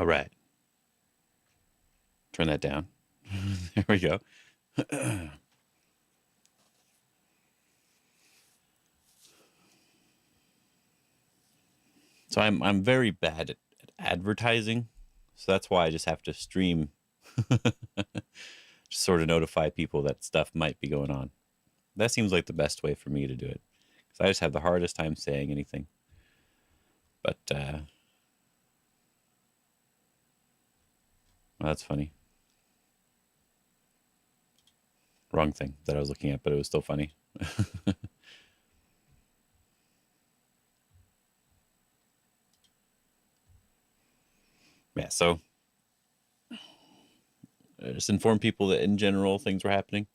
All right. Turn that down. There we go. So I'm very bad at advertising. So that's why I just have to stream, just sort of notify people that stuff might be going on. That seems like the best way for me to do it. Because I just have the hardest time saying anything. But well, that's funny. Wrong thing that I was looking at, but it was still funny. Yeah, so just inform people that in general things were happening.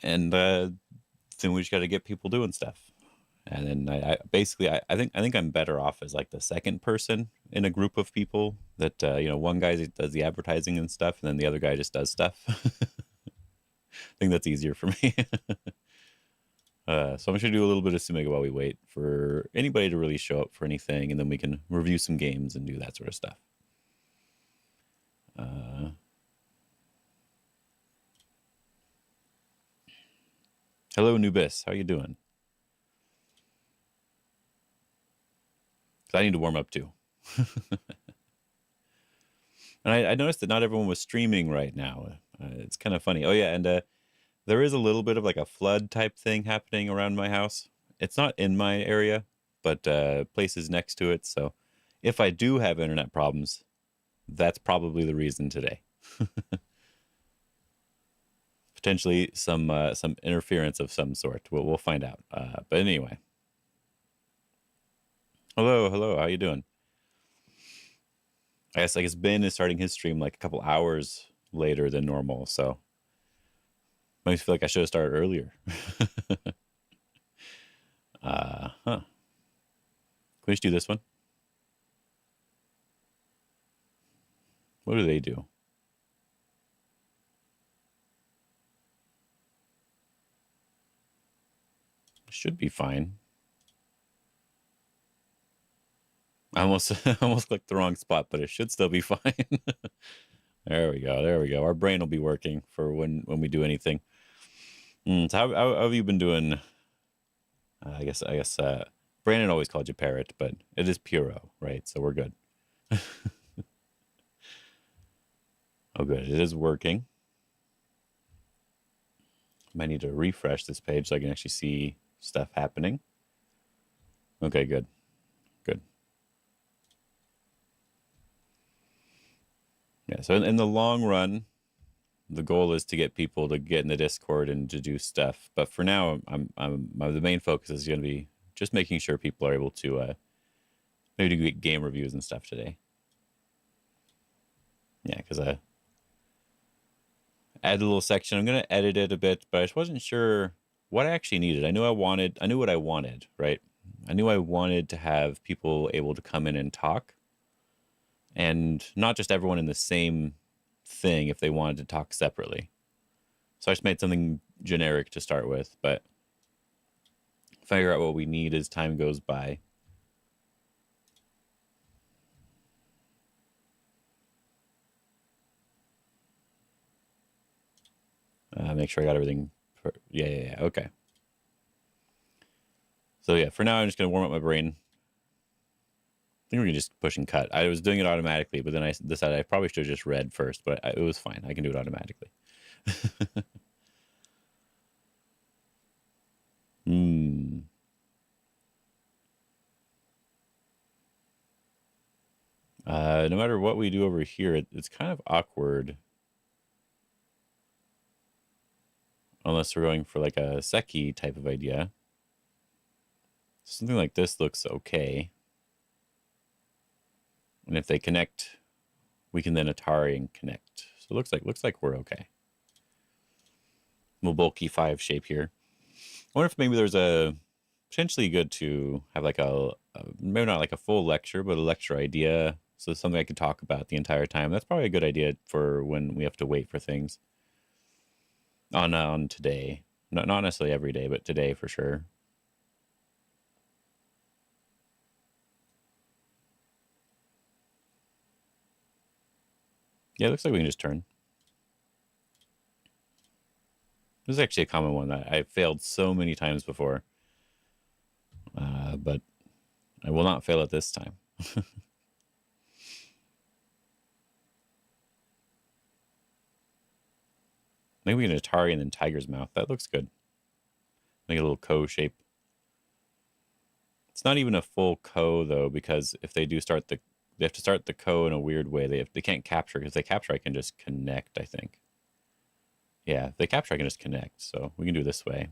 And then we just got to get people doing stuff. And then I basically I think I'm better off as like the second person in a group of people that one guy does the advertising and stuff, and then the other guy just does stuff. I think that's easier for me. So I'm just gonna do a little bit of Sumiga while we wait for anybody to really show up for anything, and then we can review some games and do that sort of stuff. Hello, Nubis. How you doing? 'Cause I need to warm up too. And I noticed that not everyone was streaming right now. It's kind of funny. Oh yeah, and there is a little bit of like a flood type thing happening around my house. It's not in my area, but places next to it. So if I do have internet problems, that's probably the reason today. Potentially some interference of some sort. We'll find out. But anyway, hello. How you doing? I guess Ben is starting his stream like a couple hours later than normal, so makes me feel like I should have started earlier. Huh. Can we just do this one? What do they do? Should be fine. I almost almost clicked the wrong spot, but it should still be fine. There we go. There we go. Our brain will be working for when we do anything. So how have you been doing? I guess Brandon always called you Parrot, but it is Puro, right? So we're good. Oh, good. It is working. Might need to refresh this page so I can actually see stuff happening. Okay, good. Good. Yeah, so in the long run, the goal is to get people to get in the Discord and to do stuff. But for now, the main focus is going to be just making sure people are able to maybe do game reviews and stuff today. Yeah, because I add a little section. I'm going to edit it a bit, but I just wasn't sure what I actually needed. I knew what I wanted, right? I knew I wanted to have people able to come in and talk, and not just everyone in the same thing if they wanted to talk separately. So I just made something generic to start with, but figure out what we need as time goes by. Make sure I got everything. Yeah. Okay. So yeah, for now I'm just gonna warm up my brain. I think we can just push and cut. I was doing it automatically, but then I decided I probably should have just read first, but it was fine. I can do it automatically. Hmm. No matter what we do over here, it's kind of awkward unless we're going for like a Seki type of idea. Something like this looks okay. And if they connect, we can then Atari and connect. So it looks like we're okay. Little bulky 5 shape here. I wonder if maybe there's a potentially good to have like a maybe not like a full lecture, but a lecture idea. So something I could talk about the entire time. That's probably a good idea for when we have to wait for things on today. Not necessarily every day, but today for sure. Yeah, it looks like we can just turn. This is actually a common one that I failed so many times before. But I will not fail it this time. Maybe we can Atari and then tiger's mouth. That looks good. Make a little ko shape. It's not even a full ko though, because if they do start they have to start the ko in a weird way. They can't capture, because if they capture, I can just connect, I think. Yeah, if they capture, I can just connect. So we can do this way.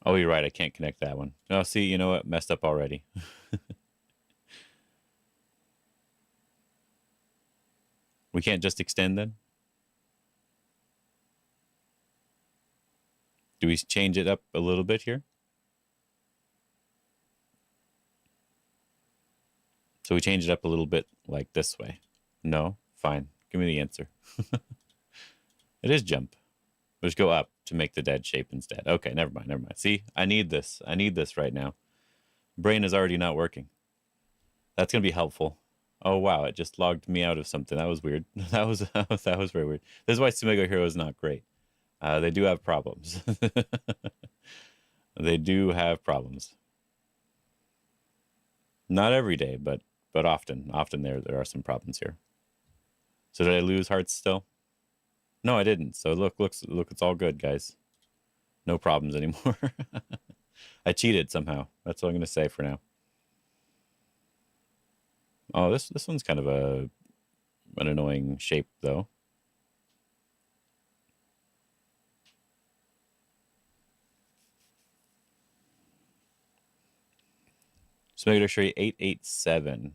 Oh, you're right. I can't connect that one. Oh, see, you know what? Messed up already. We can't just extend then? Do we change it up a little bit here? So we change it up a little bit like this way. No? Fine. Give me the answer. It is jump. Let's go up to make the dead shape instead. Okay, never mind, never mind. See, I need this. I need this right now. Brain is already not working. That's going to be helpful. Oh, wow, it just logged me out of something. That was weird. That was very weird. This is why Sumego Hero is not great. They do have problems. They do have problems. Not every day, but often. Often there are some problems here. So did I lose hearts still? No, I didn't. So look, it's all good, guys. No problems anymore. I cheated somehow. That's what I'm going to say for now. Oh, this one's kind of an annoying shape, though. So make sure 887.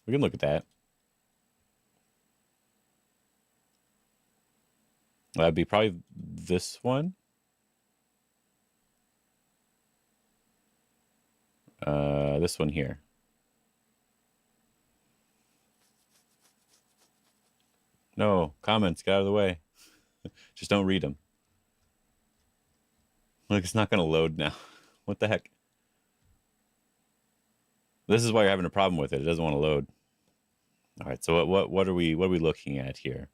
We can look at that. That'd be probably this one. This one here. No, comments, get out of the way. Just don't read them. Look, it's not going to load now. What the heck? This is why you're having a problem with it. It doesn't want to load. All right, so what are we looking at here?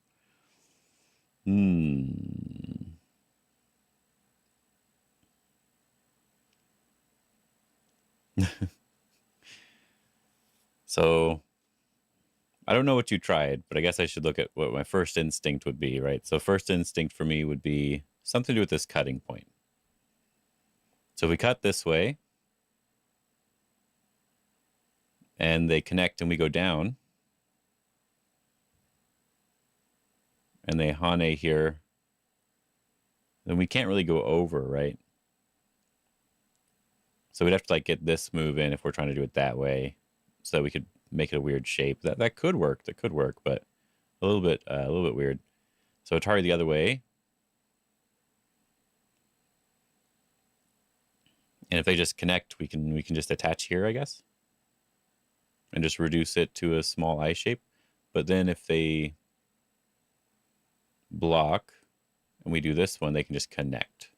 So I don't know what you tried, but I guess I should look at what my first instinct would be, right? So first instinct for me would be something to do with this cutting point. So if we cut this way and they connect and we go down and they hane here, then we can't really go over, right? So we'd have to like get this move in if we're trying to do it that way, so that we could make it a weird shape. That could work. That could work, but a little bit weird. So Atari the other way, and if they just connect, we can just attach here, I guess, and just reduce it to a small eye shape. But then if they block and we do this one, they can just connect.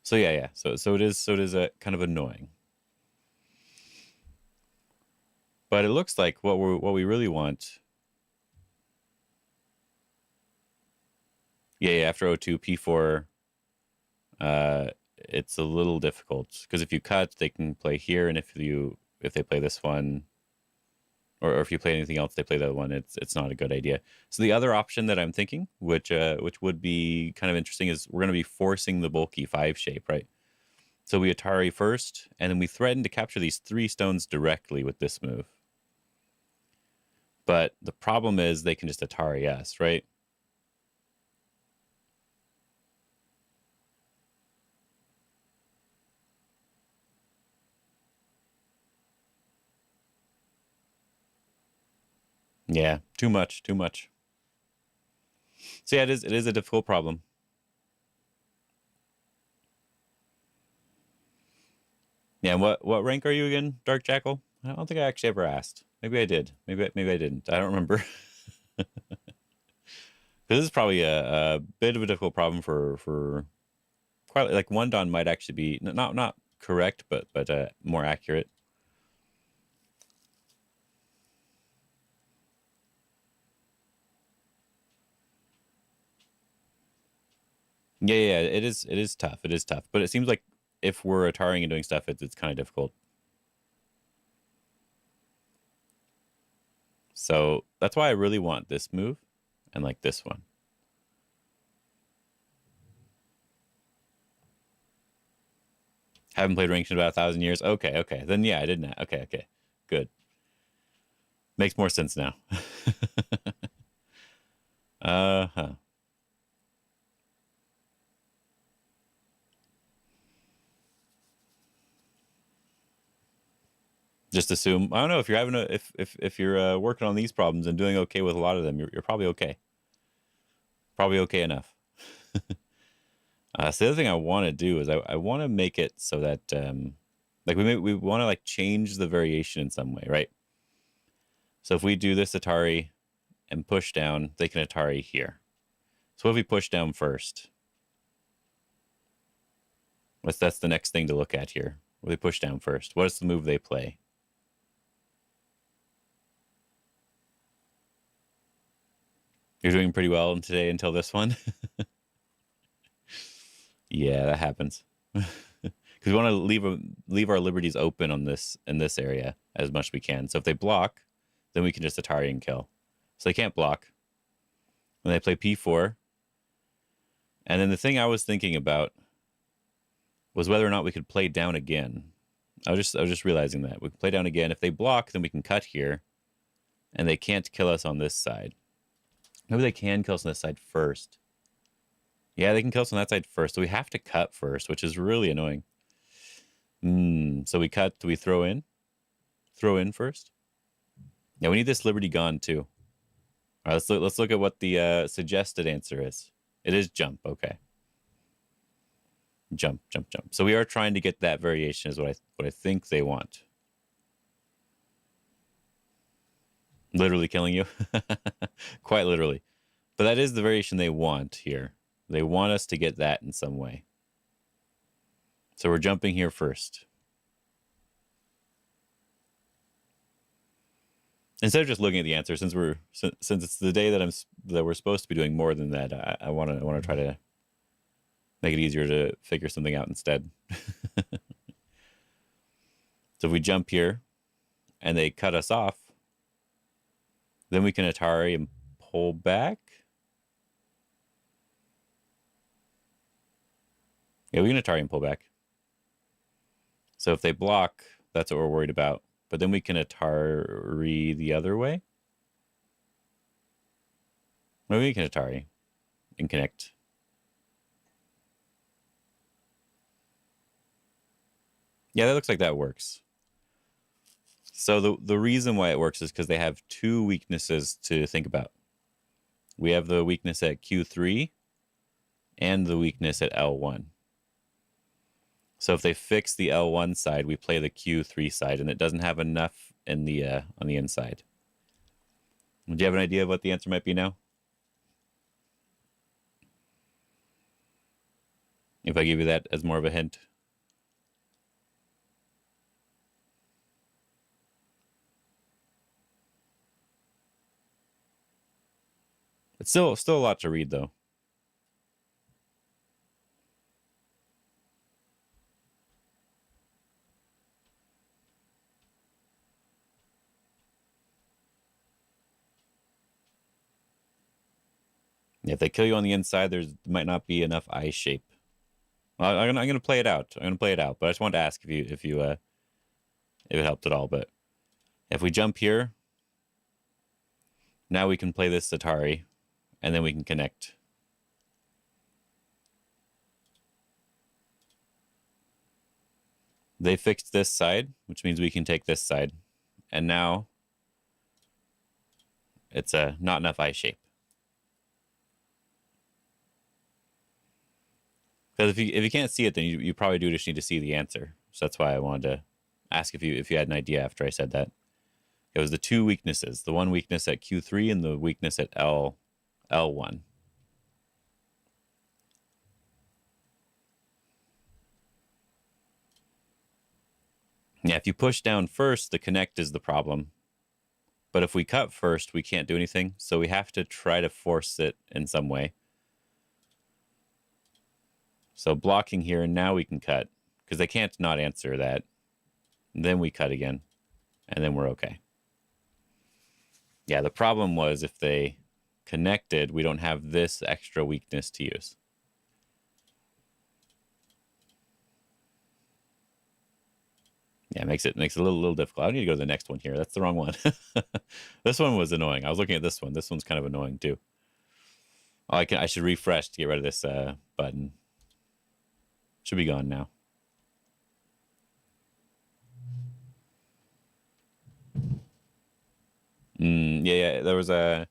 So yeah. So it is a kind of annoying. But it looks like what we really want. Yeah, after O2 P4, it's a little difficult because if you cut, they can play here, and if they play this one, or if you play anything else, they play that one. It's not a good idea. So the other option that I'm thinking, which would be kind of interesting, is we're going to be forcing the bulky 5 shape, right? So we Atari first, and then we threaten to capture these 3 stones directly with this move. But the problem is they can just Atari us, right? Yeah, too much. So yeah, it is a difficult problem. Yeah, and what rank are you again, Dark Jackal? I don't think I actually ever asked. Maybe I did. Maybe I didn't. I don't remember. This is probably a bit of a difficult problem for quite like one Don might actually be not correct, but more accurate. Yeah, it is. It is tough. It is tough. But it seems like if we're Ataring and doing stuff, it's kind of difficult. So that's why I really want this move and like this one. Haven't played ranked in about 1,000 years. Okay. Then yeah, I didn't. Okay. Good. Makes more sense now. Uh-huh. Just assume. I don't know if you're having a if you're working on these problems and doing okay with a lot of them, you're probably okay. Probably okay enough. So the other thing I want to do is I want to make it so that like we want to like change the variation in some way, right? So if we do this Atari and push down, they can Atari here. So if we push down first, that's the next thing to look at here. Where they push down first. What is the move they play? You're doing pretty well today until this one. Yeah, that happens. Because we want to leave our liberties open on this in this area as much as we can. So if they block, then we can just Atari and kill. So they can't block. When they play P4, and then the thing I was thinking about was whether or not we could play down again. I was just realizing that we can play down again. If they block, then we can cut here, and they can't kill us on this side. Maybe they can kill us on this side first. Yeah, they can kill us on that side first. So we have to cut first, which is really annoying. So we cut. Do we throw in? Throw in first. Yeah, we need this Liberty gone too. All right, let's look at what the suggested answer is. It is jump. Okay. Jump. So we are trying to get that variation is what I think they want. Literally killing you. Quite literally. But that is the variation they want here. They want us to get that in some way. So we're jumping here first. Instead of just looking at the answer, since it's the day that we're supposed to be doing more than that, I want to try to make it easier to figure something out instead. So if we jump here and they cut us off, then we can Atari and pull back. Yeah, we can Atari and pull back. So if they block, that's what we're worried about. But then we can Atari the other way. Maybe we can Atari and connect. Yeah, that looks like that works. So the reason why it works is because they have two weaknesses to think about. We have the weakness at Q3 and the weakness at L1. So if they fix the L1 side, we play the Q3 side, and it doesn't have enough in the on the inside. Do you have an idea of what the answer might be now? If I give you that as more of a hint. It's still a lot to read, though. If they kill you on the inside, there might not be enough eye shape. Well, I'm gonna play it out. But I just wanted to ask if it helped at all. But if we jump here, now we can play this Atari, and then we can connect. They fixed this side, which means we can take this side, and now it's not enough eye shape. Because if you can't see it, then you probably do just need to see the answer. So that's why I wanted to ask if you had an idea after I said that. It was the two weaknesses: the one weakness at Q3 and the weakness at L1. Yeah, if you push down first, the connect is the problem. But if we cut first, we can't do anything. So we have to try to force it in some way. So blocking here, and now we can cut, because they can't not answer that. And then we cut again, and then we're okay. Yeah, the problem was if they connected, we don't have this extra weakness to use. Yeah, it makes it a little difficult. I need to go to the next one here. That's the wrong one. This one was annoying. I was looking at this one. This one's kind of annoying too. Oh, I should refresh to get rid of this button. Should be gone now. Yeah, there was a...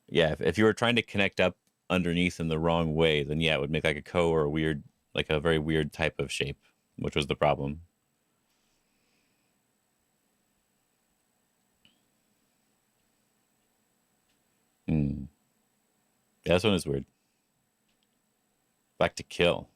Yeah, if you were trying to connect up underneath in the wrong way, then yeah, it would make like a ko or a weird, like a very weird type of shape, which was the problem. Yeah, this one is weird. Back to kill.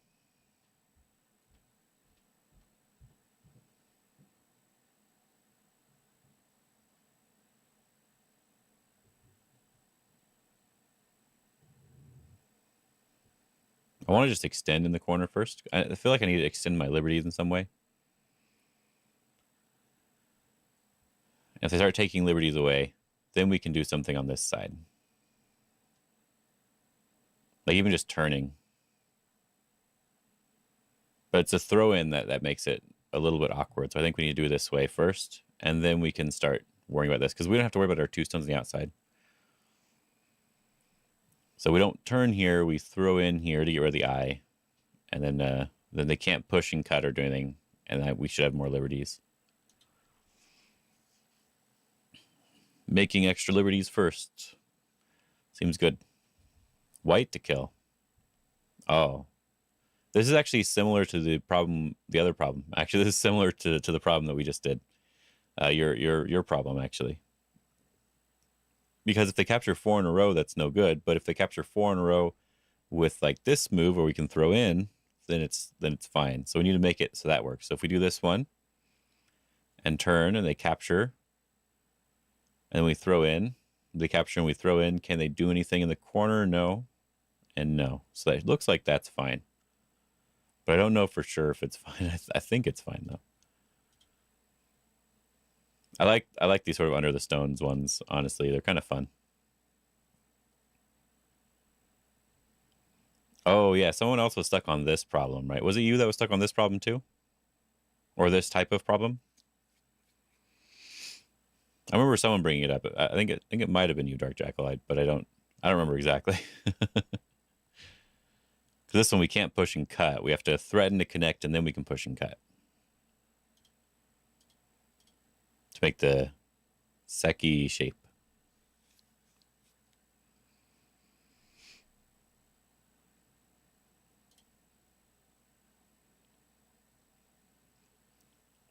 I want to just extend in the corner first. I feel like I need to extend my liberties in some way. If they start taking liberties away, then we can do something on this side. Like even just turning. But it's a throw in that makes it a little bit awkward. So I think we need to do it this way first, and then we can start worrying about this, because we don't have to worry about our 2 stones on the outside. So we don't turn here, we throw in here to get rid of the eye, and then they can't push and cut or do anything, and we should have more liberties. Making extra liberties first. Seems good. White to kill. Oh. This is actually similar to the other problem. Actually, this is similar to the problem that we just did. Your problem, actually. Because if they capture 4 in a row, that's no good. But if they capture 4 in a row with like this move where we can throw in, then it's fine. So we need to make it so that works. So if we do this one and turn and they capture, and we throw in, they capture and we throw in, can they do anything in the corner? No. And no. So it looks like that's fine. But I don't know for sure if it's fine. I think it's fine though. I like these sort of under the stones ones, honestly. They're kind of fun. Oh yeah, someone else was stuck on this problem, right? Was it you that was stuck on this problem too? Or this type of problem? I remember someone bringing it up. I think it might have been you, Dark Jackalite, but I don't remember exactly. Because this one we can't push and cut. We have to threaten to connect, and then we can push and cut to make the Seki shape.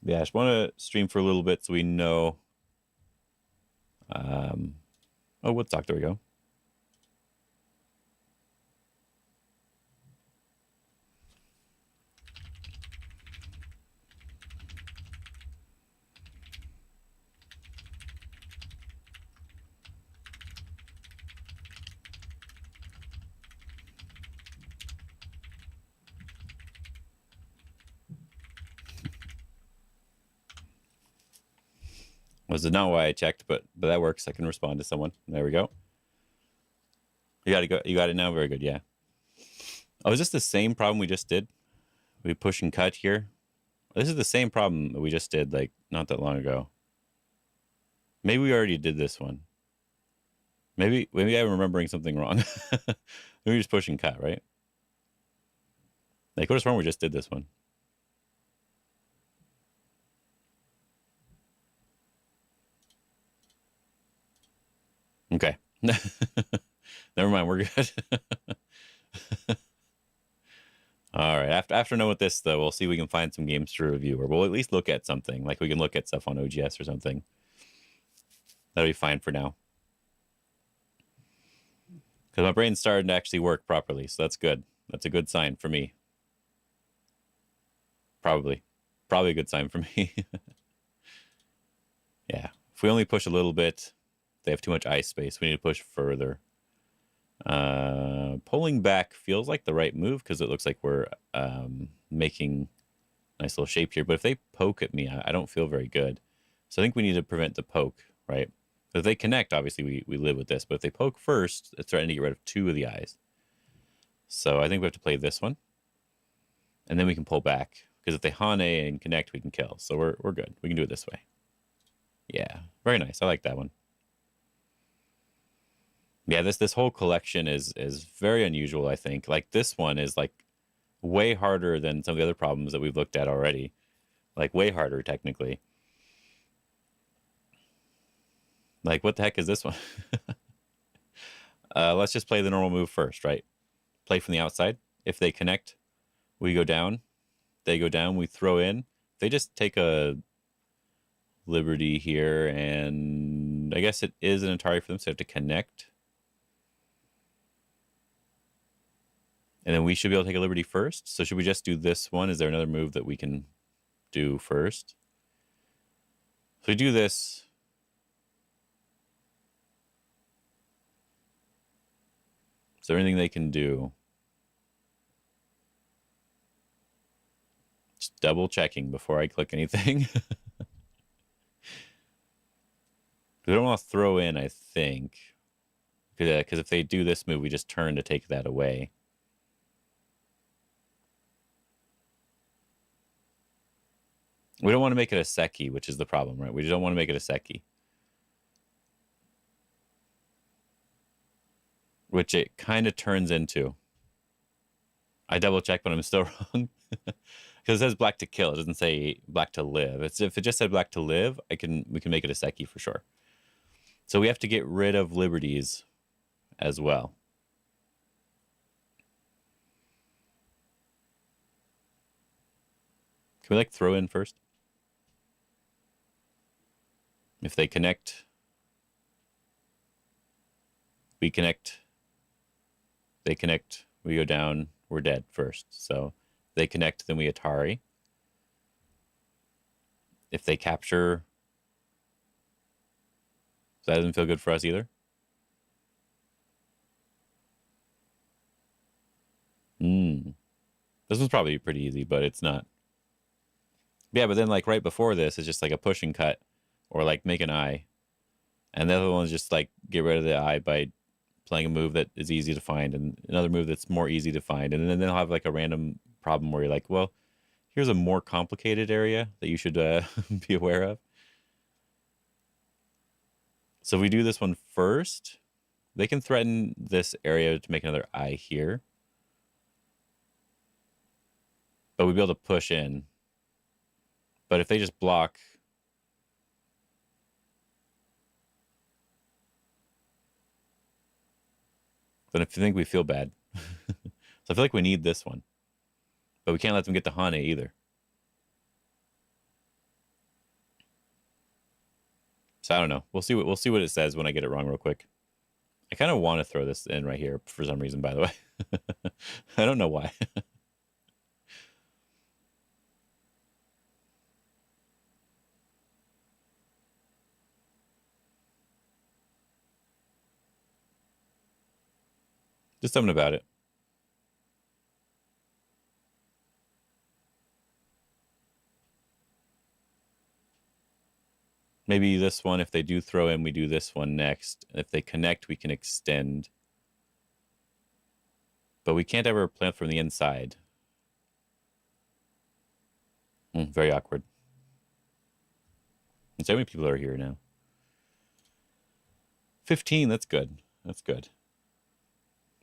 Yeah, I just want to stream for a little bit so we know. Oh, Woodstock, there we go. Was not why I checked, but that works. I can respond to someone. There we go. You got it now. Very good. Yeah. Oh, is this the same problem we just did? We push and cut here. This is the same problem that we just did like not that long ago. Maybe we already did this one. Maybe I'm remembering something wrong. Maybe just push and cut, right? Like, what is wrong? We just did this one. Okay. Never mind. We're good. All right. After knowing this, though, we'll see if we can find some games to review, or we'll at least look at something. Like we can look at stuff on OGS or something. That'll be fine for now. Because my brain's starting to actually work properly, so that's good. That's a good sign for me. Probably a good sign for me. Yeah. If we only push a little bit, they have too much ice space. We need to push further. Pulling back feels like the right move because it looks like we're making a nice little shape here. But if they poke at me, I don't feel very good. So I think we need to prevent the poke, right? If they connect, obviously we live with this. But if they poke first, it's threatening to get rid of 2 of the eyes. So I think we have to play this one. And then we can pull back. Because if they Hane and connect, we can kill. So we're good. We can do it this way. Yeah, very nice. I like that one. Yeah, this whole collection is very unusual, I think. Like this one is like way harder than some of the other problems that we've looked at already. Like way harder technically. Like what the heck is this one? Let's just play the normal move first, right? Play from the outside. If they connect, we go down. They go down, we throw in. They just take a liberty here, and I guess it is an Atari for them, so they have to connect. And then we should be able to take a liberty first. So should we just do this one? Is there another move that we can do first? So we do this. Is there anything they can do? Just double checking before I click anything. We don't want to throw in, I think. Because if they do this move, we just turn to take that away. We don't want to make it a Seki, which is the problem, right? We don't want to make it a Seki. Which it kind of turns into. I double check, but I'm still wrong. Because it says black to kill. It doesn't say black to live. If it just said black to live, we can make it a Seki for sure. So we have to get rid of liberties as well. Can we like throw in first? If they connect, we connect. They connect, we go down, we're dead first. So they connect, then we Atari. If they capture, so that doesn't feel good for us either. This was probably pretty easy, but it's not. Yeah, but then like right before this is just like a push and cut or like make an eye. And the other one's just like get rid of the eye by playing a move that is easy to find and another move that's more easy to find. And then they'll have like a random problem where you're like, well, here's a more complicated area that you should be aware of. So if we do this one first, they can threaten this area to make another eye here. But we'd be able to push in. But if they just block, then if you think we feel bad. So I feel like we need this one. But we can't let them get the Hane either. So I don't know. We'll see what it says when I get it wrong real quick. I kind of want to throw this in right here for some reason, by the way. I don't know why. Just something about it. Maybe this one, if they do throw in, we do this one next. If they connect, we can extend. But we can't ever plant from the inside. Very awkward. And so many people are here now. 15, that's good. That's good.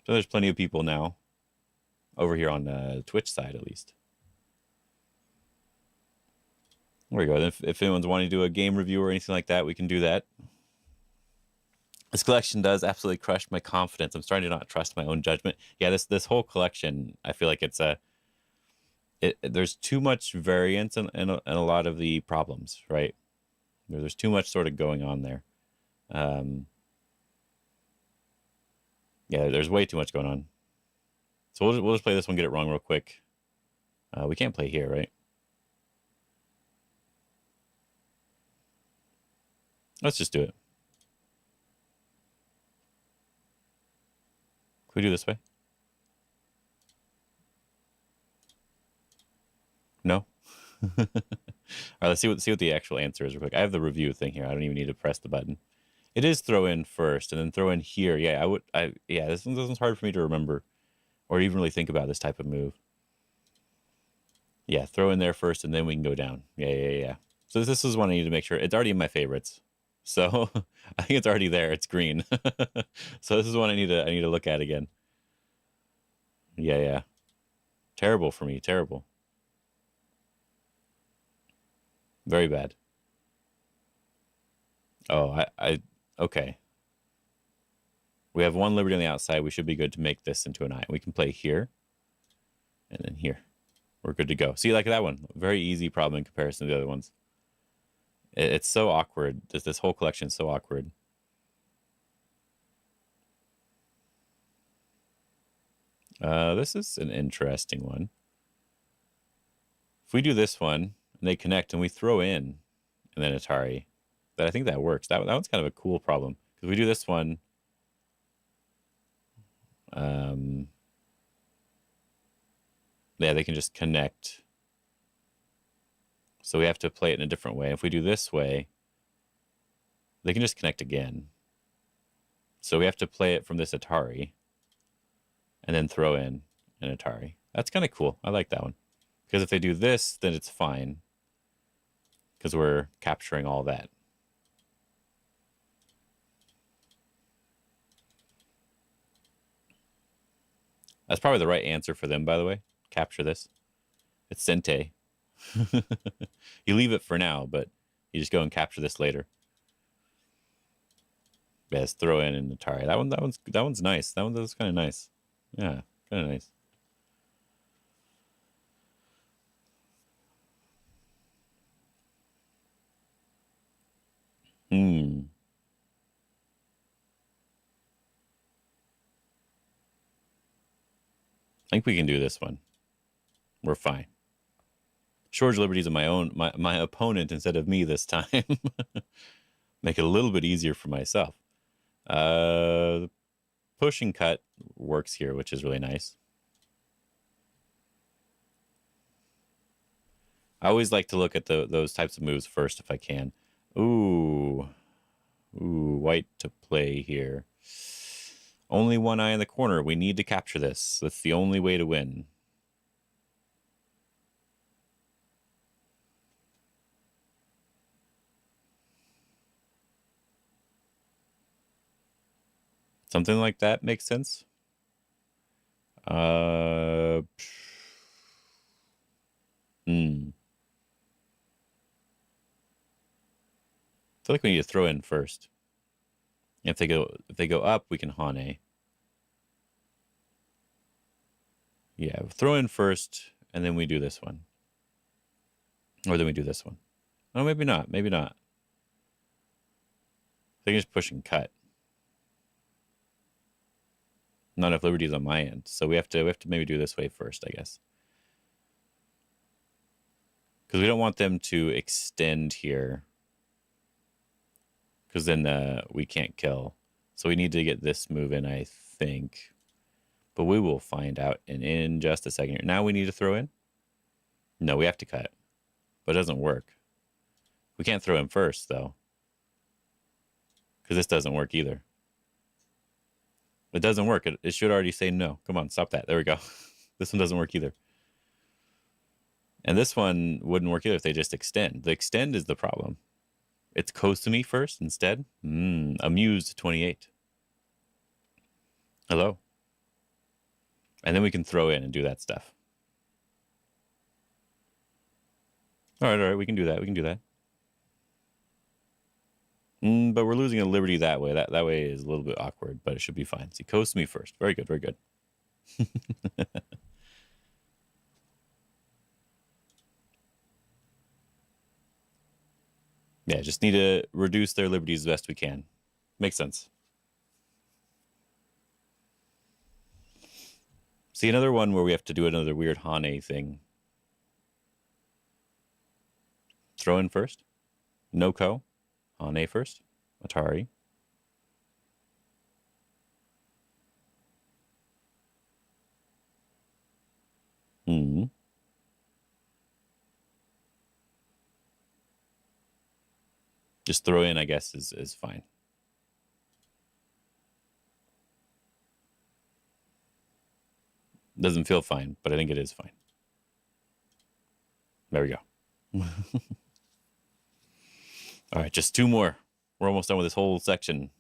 So there's plenty of people now. Over here on the Twitch side, at least. There we go. If anyone's wanting to do a game review or anything like that, we can do that. This collection does absolutely crush my confidence. I'm starting to not trust my own judgment. Yeah, this whole collection, I feel like there's too much variance in a lot of the problems, right? There's too much sort of going on there. Yeah, there's way too much going on. So we'll just play this one, get it wrong real quick. We can't play here, right? Let's just do it. we do this way? No? All right, let's see what the actual answer is real quick. I have the review thing here. I don't even need to press the button. It is throw in first and then throw in here. Yeah, yeah, this one's hard for me to remember or even really think about this type of move. Yeah, throw in there first and then we can go down. Yeah. So this is one I need to make sure. It's already in my favorites. So I think it's already there. It's green. So this is one I need to look at again. Yeah. Terrible for me. Terrible. Very bad. Oh, okay. We have one liberty on the outside. We should be good to make this into an eye. We can play here and then here. We're good to go. See, like that one, very easy problem in comparison to the other ones. It's so awkward. This whole collection is so awkward. This is an interesting one. If we do this one and they connect and we throw in and then Atari, I think that works. That one's kind of a cool problem because we do this one. Yeah, they can just connect. So we have to play it in a different way. If we do this way, they can just connect again. So we have to play it from this Atari and then throw in an Atari. That's kind of cool. I like that one. Because if they do this, then it's fine. Because we're capturing all that. That's probably the right answer for them, by the way. Capture this. It's Sente. You leave it for now, but you just go and capture this later. Yeah, let's throw in an Atari. That one's nice. That was kind of nice. Yeah, kind of nice. I think we can do this one. We're fine. Shortage liberties of my opponent instead of me this time. Make it a little bit easier for myself. Push and cut works here, which is really nice. I always like to look at those types of moves first if I can. Ooh, white to play here. Only one eye in the corner. We need to capture this. That's the only way to win. Something like that makes sense. I feel like we need to throw in first. If they go up, we can Hane. Yeah, throw in first, and then we do this one. Or then we do this one. Oh, maybe not. Maybe not. They can just push and cut. Not enough liberties on my end, so we have to maybe do this way first, I guess. Because we don't want them to extend here. Because then we can't kill. So we need to get this move in, I think. But we will find out in just a second here. Now we need to throw in? No, we have to cut. But it doesn't work. We can't throw in first, though. Because this doesn't work either. It doesn't work. It should already say no. Come on, stop that. There we go. This one doesn't work either. And this one wouldn't work either if they just extend. The extend is the problem. It's Kosume first instead. Amused 28. Hello. And then we can throw in and do that stuff. All right. We can do that. But we're losing a liberty that way. That way is a little bit awkward, but it should be fine. See, Kosume first. Very good. Yeah, just need to reduce their liberties as best we can. Makes sense. See, another one where we have to do another weird Hane thing. Throw in first. No-ko. Hane first. Atari. Just throw in, I guess, is fine. Doesn't feel fine, but I think it is fine. There we go. All right, just 2 more. We're almost done with this whole section.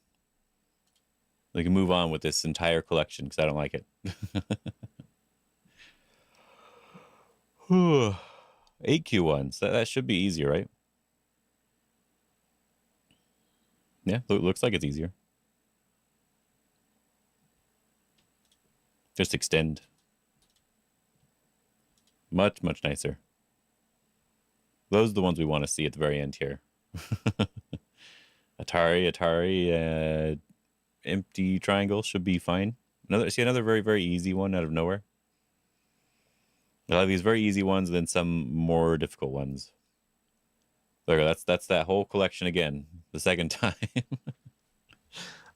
We can move on with this entire collection because I don't like it. 8 Q1s. That should be easier, right? Yeah, looks like it's easier. Just extend. Much, much nicer. Those are the ones we want to see at the very end here. Atari, empty triangle should be fine. Another very, very easy one out of nowhere. A lot of these very easy ones, and then some more difficult ones. There we go. That's that whole collection again, the second time.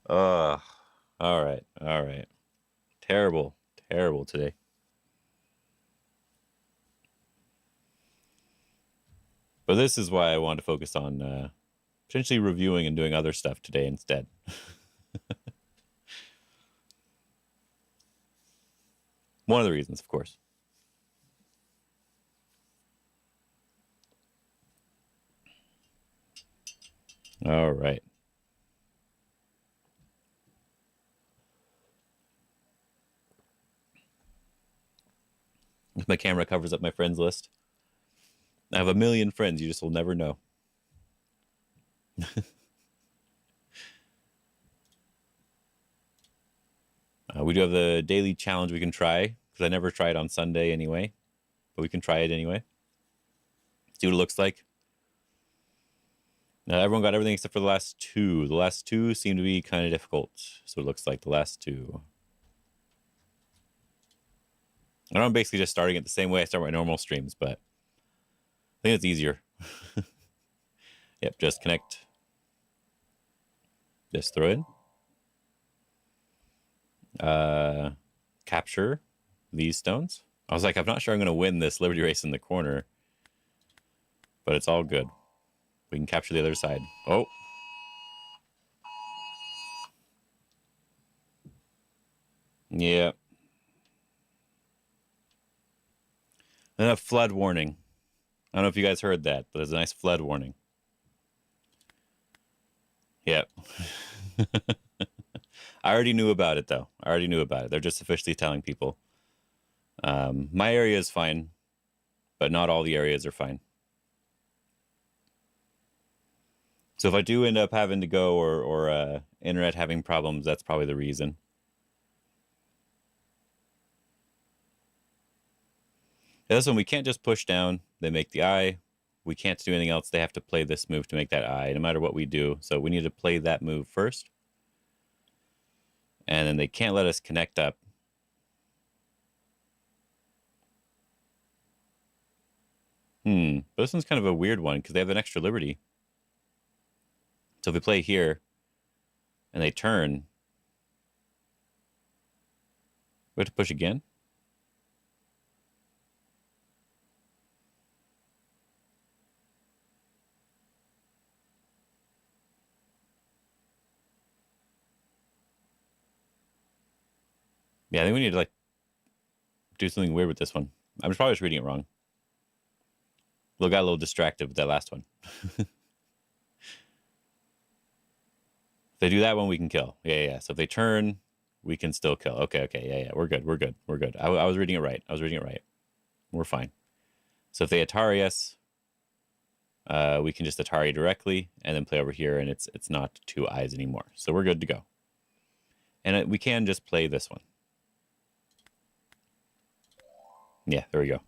All right. Terrible today. But this is why I want to focus on potentially reviewing and doing other stuff today instead. One of the reasons, of course. All right. If my camera covers up my friends list, I have a million friends. You just will never know. We do have the daily challenge we can try, because I never tried on Sunday anyway, but we can try it anyway. See what it looks like. Now, everyone got everything except for the last 2. The last 2 seem to be kind of difficult. So it looks like the last 2. I know I'm basically just starting it the same way I start my normal streams, but I think it's easier. Yep, just connect. Just throw in. Capture these stones. I was like, I'm not sure I'm going to win this Liberty Race in the corner, but it's all good. We can capture the other side. Oh. Yeah. And a flood warning. I don't know if you guys heard that, but there's a nice flood warning. Yep. I already knew about it, though. They're just officially telling people. My area is fine, but not all the areas are fine. So if I do end up having to go or internet having problems, that's probably the reason. Yeah, this one we can't just push down. They make the eye. We can't do anything else. They have to play this move to make that eye, no matter what we do. So we need to play that move first. And then they can't let us connect up. But this one's kind of a weird one because they have an extra liberty. So if we play here and they turn, we have to push again. Yeah, I think we need to like do something weird with this one. I'm probably just reading it wrong. Got a little distracted with that last one. If they do that one, we can kill. Yeah. So if they turn, we can still kill. Okay. Yeah. We're good. I was reading it right. We're fine. So if they Atari us, we can just Atari directly and then play over here, and it's not 2 eyes anymore. So we're good to go. And we can just play this one. Yeah, there we go.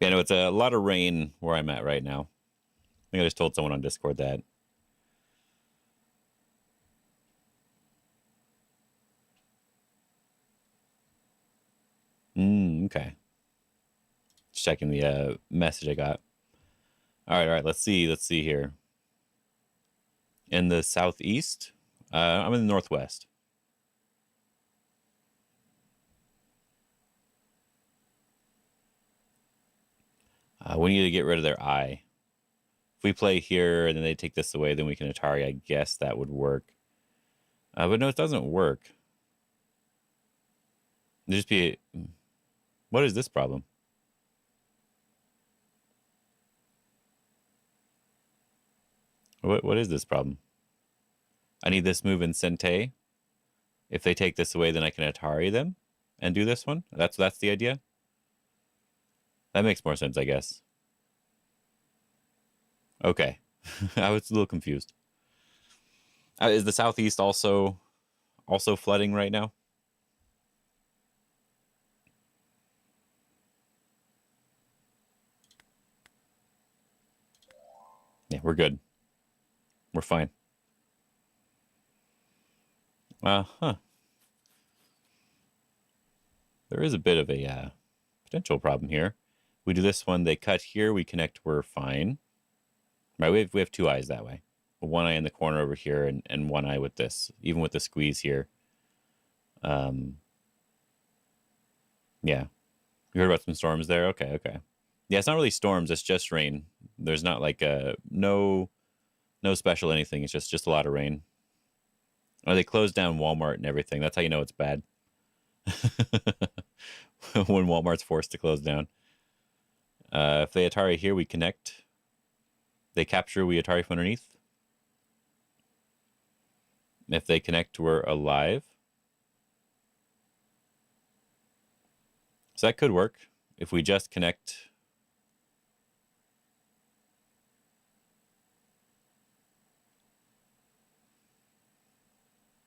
Yeah, no, it's a lot of rain where I'm at right now. I think I just told someone on Discord that. Okay. Just checking the message I got. All right. Let's see here. In the southeast, I'm in the northwest. We need to get rid of their eye. If we play here and then they take this away, then we can Atari. I guess that would work. But no, it doesn't work. It'd just be... What is this problem? What is this problem? I need this move in Sente. If they take this away, then I can Atari them and do this one. That's the idea. That makes more sense, I guess. Okay. I was a little confused. Is the southeast also flooding right now? Yeah, we're good. We're fine. Huh. There is a bit of a potential problem here. We do this one, they cut here, we connect, we're fine. Right, we have two eyes that way. One eye in the corner over here and one eye with this, even with the squeeze here. Yeah. You heard about some storms there? Okay. Yeah, it's not really storms, it's just rain. There's not like no special anything. It's just a lot of rain. Oh, they closed down Walmart and everything. That's how you know it's bad. When Walmart's forced to close down. If they Atari here, we connect. They capture, we Atari from underneath. If they connect, we're alive. So that could work. If we just connect...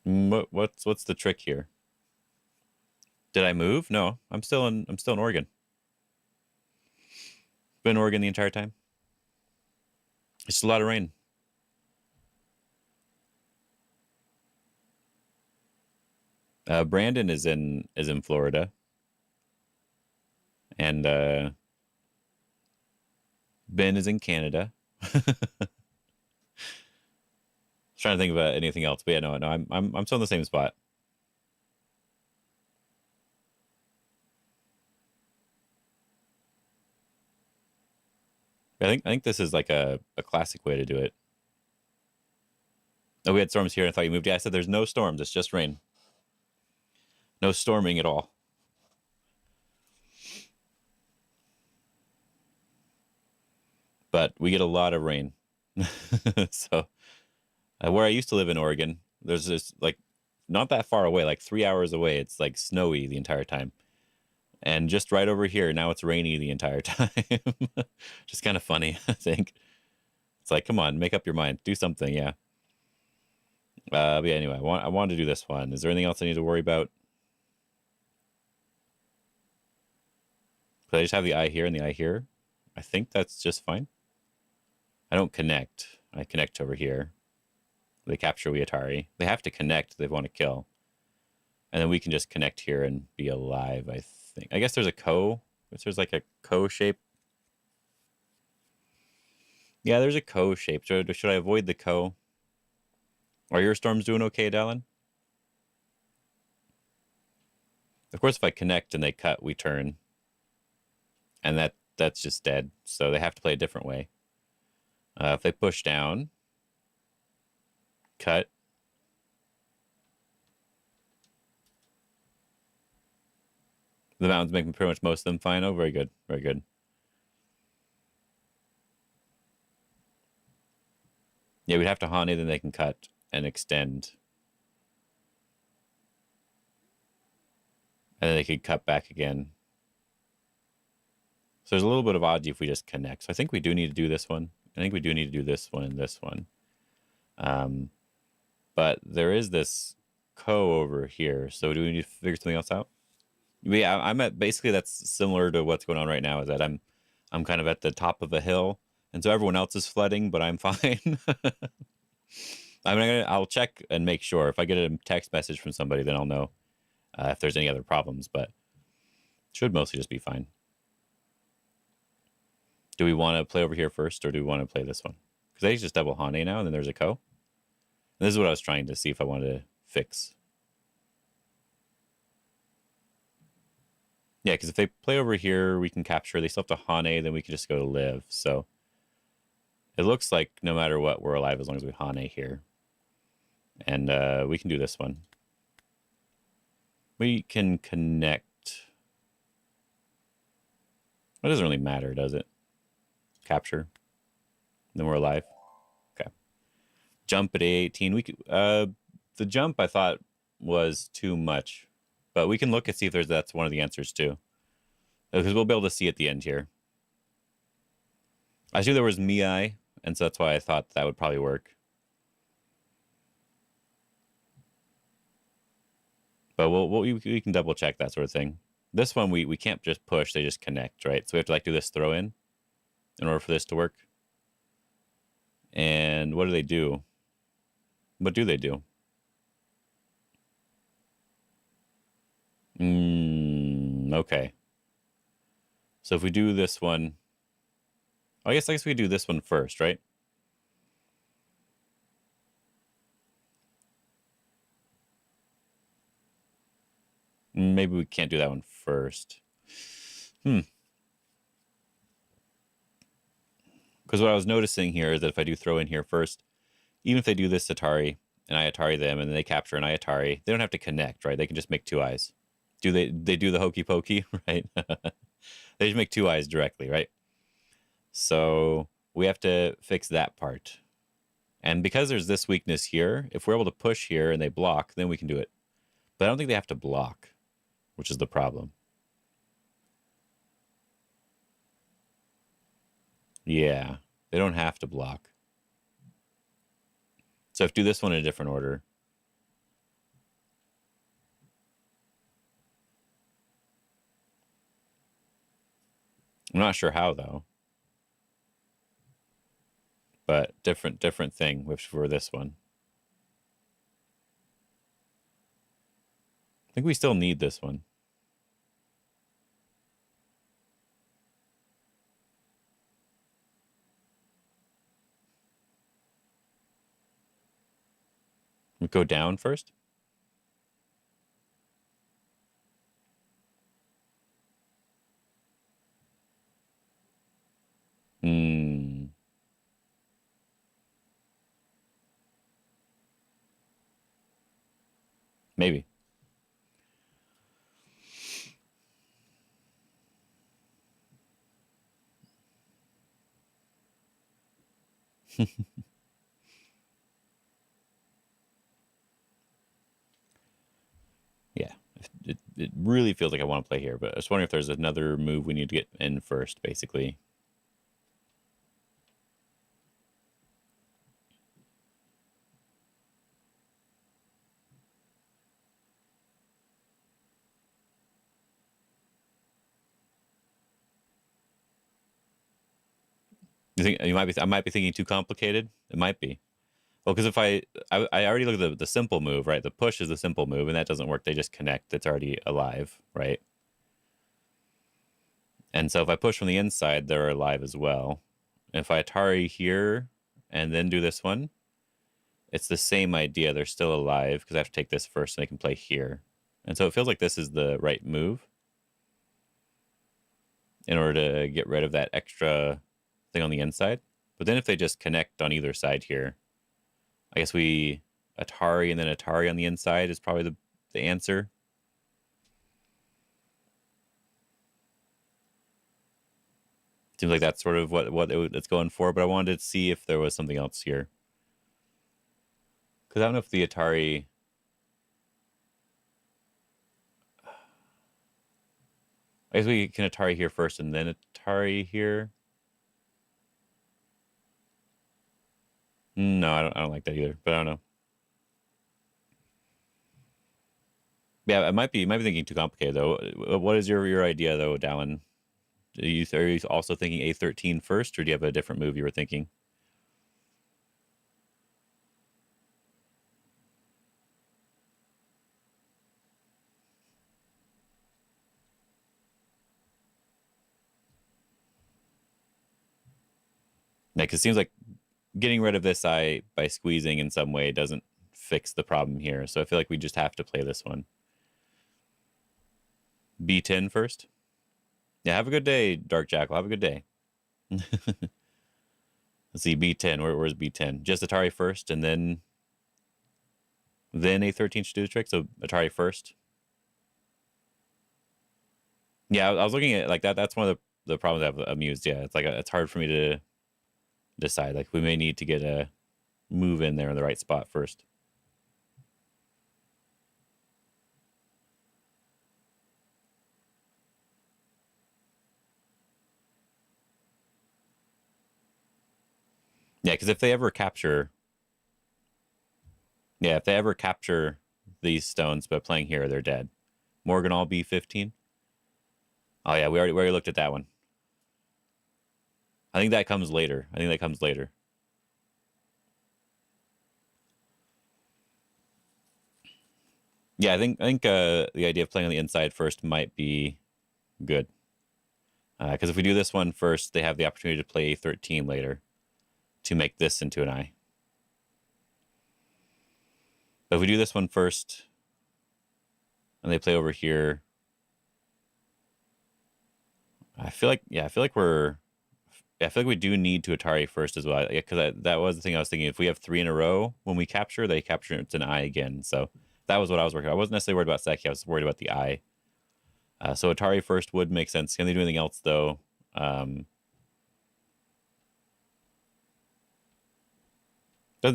What's the trick here? Did I move? No, I'm still in Oregon. Been in Oregon the entire time. It's just a lot of rain. Brandon is in Florida, and Ben is in Canada. Trying to think about anything else, but yeah, no, I'm still in the same spot. I think this is like a classic way to do it. Oh, we had storms here, and I thought you moved. Yeah, I said there's no storms. It's just rain. No storming at all. But we get a lot of rain. So where I used to live in Oregon, there's this, like, not that far away, like 3 hours away, it's like snowy the entire time. And just right over here, now it's rainy the entire time. Just kind of funny, I think. It's like, come on, make up your mind. Do something, yeah. But yeah, anyway, I wanted to do this one. Is there anything else I need to worry about? Could I just have the eye here and the eye here? I think that's just fine. I don't connect. I connect over here. They capture, we Atari. They have to connect. They want to kill. And then we can just connect here and be alive, I think. I guess there's a co. I guess there's like a co shape. Yeah, there's a co shape. Should I avoid the co? Are your storms doing okay, Dallin? Of course, if I connect and they cut, we turn. And that's just dead. So they have to play a different way. If they push down, cut. The mountains make pretty much most of them fine. Oh, very good. Very good. Yeah, we'd have to Hane, then they can cut and extend. And then they could cut back again. So there's a little bit of odds if we just connect. So I think we do need to do this one. I think we do need to do this one and this one. But there is this co over here. So do we need to figure something else out? Yeah, I'm at, basically that's similar to what's going on right now, is that I'm kind of at the top of a hill, and so everyone else is flooding, but I'm fine. I'll check and make sure. If I get a text message from somebody, then I'll know if there's any other problems, but it should mostly just be fine. Do we want to play over here first, or do we want to play this one? Because they just double Hane now, and then there's a ko. And this is what I was trying to see if I wanted to fix. Yeah, because if they play over here, we can capture. They still have to Hane, then we can just go to live. So It looks like no matter what, we're alive as long as we Hane here. And we can do this one. We can connect. It doesn't really matter, does it? Capture. Then we're alive. Okay. Jump at A18. We could, the jump I thought was too much, but we can look and see if that's one of the answers too, because we'll be able to see at the end here. I knew there was Miai, and so that's why I thought that would probably work. But we can double check that sort of thing. This one we can't just push; they just connect, right? So we have to like do this throw in order for this to work. And what do they do? What do they do? Okay. So if we do this one, I guess we do this one first, right? Maybe we can't do that one first. Because what I was noticing here is that if I do throw in here first, even if they do this Atari and I Atari them and then they capture an I Atari, they don't have to connect, right? They can just make two eyes. They do the hokey pokey, right? They just make two eyes directly, right? So we have to fix that part. And because there's this weakness here, if we're able to push here and they block, then we can do it. But I don't think they have to block, which is the problem. Yeah, they don't have to block. So I have to do this one in a different order. I'm not sure how though. But different thing for this one. I think we still need this one. We go down first. Maybe. Yeah, it really feels like I want to play here, but I was wondering if there's another move we need to get in first, basically. You think I might be thinking too complicated? It might be. Well, because if I already look at the simple move, right? The push is the simple move, and that doesn't work. They just connect. It's already alive, right? And so if I push from the inside, they're alive as well. If I Atari here and then do this one, it's the same idea. They're still alive because I have to take this first and they can play here. And so it feels like this is the right move in order to get rid of that extra thing on the inside. But then if they just connect on either side here, I guess we Atari and then Atari on the inside is probably the answer. Seems like that's sort of what it's going for, but I wanted to see if there was something else here. Because I don't know if the Atari... I guess we can Atari here first and then Atari here. No, I don't like that either, but I don't know. Yeah, I might be thinking too complicated though. What is your idea though, Dallin? Are you also thinking A13 first, or do you have a different move you were thinking? Yeah, because it seems like getting rid of this eye by squeezing in some way doesn't fix the problem here. So I feel like we just have to play this one. B10 first. Yeah, have a good day, Dark Jackal. Have a good day. Let's see, B10. Where's B10? Just Atari first, and then A13 should do the trick. So Atari first. Yeah, I was looking at like that. That's one of the problems I've amused. Yeah, it's like it's hard for me to decide. Like we may need to get a move in there in the right spot first. Yeah, because if they ever capture, these stones by playing here, they're dead. Morgan all B15. Oh yeah, we already looked at that one. I think that comes later. Yeah, I think the idea of playing on the inside first might be good. Because if we do this one first, they have the opportunity to play A13 later to make this into an I. But if we do this one first, and they play over here, I feel like we do need to Atari first as well. Because that was the thing I was thinking. If we have 3 in a row, when we capture, they capture it's an I again. So that was what I was working on. I wasn't necessarily worried about Seki. I was worried about the I. So Atari first would make sense. Can they do anything else, though? Doesn't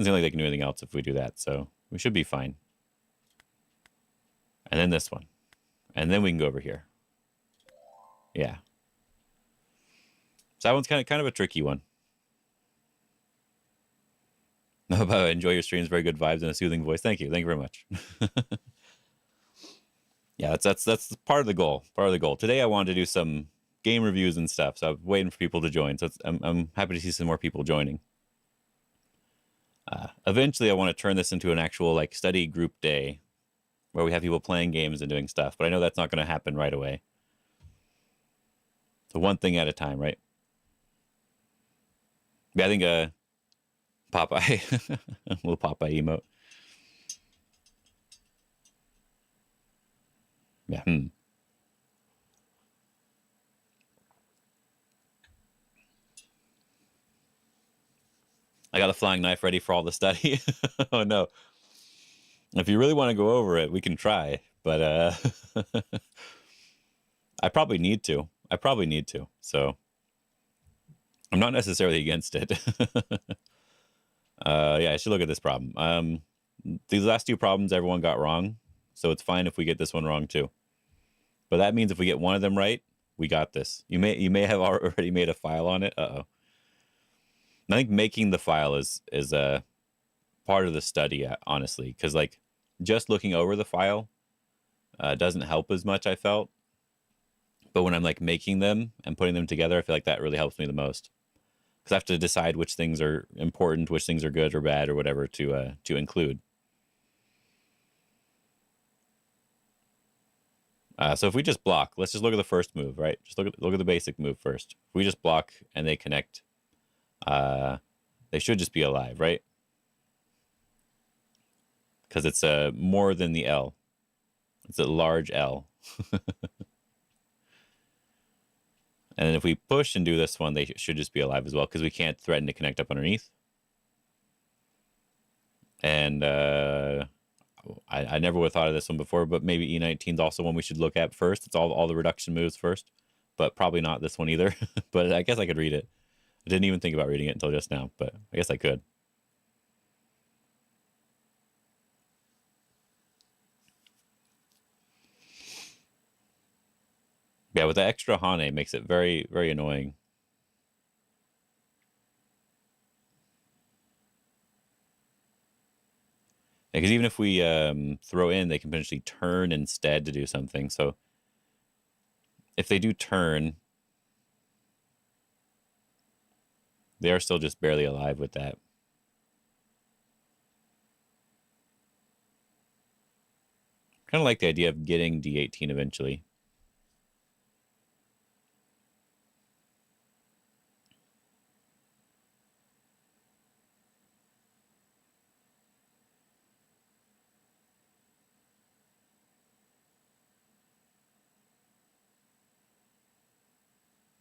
seem like they can do anything else if we do that. So we should be fine. And then this one. And then we can go over here. Yeah. So that one's kind of a tricky one. Enjoy your streams, very good vibes and a soothing voice. Thank you very much. Yeah, that's part of the goal. Today I wanted to do some game reviews and stuff, so I'm waiting for people to join. So I'm happy to see some more people joining. Eventually, I want to turn this into an actual like study group day, where we have people playing games and doing stuff. But I know that's not going to happen right away. So one thing at a time, right? Yeah, I think Popeye, little Popeye emote. Yeah. I got a flying knife ready for all the study. Oh no. If you really want to go over it, we can try. But I probably need to. So I'm not necessarily against it. Yeah, I should look at this problem. These last 2 problems everyone got wrong, so it's fine if we get this one wrong too. But that means if we get one of them right, we got this. You may have already made a file on it. I think making the file is a part of the study, honestly, because like just looking over the file doesn't help as much, I felt. But when I'm like making them and putting them together, I feel like that really helps me the most. Because I have to decide which things are important, which things are good or bad or whatever to include. So if we just block, let's just look at the first move, right? Just look at the basic move first. If we just block and they connect, they should just be alive, right? Because it's more than the L. It's a large L. And then if we push and do this one, they should just be alive as well, because we can't threaten to connect up underneath. And I never would have thought of this one before, but maybe E19 is also one we should look at first. It's all the reduction moves first, but probably not this one either. But I guess I could read it. I didn't even think about reading it until just now, but I guess I could. Yeah, with the extra Hane, it makes it very, very annoying. Because even if we throw in, they can potentially turn instead to do something. So if they do turn, they are still just barely alive with that. Kind of like the idea of getting D18 eventually.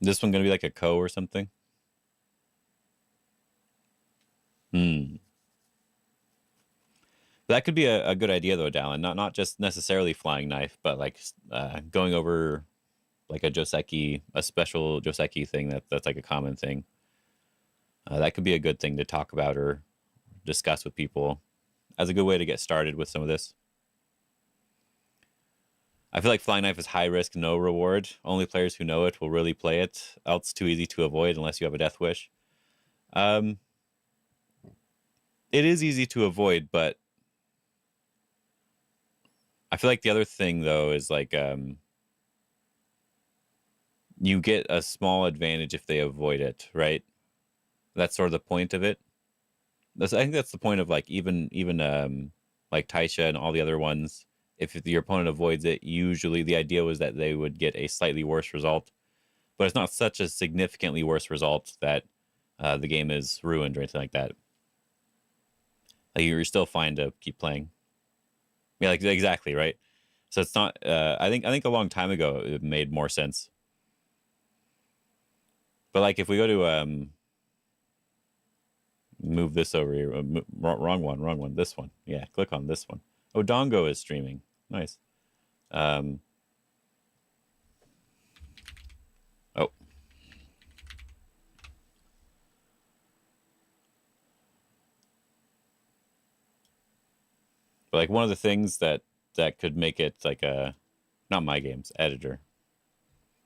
This one going to be like a Ko or something? Hmm. That could be a good idea though, Dallin. Not just necessarily flying knife, but like going over like a Joseki, a special Joseki thing that's like a common thing. That could be a good thing to talk about or discuss with people as a good way to get started with some of this. I feel like flying knife is high risk, no reward. Only players who know it will really play it. Else, too easy to avoid unless you have a death wish. Um, it is easy to avoid, but I feel like the other thing though is like you get a small advantage if they avoid it, right? That's sort of the point of it. I think that's the point of like even like Taisha and all the other ones. If your opponent avoids it, usually the idea was that they would get a slightly worse result, but it's not such a significantly worse result that the game is ruined or anything like that. Like you're still fine to keep playing. Yeah, like exactly right. So it's not. I think a long time ago it made more sense. But like if we go to move this over here, wrong one. This one. Yeah, click on this one. Oh, Dongo is streaming. Nice. Um, oh, but like one of the things that could make it like a not my games editor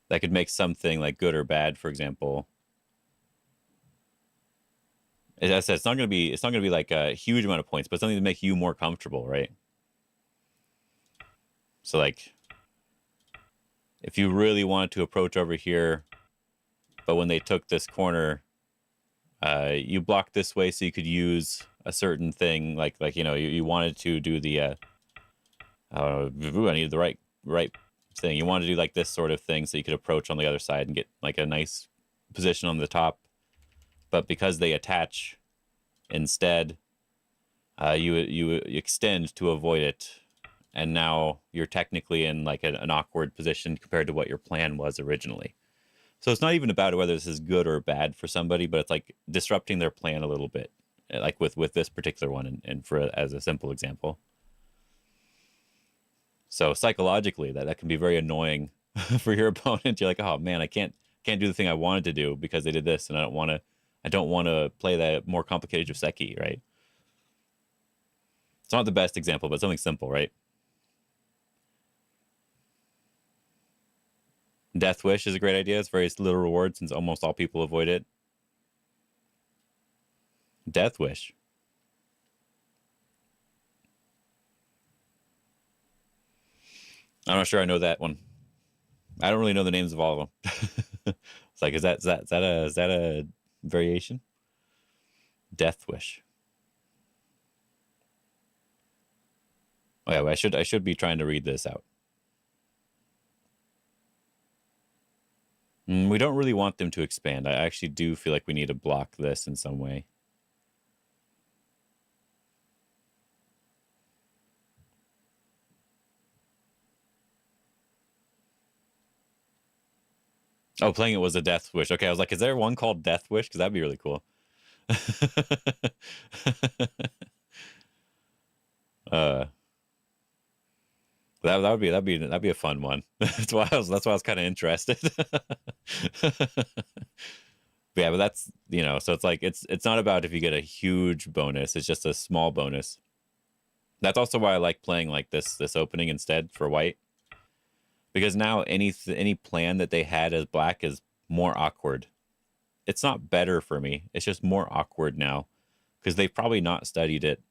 that could make something like good or bad, for example. As I said, it's not gonna be like a huge amount of points, but something to make you more comfortable, right? So like if you really wanted to approach over here, but when they took this corner, you blocked this way so you could use a certain thing, like you wanted to do the I needed the right thing. You wanted to do like this sort of thing so you could approach on the other side and get like a nice position on the top. But because they attach instead, you extend to avoid it, and now you're technically in like an awkward position compared to what your plan was originally. So it's not even about whether this is good or bad for somebody, but it's like disrupting their plan a little bit, like with this particular one, and for as a simple example. So psychologically, that can be very annoying for your opponent. You're like, oh man, I can't do the thing I wanted to do because they did this, and I don't want to play that more complicated Joseki, right? It's not the best example, but something simple, right? Death Wish is a great idea. It's very little reward since almost all people avoid it. Death Wish. I'm not sure I know that one. I don't really know the names of all of them. It's like, is that a variation? Death Wish. Oh yeah, I should be trying to read this out. We don't really want them to expand. I actually do feel like we need to block this in some way. Oh, playing it was a Death Wish. Okay, I was like, is there one called Death Wish? Because that'd be really cool. uh, that'd be a fun one. That's why I was kind of interested. But yeah, but that's so it's like it's not about if you get a huge bonus. It's just a small bonus. That's also why I like playing like this opening instead for white, because now any plan that they had as black is more awkward. It's not better for me. It's just more awkward now because they've probably not studied it.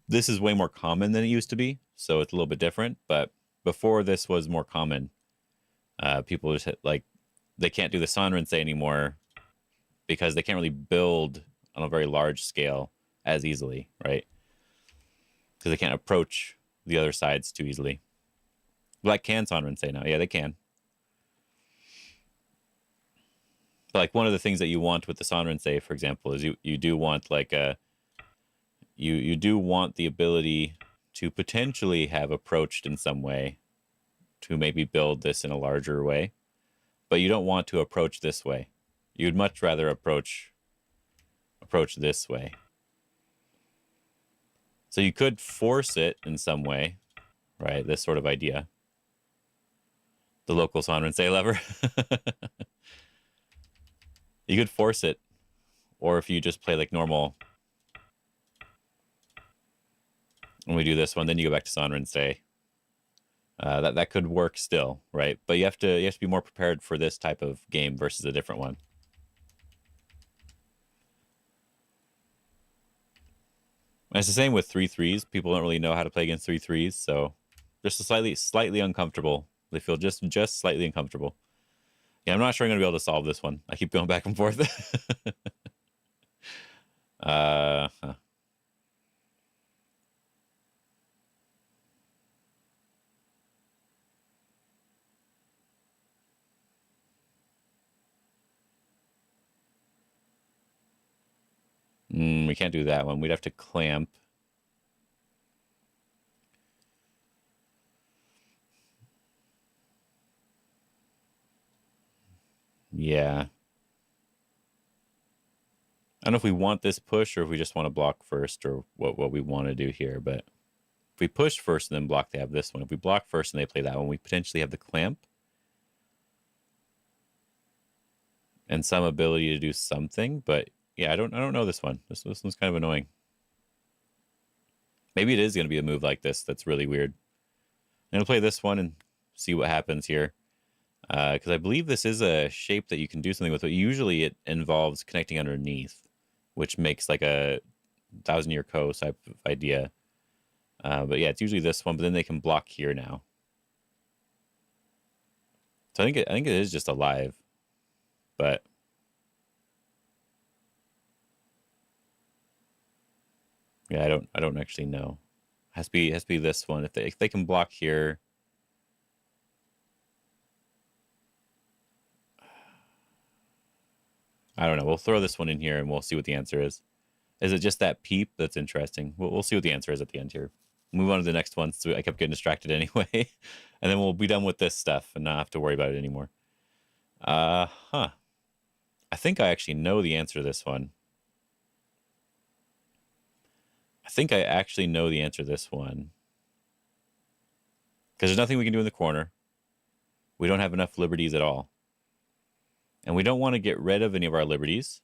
This is way more common than it used to be, so it's a little bit different. But before this was more common, people just like they can't do the Sanrense anymore because they can't really build on a very large scale as easily, right? Because they can't approach the other sides too easily. Black can Sanrense now. Yeah, they can. But like one of the things that you want with the Sanrense, for example, is you do want like a you do want the ability to potentially have approached in some way to maybe build this in a larger way, but you don't want to approach this way. You'd much rather approach this way. So you could force it in some way, right? This sort of idea. The local Sanrense lever. You could force it, or if you just play like normal, when we do this one, then you go back to Sanrense. That could work still, right? But you have to be more prepared for this type of game versus a different one. And it's the same with 3/3s. People don't really know how to play against 3/3s, so just slightly uncomfortable. They feel just slightly uncomfortable. Yeah, I'm not sure I'm gonna be able to solve this one. I keep going back and forth. Huh. We can't do that one. We'd have to clamp. Yeah. I don't know if we want this push or if we just want to block first or what we want to do here. But if we push first and then block, they have this one. If we block first and they play that one, we potentially have the clamp and some ability to do something. But yeah, I don't know this one. This one's kind of annoying. Maybe it is going to be a move like this that's really weird. I'm going to play this one and see what happens here. Because I believe this is a shape that you can do something with, but usually it involves connecting underneath, which makes like a 1,000-year Ko type of idea. But yeah, it's usually this one, but then they can block here now. So I think it is just alive, but yeah, I don't actually know. Has to be this one. If they can block here. I don't know. We'll throw this one in here and we'll see what the answer is. Is it just that peep? That's interesting. We'll see what the answer is at the end here. Move on to the next one. So I kept getting distracted anyway. And then we'll be done with this stuff and not have to worry about it anymore. I think I actually know the answer to this one. I think I actually know the answer to this one. Because there's nothing we can do in the corner. We don't have enough liberties at all. And we don't want to get rid of any of our liberties.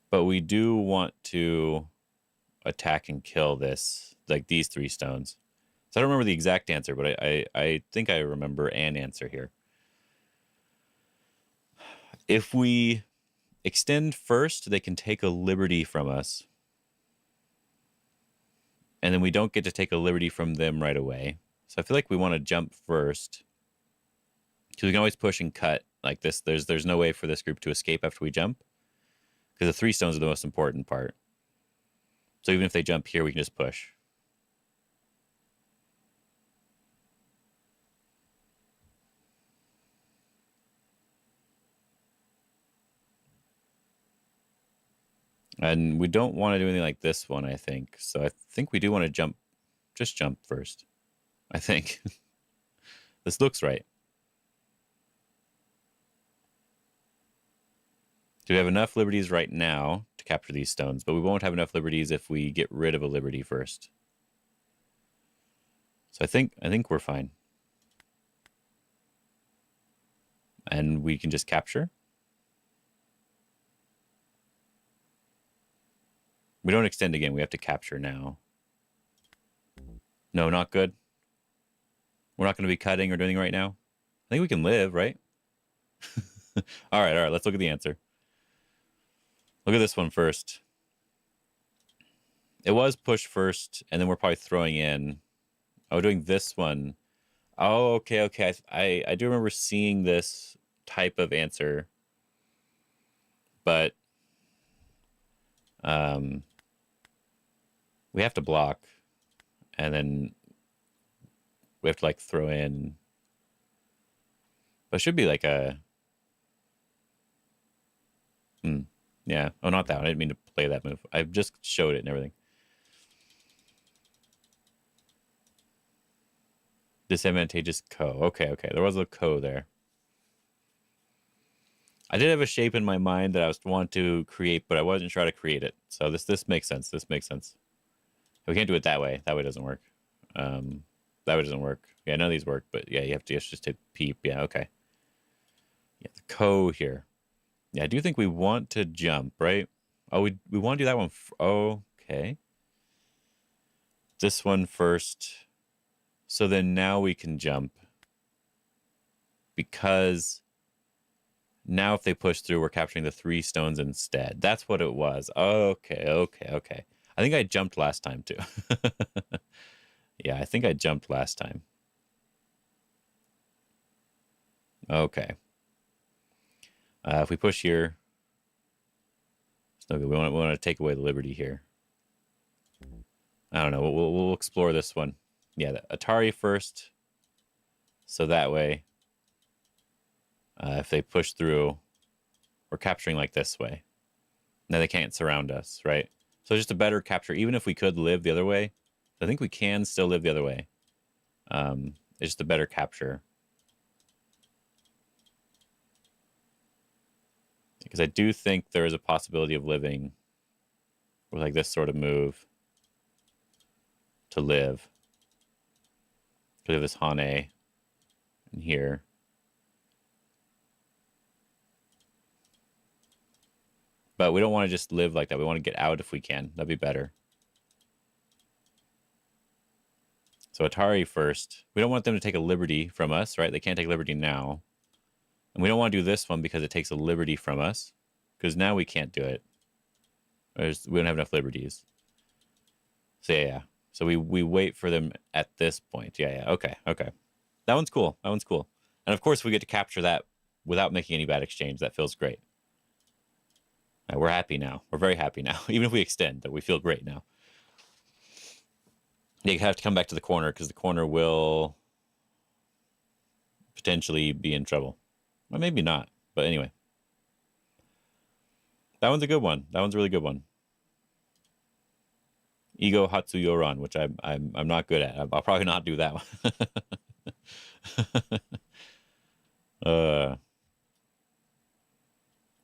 But we do want to attack and kill this, like these 3 stones. So I don't remember the exact answer, but I think I remember an answer here. If we extend first, they can take a liberty from us. And then we don't get to take a liberty from them right away. So I feel like we want to jump first. Because we can always push and cut like this. There's no way for this group to escape after we jump. Because the 3 stones are the most important part. So even if they jump here, we can just push. And we don't want to do anything like this one, I think. So I think we do want to jump. Just jump first. I think. This looks right. Do we have enough liberties right now to capture these stones? But we won't have enough liberties if we get rid of a liberty first. So I think we're fine. And we can just capture. We don't extend again. We have to capture now. No, not good. We're not going to be cutting or doing right now. I think we can live, right? All right. Let's look at the answer. Look at this one first. It was push first, and then we're probably throwing in. Oh, doing this one. Oh, okay. I do remember seeing this type of answer, but we have to block, and then we have to like throw in. But it should be like a. Yeah. Oh, not that one. I didn't mean to play that move. I just showed it and everything. Disadvantageous Ko. Okay. There was a Ko there. I did have a shape in my mind that I was want to create, but I wasn't sure how to create it. So this makes sense. This makes sense. We can't do it that way. That way doesn't work. That way doesn't work. Yeah, none of these work, but yeah, you have to just hit peep. Yeah, okay. Yeah, the co here. Yeah, I do think we want to jump, right? Oh, we want to do that one. Okay. This one first. So then now we can jump. Because now if they push through, we're capturing the 3 stones instead. That's what it was. Okay. I think I jumped last time too. Yeah, I think I jumped last time. Okay. If we push here, it's no good. We want to take away the liberty here. I don't know. We'll explore this one. Yeah, the Atari first. So that way, if they push through, we're capturing like this way. Now they can't surround us, right? So just a better capture. Even if we could live the other way, I think we can still live the other way. It's just a better capture. Because I do think there is a possibility of living with like this sort of move to live. Because of this Hane in here. But we don't want to just live like that. We want to get out if we can. That'd be better. So Atari first. We don't want them to take a liberty from us, right? They can't take liberty now. And we don't want to do this one because it takes a liberty from us. Because now we can't do it. We don't have enough liberties. So yeah. So we wait for them at this point. Yeah. Okay. That one's cool. And of course we get to capture that without making any bad exchange. That feels great. We're happy now. We're very happy now. Even if we extend, that we feel great now. You have to come back to the corner because the corner will potentially be in trouble. Well, maybe not. But anyway. That one's a good one. That one's a really good one. Ego Hatsuyoran, which I'm not good at. I'll probably not do that one.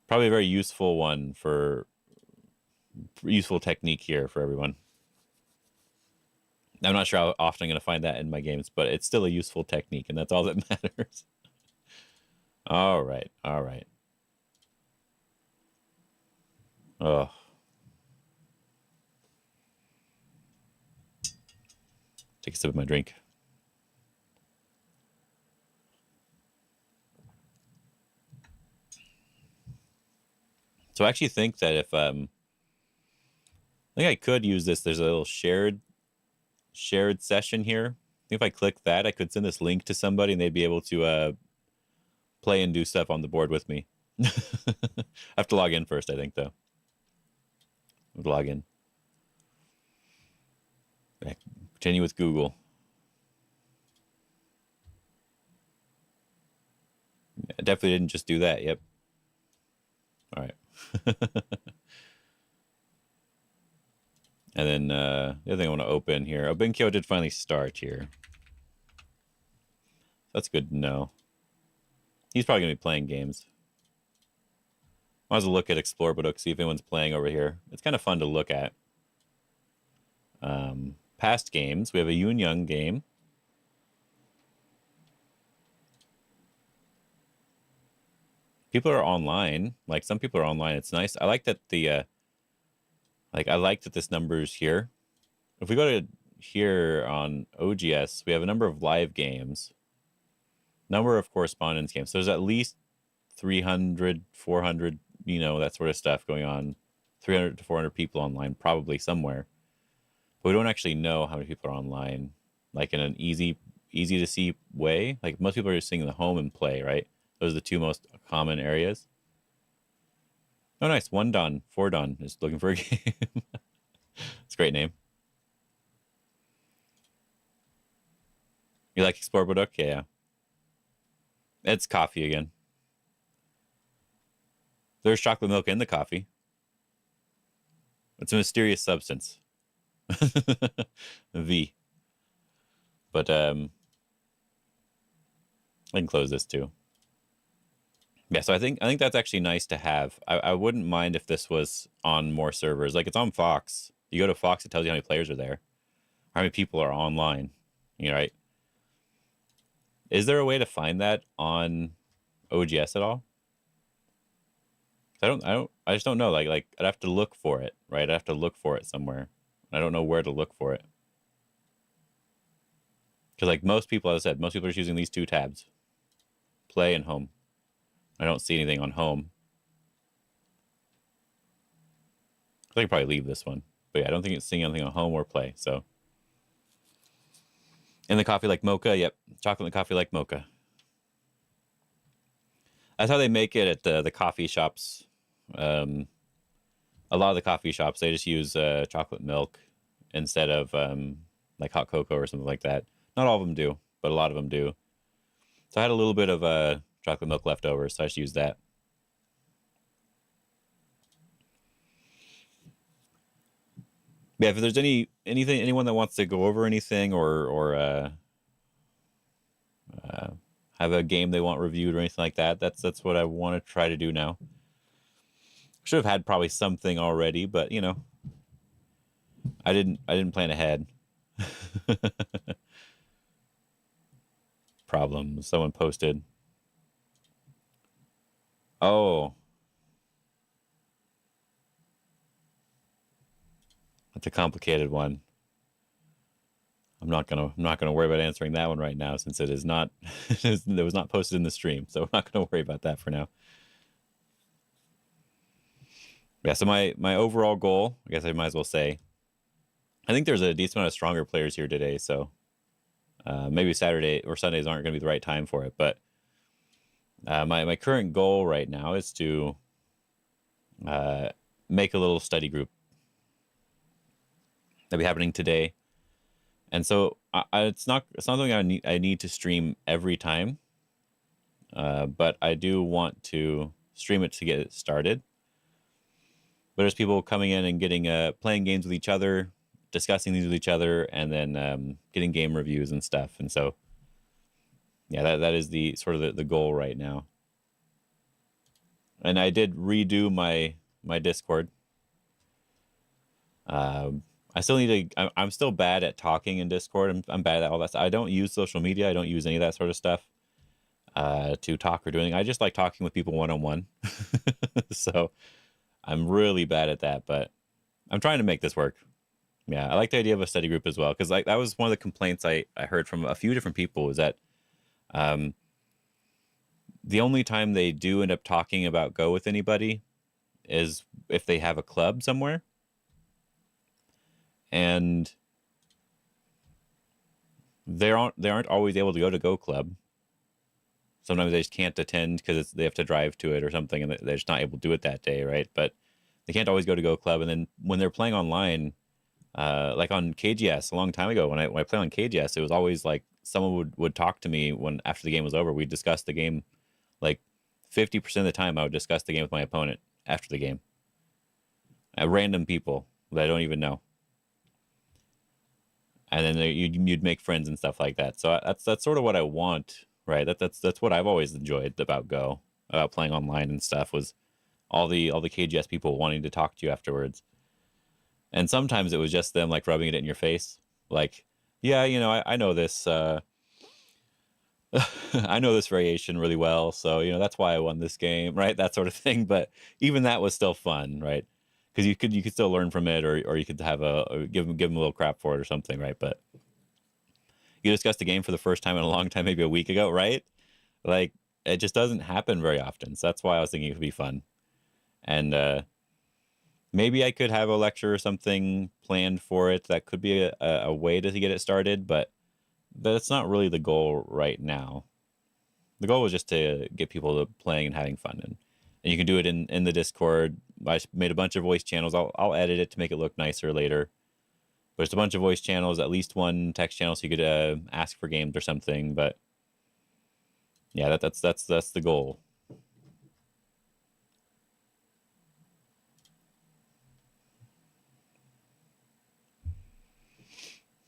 Probably a very useful one for useful technique here for everyone. I'm not sure how often I'm going to find that in my games, but it's still a useful technique, and that's all that matters. All right. Oh. Take a sip of my drink. So I actually think that if I think I could use this. There's a little shared session here. If I click that, I could send this link to somebody and they'd be able to play and do stuff on the board with me. I have to log in first, I think, though. Log in. Continue with Google. I definitely didn't just do that. Yep. All right. And then the other thing I want to open here. Obenkyo did finally start here. That's good to know. He's probably going to be playing games. Might as well look at Explore Baduk, see if anyone's playing over here. It's kind of fun to look at. Past games. We have a Yoon Young game. People are online. Like, some people are online. It's nice. I like that the... I like that this number is here. If we go to here on OGS, we have a number of live games. Number of correspondence games. So there's at least 300, 400, that sort of stuff going on. 300 to 400 people online, probably somewhere. But we don't actually know how many people are online, like in an easy to see way. Like, most people are just sitting in the home and play, right? Those are the 2 most common areas. Oh, nice. 1Don, 4Don is looking for a game. It's a great name. You like Explore Baduk? Yeah. It's coffee again. There's chocolate milk in the coffee. It's a mysterious substance. V. But I can close this too. Yeah, so I think that's actually nice to have. I wouldn't mind if this was on more servers. Like it's on Fox. You go to Fox, it tells you how many players are there, how many people are online. You know, right? Is there a way to find that on OGS at all? I just don't know. Like I'd have to look for it, right? I'd have to look for it somewhere. I don't know where to look for it. Because like most people, as I said, most people are just using these two tabs, play and home. I don't see anything on home. I could probably leave this one. But yeah, I don't think it's seeing anything on home or play. So in the coffee like mocha, yep. Chocolate and coffee like mocha. That's how they make it at the coffee shops. A lot of the coffee shops, they just use chocolate milk instead of like hot cocoa or something like that. Not all of them do, but a lot of them do. So I had a little bit of chocolate milk left over, so I just used that. Yeah, if there's anyone that wants to go over anything or have a game they want reviewed or anything like that, that's what I want to try to do now. Should have had probably something already, but you know, I didn't plan ahead. Problem. Someone posted. Oh, that's a complicated one. I'm not gonna worry about answering that one right now since it is not it was not posted in the stream, so I'm not gonna worry about that for now. Yeah, so my overall goal, I guess I might as well say, I think there's a decent amount of stronger players here today, so maybe Saturday or Sundays aren't going to be the right time for it. But my current goal right now is to make a little study group that'll be happening today, and so it's not something I need to stream every time, but I do want to stream it to get it started. But there's people coming in and getting playing games with each other, discussing these with each other, and then getting game reviews and stuff. And so, yeah, that is the sort of the goal right now. And I did redo my Discord. I still need to. I'm still bad at talking in Discord. I'm bad at all that stuff. I don't use social media. I don't use any of that sort of stuff to talk or do anything. I just like talking with people one on one. So I'm really bad at that, but I'm trying to make this work. Yeah, I like the idea of a study group as well, because like that was one of the complaints I heard from a few different people, is that the only time they do end up talking about Go with anybody is if they have a club somewhere, and they aren't always able to go to Go Club. Sometimes they just can't attend because they have to drive to it or something, and they're just not able to do it that day, right? But they can't always go to Go Club, and then when they're playing online, like on KGS a long time ago, when I played on KGS, it was always like someone would talk to me when after the game was over. We'd discuss the game. Like 50% of the time, I would discuss the game with my opponent after the game. Random people that I don't even know, and then you'd make friends and stuff like that. So that's sort of what I want, right? That's what I've always enjoyed about Go, about playing online and stuff, was all the KGS people wanting to talk to you afterwards. And sometimes it was just them like rubbing it in your face, like, yeah, you know, I know this. I know this variation really well, so you know that's why I won this game, right? That sort of thing. But even that was still fun, right? Because you could still learn from it, or you could have or give them a little crap for it or something, right? But you discussed the game for the first time in a long time, maybe a week ago, right? Like it just doesn't happen very often. So that's why I was thinking it could be fun, and maybe I could have a lecture or something planned for it. That could be a way to get it started, but that's not really the goal right now. The goal was just to get people to playing and having fun, and you can do it in the Discord. I made a bunch of voice channels. I'll edit it to make it look nicer later. But it's a bunch of voice channels, at least one text channel, so you could ask for games or something. But yeah, that's the goal.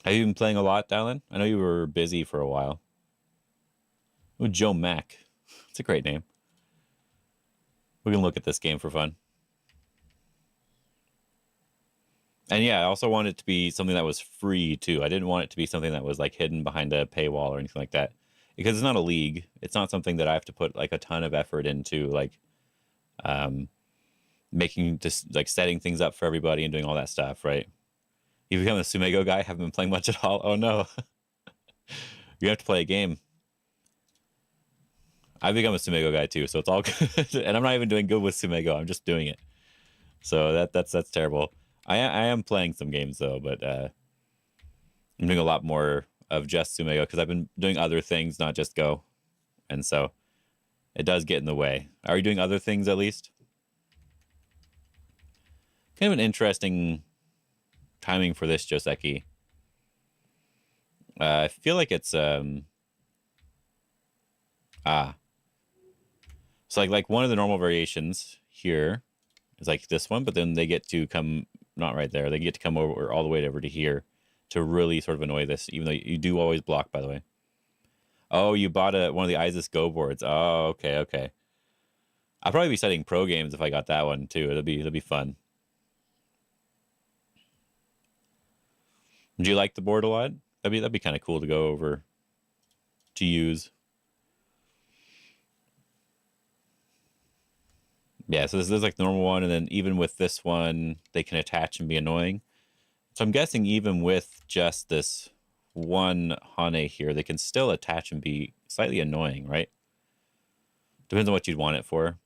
Have you been playing a lot, Dylan? I know you were busy for a while. Oh, Joe Mack. It's a great name. We can look at this game for fun. And yeah, I also want it to be something that was free too. I didn't want it to be something that was like hidden behind a paywall or anything like that. Because it's not a league. It's not something that I have to put like a ton of effort into, like making just like setting things up for everybody and doing all that stuff, right? You become a Sumego guy, haven't been playing much at all. Oh no. You have to play a game. I've become a Sumego guy too, so it's all good. And I'm not even doing good with Sumego. I'm just doing it. So that's terrible. I am playing some games though, but I'm doing a lot more of just Sumego because I've been doing other things, not just Go, and so it does get in the way. Are you doing other things at least? Kind of an interesting timing for this Joseki. I feel like it's so like one of the normal variations here is like this one, but then they get to come not right there. They get to come over all the way over to here to really sort of annoy this, even though you do always block, by the way. Oh, you bought one of the Isis Go boards. Oh, okay. I'll probably be setting pro games if I got that one too. It'll be fun. Do you like the board a lot? That'd be kind of cool to go over to use. Yeah, so this is like the normal one, and then even with this one, they can attach and be annoying. So I'm guessing even with just this one Hane here, they can still attach and be slightly annoying, right? Depends on what you'd want it for.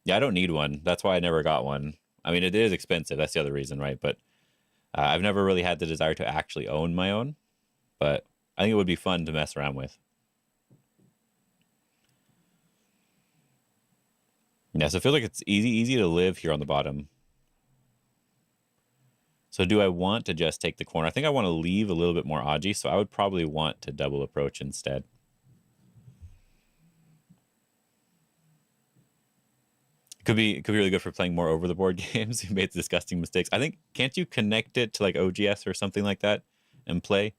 Yeah, I don't need one. That's why I never got one. I mean, it is expensive. That's the other reason, right? But I've never really had the desire to actually own my own. But I think it would be fun to mess around with. Yeah, so it feels like it's easy to live here on the bottom. So do I want to just take the corner? I think I want to leave a little bit more Aji, so I would probably want to double approach instead. Could be really good for playing more over the board games. You made disgusting mistakes. I think, can't you connect it to like OGS or something like that and play?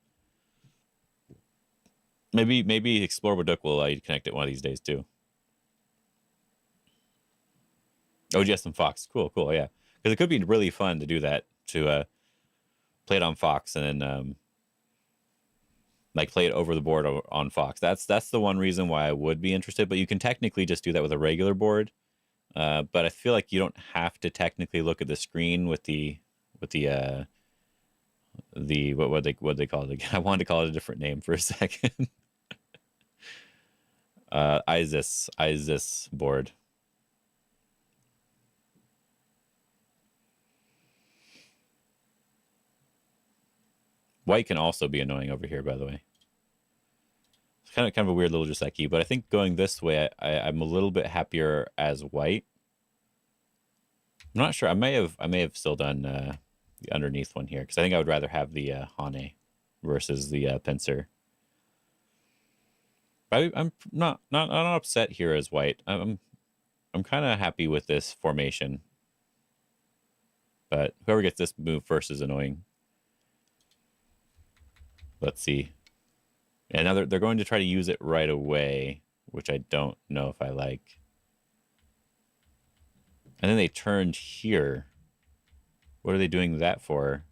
Maybe Explore Baduk will allow you to connect it one of these days too. OGS and Fox. Cool, yeah. Because it could be really fun to do that, to play it on Fox and then like play it over the board on Fox. That's the one reason why I would be interested. But you can technically just do that with a regular board. But I feel like you don't have to technically look at the screen with the what they call it again? I wanted to call it a different name for a second. Isis board. White can also be annoying over here, by the way. It's kind of a weird little Joseki, but I think going this way, I'm a little bit happier as white. I'm not sure. I may have still done the underneath one here because I think I would rather have the Hane versus the pincer. But I'm not upset here as white. I'm kind of happy with this formation. But whoever gets this move first is annoying. Let's see. And now they're going to try to use it right away, which I don't know if I like. And then they turned here. What are they doing that for?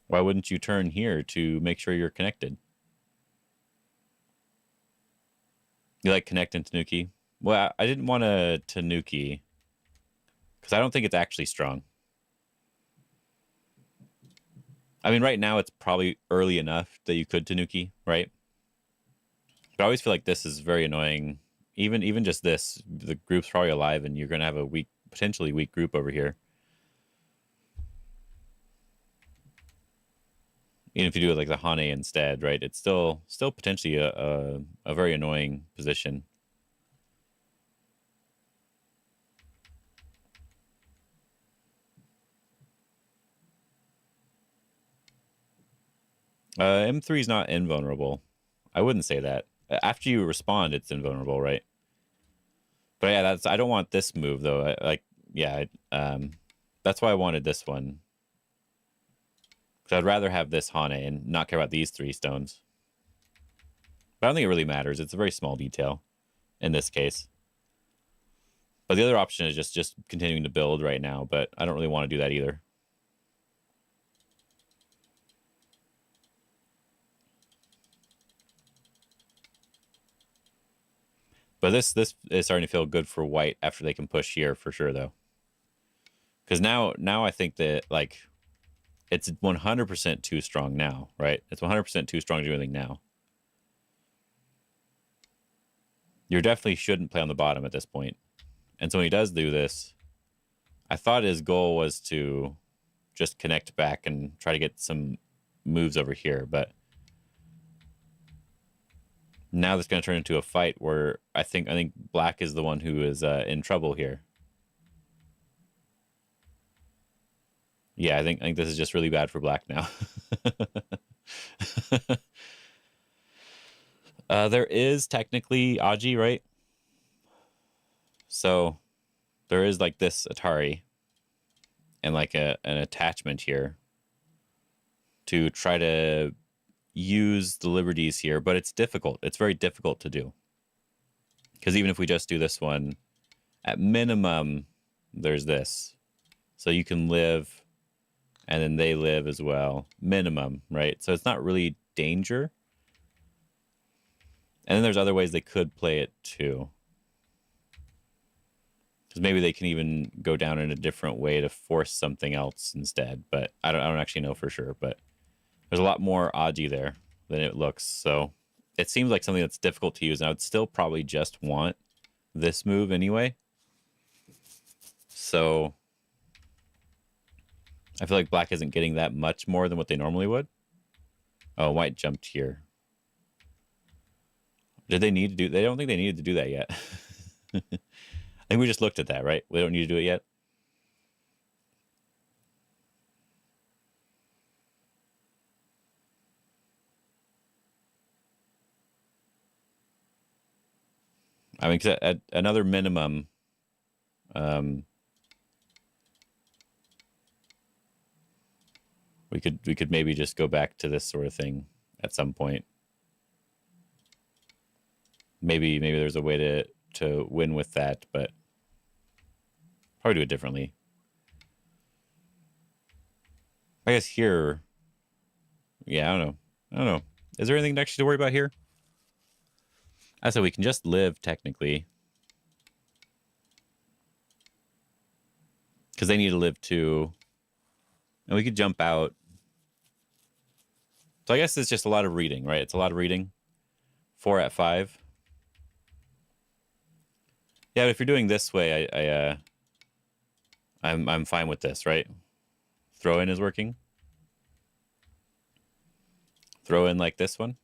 Why wouldn't you turn here to make sure you're connected? You like connect and Tanuki? Well, I didn't want a Tanuki because I don't think it's actually strong. I mean, right now it's probably early enough that you could Tanuki, right? But I always feel like this is very annoying. Even just this, the group's probably alive, and you're going to have a potentially weak group over here. Even if you do it like the Hane instead, right? It's still potentially a very annoying position. M3 is not invulnerable. I wouldn't say that. After you respond, it's invulnerable, right? But yeah, I don't want this move though. That's why I wanted this one. Because I'd rather have this Hane and not care about these 3 stones. But I don't think it really matters. It's a very small detail in this case. But the other option is just continuing to build right now, but I don't really want to do that either. But this is starting to feel good for white after they can push here for sure, though. Because now I think that, like, it's 100% too strong now, right? It's 100% too strong to do anything now. You definitely shouldn't play on the bottom at this point. And so when he does do this, I thought his goal was to just connect back and try to get some moves over here, but now that's going to turn into a fight where I think black is the one who is in trouble here. Yeah, I think this is just really bad for black now. There is technically Aji, right? So there is like this Atari and like an attachment here to try to use the liberties here, but it's difficult. It's very difficult to do. Because even if we just do this one, at minimum, there's this. So you can live, and then they live as well. Minimum, right? So it's not really danger. And then there's other ways they could play it too. Because maybe they can even go down in a different way to force something else instead. But I don't actually know for sure. But there's a lot more Aji there than it looks. So it seems like something that's difficult to use. And I would still probably just want this move anyway. So I feel like black isn't getting that much more than what they normally would. Oh, white jumped here. Did they need to do... They don't think they needed to do that yet. I think we just looked at that, right? We don't need to do it yet. I mean, at another minimum, we could maybe just go back to this sort of thing at some point. Maybe there's a way to win with that, but probably do it differently. I guess here, yeah, I don't know. Is there anything actually to worry about here? I said we can just live technically, because they need to live too, and we could jump out. So I guess it's just a lot of reading, right? It's a lot of reading. 4 at 5. Yeah, but if you're doing this way, I'm fine with this, right? Throw in is working. Throw in like this one.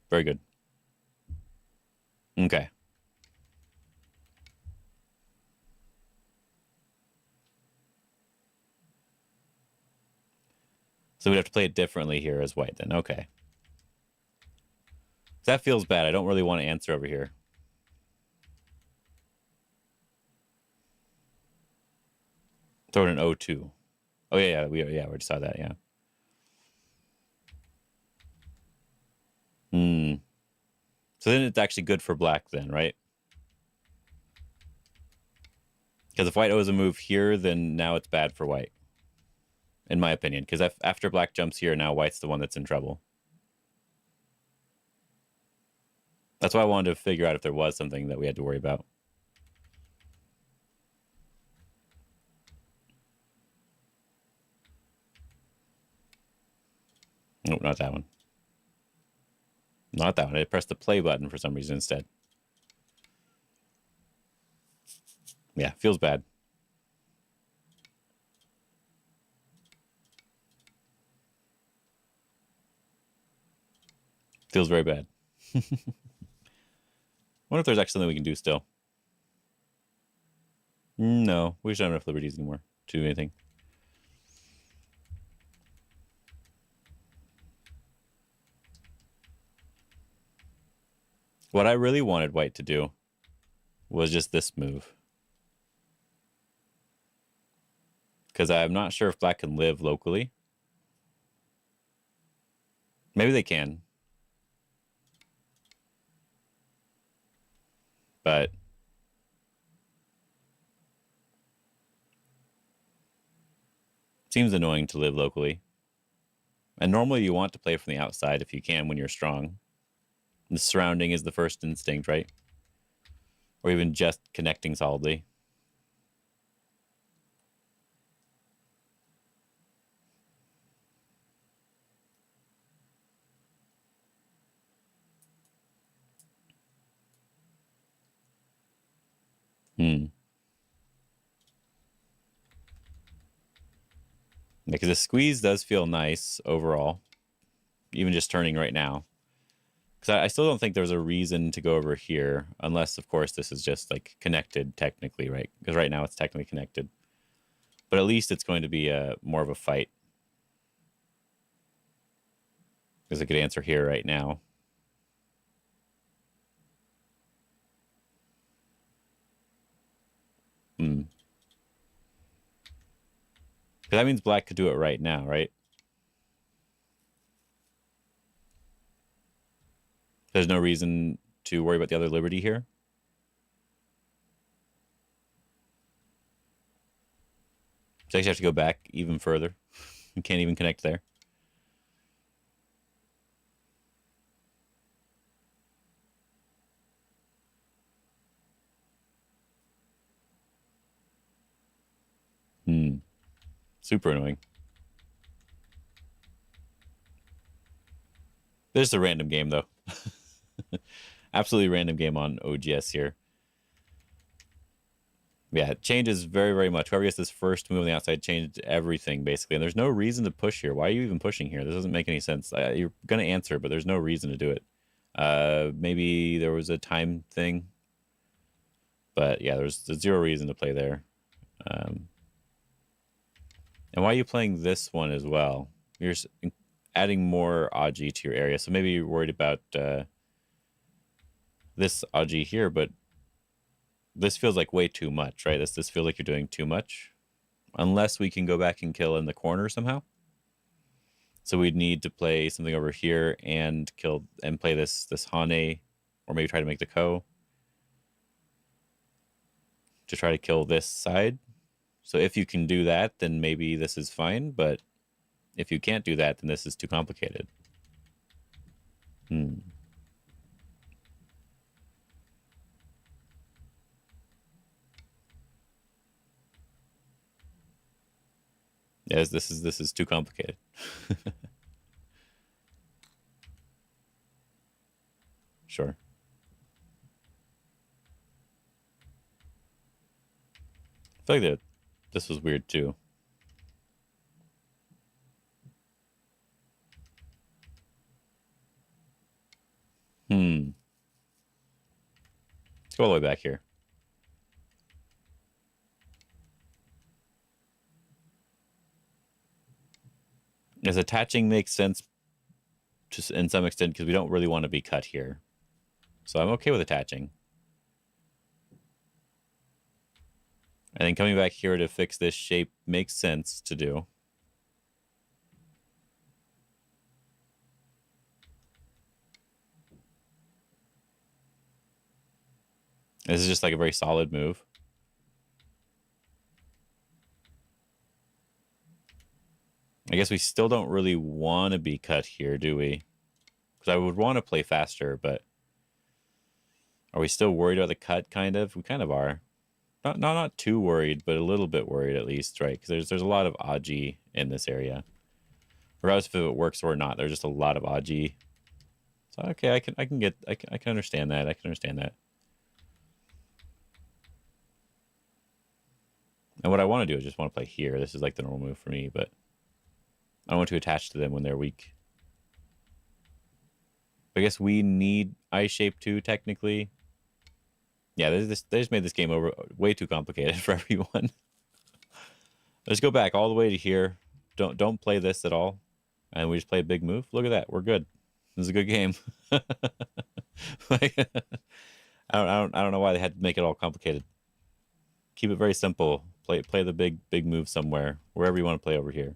Very good. Okay. So we'd have to play it differently here as white then. Okay. That feels bad. I don't really want to answer over here. Throw in an O2. Oh yeah, we already saw that, yeah. So then it's actually good for black then, right? Because if white owes a move here, then now it's bad for white. In my opinion. Because after black jumps here, now white's the one that's in trouble. That's why I wanted to figure out if there was something that we had to worry about. Nope, not that one. Not that one. I pressed the play button for some reason instead. Yeah, feels bad. Feels very bad. Wonder if there's actually something we can do still. No, we just don't have enough liberties anymore to do anything. What I really wanted white to do was just this move. Because I'm not sure if black can live locally. Maybe they can. But it seems annoying to live locally. And normally you want to play from the outside if you can when you're strong. The surrounding is the first instinct, right? Or even just connecting solidly. Because the squeeze does feel nice overall, even just turning right now. Because I still don't think there's a reason to go over here, unless, of course, this is just like connected technically, right? Because right now it's technically connected. But at least it's going to be more of a fight. Because I could answer here right now. Because that means black could do it right now, right? There's no reason to worry about the other liberty here. So I actually have to go back even further. You can't even connect there. Super annoying. There's a random game, though. Absolutely random game on OGS here. Yeah, it changes very, very much. Whoever gets this first move on the outside changed everything, basically. And there's no reason to push here. Why are you even pushing here? This doesn't make any sense. You're going to answer, but there's no reason to do it. Maybe there was a time thing. But yeah, there's zero reason to play there. And why are you playing this one as well? You're adding more Aji to your area. So maybe you're worried about this Aji here, but this feels like way too much, right? This feels like you're doing too much. Unless we can go back and kill in the corner somehow. So we'd need to play something over here and play this Hane, or maybe try to make the Ko to try to kill this side. So if you can do that, then maybe this is fine. But if you can't do that, then this is too complicated. Yes, this is too complicated. Sure. I feel like that this was weird too. Let's go all the way back here. As attaching makes sense just in some extent because we don't really want to be cut here. So I'm okay with attaching. And then coming back here to fix this shape makes sense to do. This is just like a very solid move. I guess we still don't really want to be cut here, do we? Because I would want to play faster, but are we still worried about the cut, kind of? We kind of are. Not too worried, but a little bit worried at least, right? Because there's a lot of Aji in this area. Regardless if it works or not, there's just a lot of Aji. So okay, I can understand that. I can understand that. And what I want to do is just want to play here. This is like the normal move for me, but I don't want to attach to them when they're weak. I guess we need eye shape too, technically. Yeah, they just made this game over way too complicated for everyone. Let's go back all the way to here. Don't play this at all, and we just play a big move. Look at that, we're good. This is a good game. Like, I don't know why they had to make it all complicated. Keep it very simple. Play the big move somewhere, wherever you want to play over here.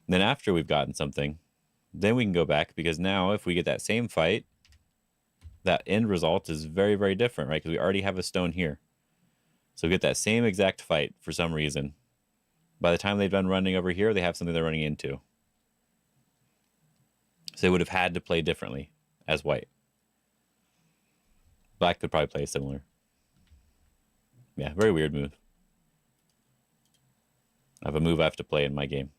And then after we've gotten something, then we can go back, because now if we get that same fight, that end result is very, very different, right? Because we already have a stone here. So we get that same exact fight for some reason. By the time they've done running over here, they have something they're running into. So they would have had to play differently as white. Black could probably play similar. Yeah, very weird move. I have a move I have to play in my game.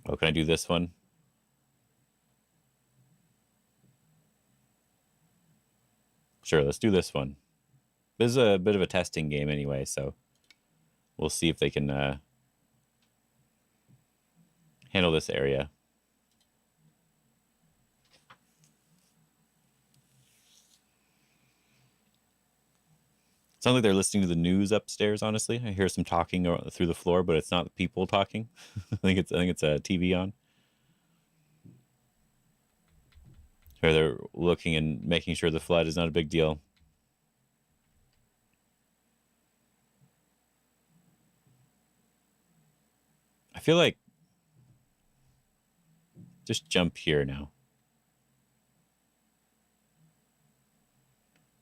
Oh, can I do this one? Sure, let's do this one. This is a bit of a testing game anyway, so we'll see if they can handle this area. Sounds like they're listening to the news upstairs, honestly. I hear some talking through the floor, but it's not the people talking. I think it's a TV on. Or they're looking and making sure the flood is not a big deal. I feel like just jump here now.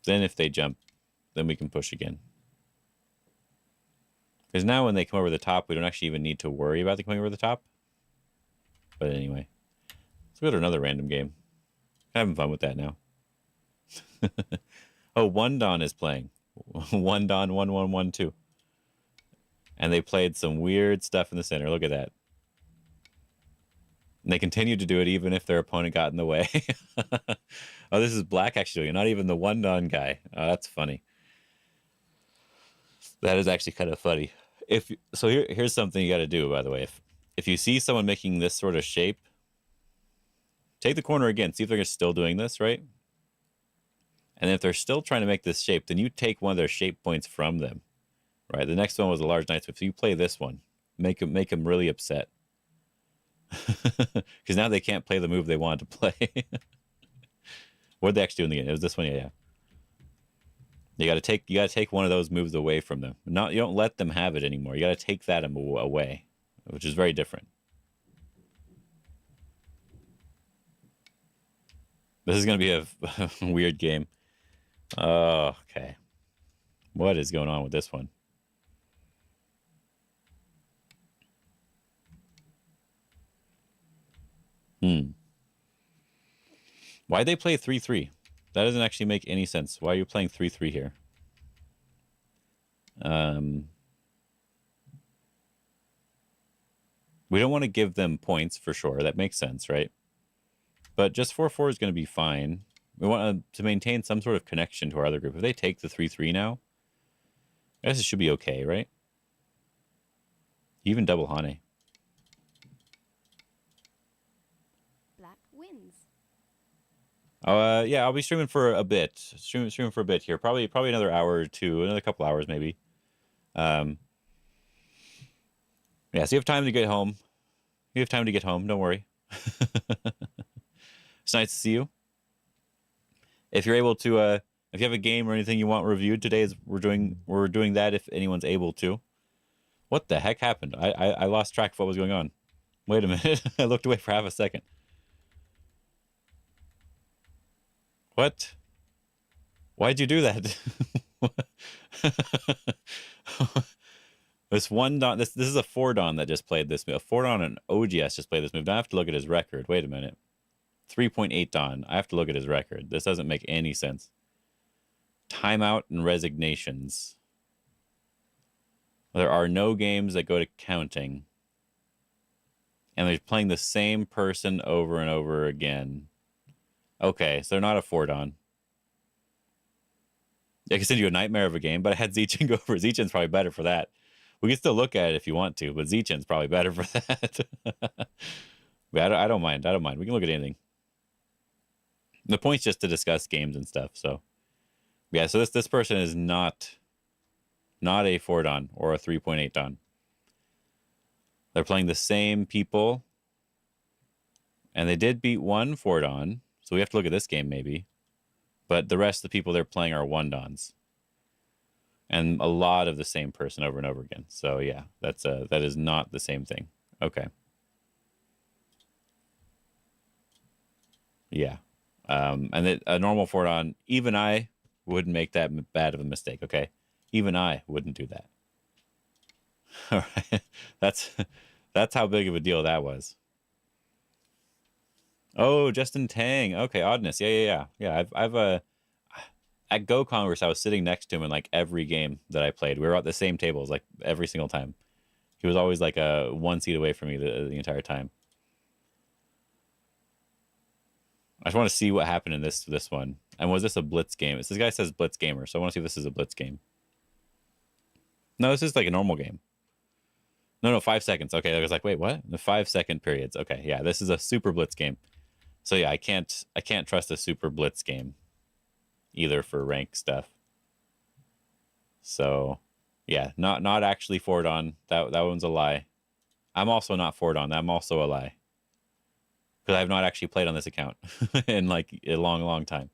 Then if they jump, then we can push again. Because now when they come over the top, we don't actually even need to worry about them coming over the top. But anyway, let's go to another random game. I'm having fun with that now. Oh, One Dawn is playing. One Dawn 1112. And they played some weird stuff in the center. Look at that. And they continued to do it even if their opponent got in the way. Oh, this is Black actually, not even the One Dawn guy. Oh, that's funny. That is actually kind of funny. Here's something you got to do, by the way. If you see someone making this sort of shape, take the corner again. See if they're still doing this, right? And if they're still trying to make this shape, then you take one of their shape points from them, right? The next one was a large knight swift. So you play this one. Make them really upset. Because now they can't play the move they wanted to play. What did they actually do in the end? It was this one, yeah. You gotta take one of those moves away from them. You don't let them have it anymore. You gotta take that away, which is very different. This is gonna be a weird game. Oh, okay. What is going on with this one? Why'd they play 3-3? That doesn't actually make any sense. Why are you playing 3-3 here? We don't want to give them points for sure. That makes sense, right? But just 4-4 is going to be fine. We want to maintain some sort of connection to our other group. If they take the 3-3 now, I guess it should be okay, right? Even double Hane. Black wins. Yeah, I'll be streaming for a bit. Streaming for a bit here. Probably another hour or two, another couple hours maybe. Yeah, so you have time to get home. You have time to get home. Don't worry. It's nice to see you. If you're able to, if you have a game or anything you want reviewed today, we're doing that if anyone's able to. What the heck happened? I lost track of what was going on. Wait a minute. I looked away for half a second. What? Why'd you do that? This One Dawn, this is a 4-Dawn that just played this move. A 4-Dawn and OGS just played this move. Now I have to look at his record. Wait a minute. 3.8 Dawn. I have to look at his record. This doesn't make any sense. Timeout and resignations. There are no games that go to counting. And they're playing the same person over and over again. Okay, so they're not a 4-Dawn. I can send you a nightmare of a game, but I had Zichen go for Zichen's probably better for that. We can still look at it if you want to, but Zichen's probably better for that. I don't mind. We can look at anything. The point's just to discuss games and stuff. So, yeah. So this person is not a 4-Dawn or a 3.8 Dawn. They're playing the same people, and they did beat one 4-Dawn. So we have to look at this game maybe, but the rest of the people they're playing are 1-Dawns. And a lot of the same person over and over again. So yeah, that is not the same thing. Okay. Yeah. And a normal forward on, even I wouldn't make that bad of a mistake. Okay, even I wouldn't do that. All right, that's that's how big of a deal that was. Oh, Justin Tang. Okay, oddness. Yeah. I've at Go Congress, I was sitting next to him in like every game that I played. We were at the same tables like every single time. He was always like a one seat away from me the entire time. I just want to see what happened in this one. And was this a blitz game? This guy says blitz gamer, so I want to see if this is a blitz game. No, this is like a normal game. No, 5 seconds. Okay, I was like, wait, what? The 5 second periods. Okay, yeah, this is a super blitz game. So yeah, I can't trust a super blitz game either for rank stuff. So yeah, not actually forward on. That one's a lie. I'm also not forward on. I'm also a lie. Because I have not actually played on this account in like a long time.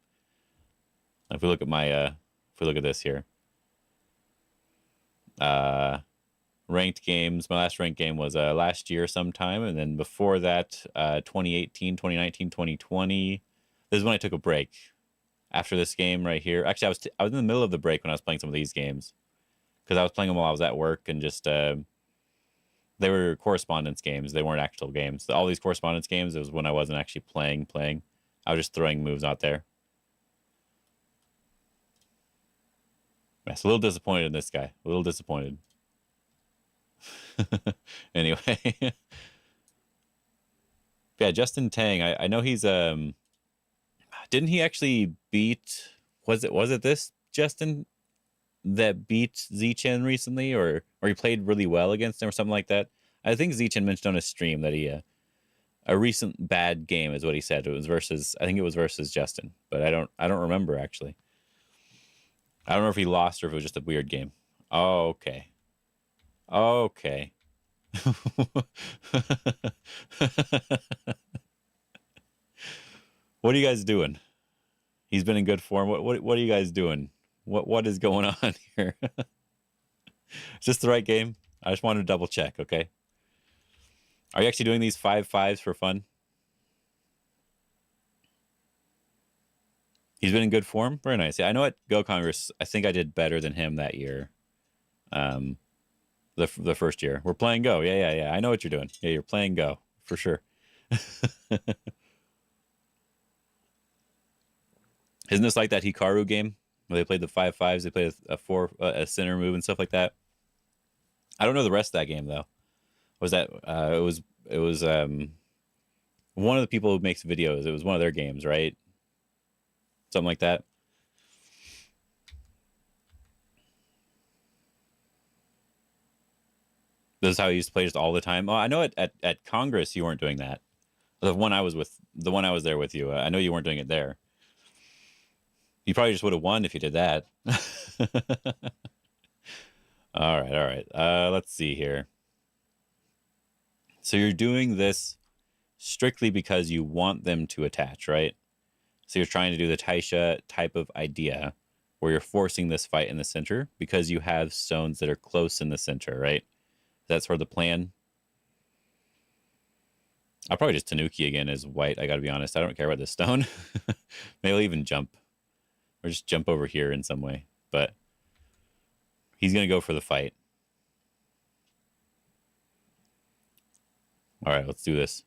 If we look at my if we look at this here. Ranked games. My last ranked game was last year sometime, and then before that 2018, 2019, 2020. This is when I took a break after this game right here. Actually, I was in the middle of the break when I was playing some of these games because I was playing them while I was at work, and just they were correspondence games. They weren't actual games. All these correspondence games, it was when I wasn't actually playing. I was just throwing moves out there. Yes, a little disappointed in this guy. A little disappointed. Anyway. Yeah, Justin Tang. I know he's didn't he actually beat, was it this Justin that beat Zichen recently, or he played really well against him or something like that? I think Zichen mentioned on his stream that he a recent bad game is what he said. It was versus, I think it was versus Justin, but I don't remember actually. I don't know if he lost or if it was just a weird game. Oh, okay. Okay. What are you guys doing? He's been in good form. What are you guys doing? What is going on here? Is this the right game? I just wanted to double check, okay? Are you actually doing these 5-5s for fun? He's been in good form. Very nice. Yeah, I know at Go Congress, I think I did better than him that year. The first year. We're playing Go. Yeah. I know what you're doing. Yeah, you're playing Go for sure. Isn't this like that Hikaru game where they played the 5-5s? They played a center move and stuff like that. I don't know the rest of that game though. Was that it was one of the people who makes videos. It was one of their games, right? Something like that. This is how you used to play just all the time. Oh, I know at Congress you weren't doing that. The one I was there with you. I know you weren't doing it there. You probably just would have won if you did that. All right. Let's see here. So you're doing this strictly because you want them to attach, right? So you're trying to do the Taisha type of idea where you're forcing this fight in the center because you have stones that are close in the center, right? That's sort of the plan. I'll probably just Tanuki again as white. I got to be honest. I don't care about this stone. Maybe I'll even jump or just jump over here in some way. But he's going to go for the fight. All right, let's do this.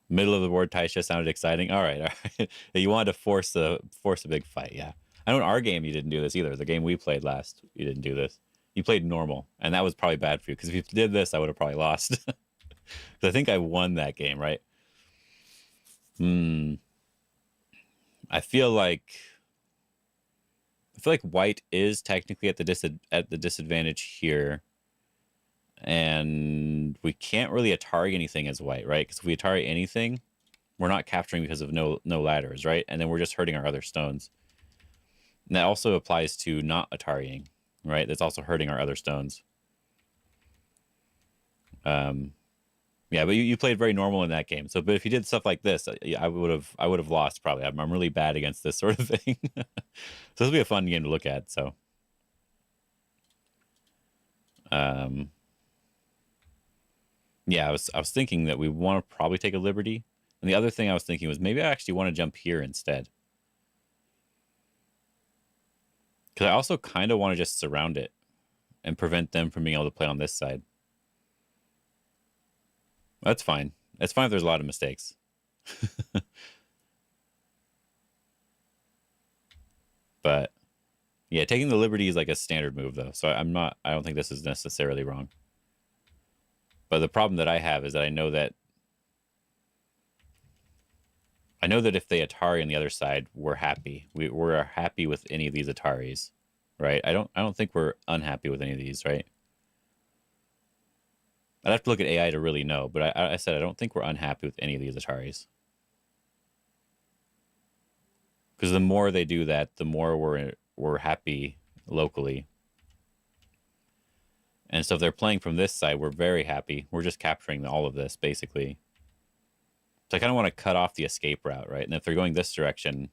Middle of the board, Taisha sounded exciting. All right. You wanted to force a big fight, yeah. I know in our game you didn't do this either. The game we played last, you didn't do this. You played normal, and that was probably bad for you because if you did this, I would have probably lost. I think I won that game, right? I feel like white is technically at the disadvantage here, and we can't really Atari anything as white, right? Because if we Atari anything, we're not capturing because of no ladders, right? And then we're just hurting our other stones. And that also applies to not Atariing, right? That's also hurting our other stones. Yeah, but you played very normal in that game. So, but if you did stuff like this, I would have lost probably. I'm really bad against this sort of thing. So this will be a fun game to look at. So, yeah, I was thinking that we want to probably take a liberty, and the other thing I was thinking was maybe I actually want to jump here instead. Because I also kind of want to just surround it and prevent them from being able to play on this side. That's fine. It's fine if there's a lot of mistakes. But yeah, taking the liberty is like a standard move though. So I don't think this is necessarily wrong. But the problem that I have is that I know that if they Atari on the other side, we're happy. We're happy with any of these Ataris, right? I don't think we're unhappy with any of these, right? I'd have to look at AI to really know, but I said I don't think we're unhappy with any of these Ataris. Because the more they do that, the more we're happy locally. And so if they're playing from this side, we're very happy. We're just capturing all of this, basically. So I kind of want to cut off the escape route, right? And if they're going this direction,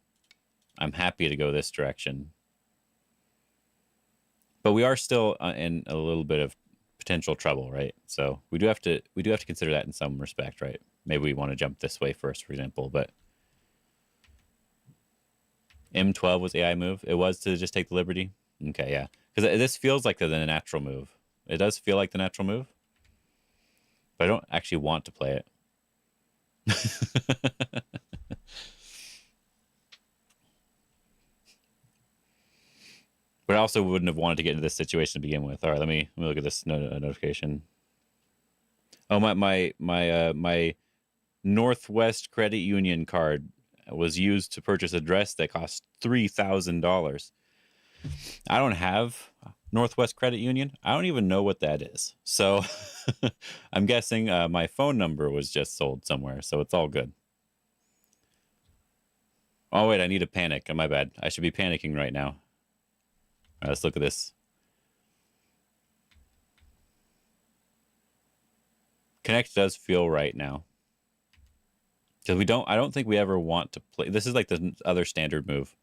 I'm happy to go this direction. But we are still in a little bit of potential trouble, right? So we do have to consider that in some respect, right? Maybe we want to jump this way first, for example, but M12 was AI move. It was to just take the liberty. Okay, yeah, because this feels like the natural move. It does feel like the natural move, but I don't actually want to play it. But I also wouldn't have wanted to get into this situation to begin with. All right, let me look at this notification. Oh, my Northwest Credit Union card was used to purchase a dress that cost $3,000. I don't have Northwest Credit Union. I don't even know what that is. So I'm guessing my phone number was just sold somewhere. So it's all good. Oh, wait, I need to panic. Oh, my bad. I should be panicking right now. All right, let's look at this. Connect does feel right now. Because I don't think we ever want to play. This is like the other standard move.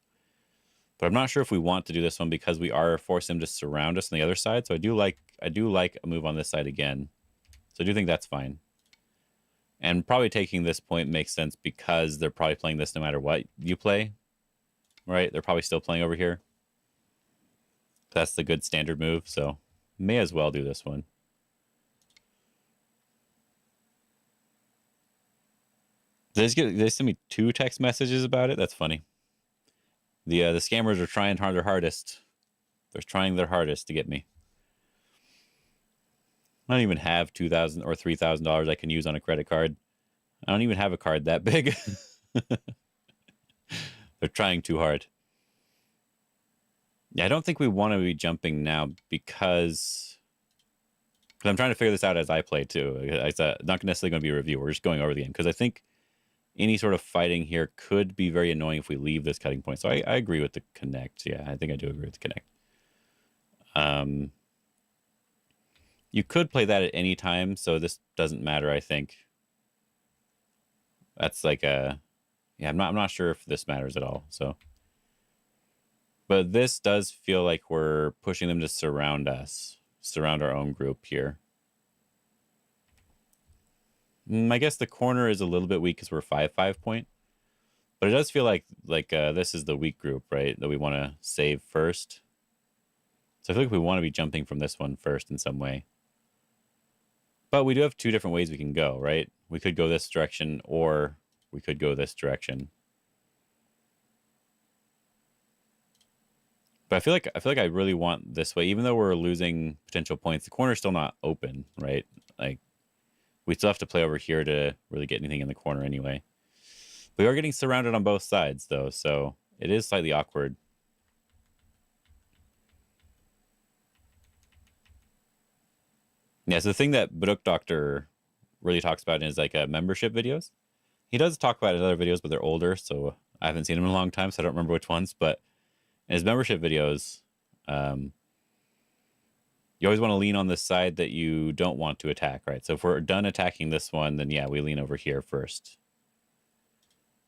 But I'm not sure if we want to do this one because we are forcing them to surround us on the other side. So I do like a move on this side again. So I do think that's fine. And probably taking this point makes sense because they're probably playing this no matter what you play. Right? They're probably still playing over here. That's the good standard move. So may as well do this one. Did they send me 2 text messages about it? That's funny. The scammers are trying their hardest. They're trying their hardest to get me. I don't even have $2,000 or $3,000 I can use on a credit card. I don't even have a card that big. They're trying too hard. Yeah, I don't think we want to be jumping now because I'm trying to figure this out as I play too. It's not necessarily going to be a review. We're just going over the end because I think any sort of fighting here could be very annoying if we leave this cutting point. So I agree with the connect. Yeah, I think I do agree with the connect. You could play that at any time, so this doesn't matter, I think. That's like a... Yeah, I'm not sure if this matters at all, so... But this does feel like we're pushing them to surround us. Surround our own group here. I guess the corner is a little bit weak because we're 5-5 point. But it does feel like this is the weak group, right? That we want to save first. So I feel like we want to be jumping from this one first in some way. But we do have 2 different ways we can go, right? We could go this direction or we could go this direction. But I feel like I really want this way, even though we're losing potential points. The corner's still not open, right? Like we still have to play over here to really get anything in the corner anyway. We are getting surrounded on both sides though, so it is slightly awkward. Yeah, so the thing that Baduk Doctor really talks about is like membership videos. He does talk about it in other videos, but they're older, so I haven't seen them in a long time, so I don't remember which ones. But in his membership videos, you always want to lean on the side that you don't want to attack, right? So if we're done attacking this one, then yeah, we lean over here first.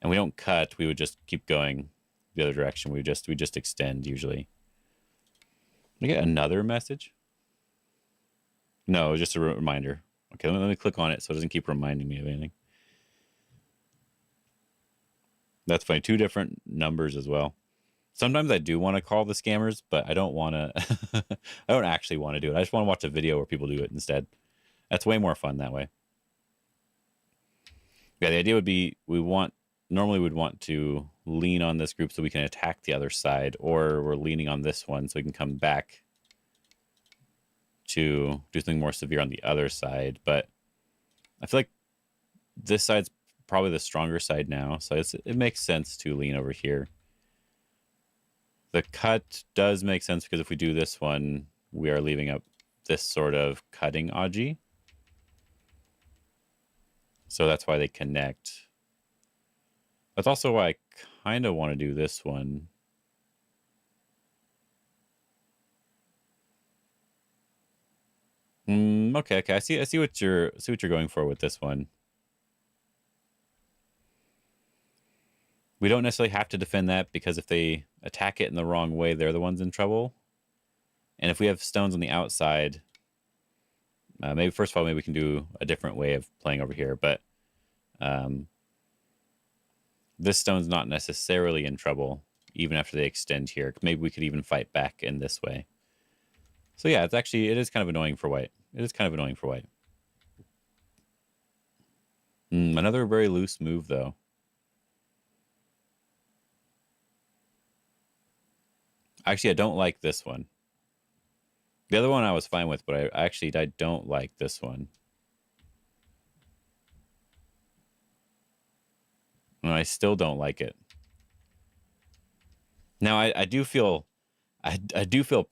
And we don't cut, we would just keep going the other direction. We just extend usually. We get another message? No, just a reminder. Okay, let me click on it so it doesn't keep reminding me of anything. That's funny. 2 different numbers as well. Sometimes I do want to call the scammers, but I don't want to. I don't actually want to do it. I just want to watch a video where people do it instead. That's way more fun that way. Yeah, the idea would be normally we'd want to lean on this group so we can attack the other side, or we're leaning on this one so we can come back to do something more severe on the other side. But I feel like this side's probably the stronger side now, so it makes sense to lean over here. The cut does make sense because if we do this one, we are leaving up this sort of cutting Aji. So that's why they connect. That's also why I kind of want to do this one. Okay. I see what you're going for with this one. We don't necessarily have to defend that because if they attack it in the wrong way, they're the ones in trouble. And if we have stones on the outside, maybe first of all, maybe we can do a different way of playing over here. But this stone's not necessarily in trouble, even after they extend here. Maybe we could even fight back in this way. So yeah, it is kind of annoying for white. It is kind of annoying for white. Another very loose move, though. Actually, I don't like this one. The other one I was fine with, but I don't like this one. And I still don't like it. Now, I do feel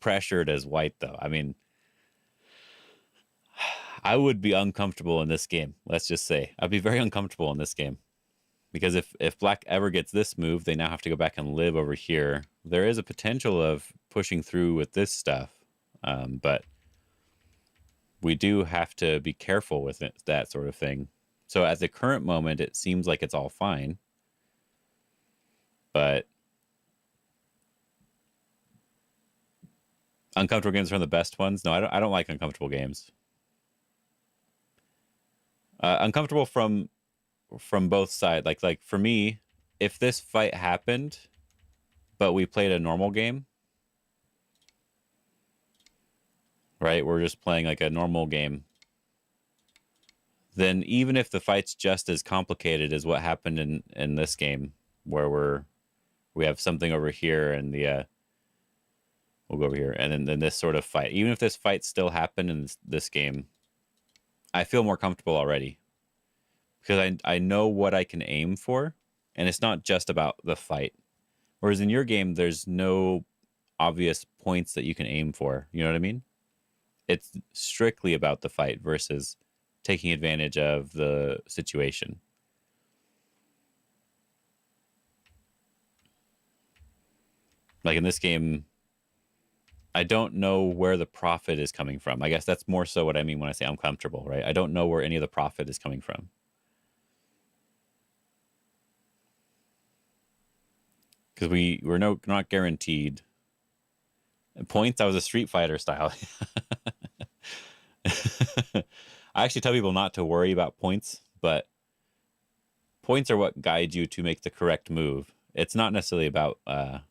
pressured as white, though. I mean, I would be uncomfortable in this game. Let's just say I'd be very uncomfortable in this game. Because if black ever gets this move, they now have to go back and live over here. There is a potential of pushing through with this stuff, but we do have to be careful with that sort of thing. So at the current moment, it seems like it's all fine. But uncomfortable games are the best ones. No, I don't like uncomfortable games. Uncomfortable from both sides. Like for me, if this fight happened, but we played a normal game, right? We're just playing like a normal game. Then even if the fight's just as complicated as what happened in this game, where we have something over here and we'll go over here, and then this sort of fight. Even if this fight still happened in this game, I feel more comfortable already. Because I know what I can aim for, and it's not just about the fight. Whereas in your game, there's no obvious points that you can aim for. You know what I mean? It's strictly about the fight versus taking advantage of the situation. Like in this game, I don't know where the profit is coming from. I guess that's more so what I mean when I say I'm comfortable, right? I don't know where any of the profit is coming from. Because we're not guaranteed points. That was a Street Fighter style. I actually tell people not to worry about points, but points are what guide you to make the correct move. It's not necessarily about. I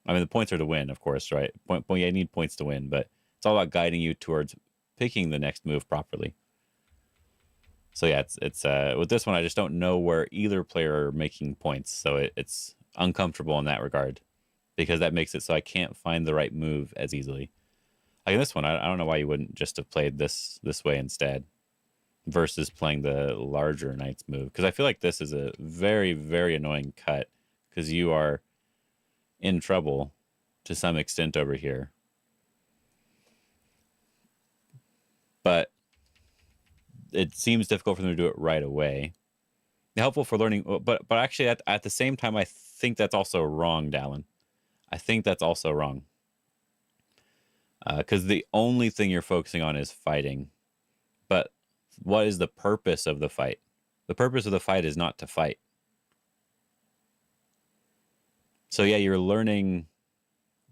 mean, the points are to win, of course, right? You need points to win, but it's all about guiding you towards picking the next move properly. So yeah, it's with this one, I just don't know where either player are making points, so it's uncomfortable in that regard, because that makes it so I can't find the right move as easily. Like in this one, I don't know why you wouldn't just have played this way instead, versus playing the larger knight's move, because I feel like this is a very, very annoying cut, because you are in trouble to some extent over here. But it seems difficult for them to do it right away. Helpful for learning, but actually at the same time, I think that's also wrong, Dallin. I think that's also wrong. Because the only thing you're focusing on is fighting. But what is the purpose of the fight? The purpose of the fight is not to fight. So yeah, you're learning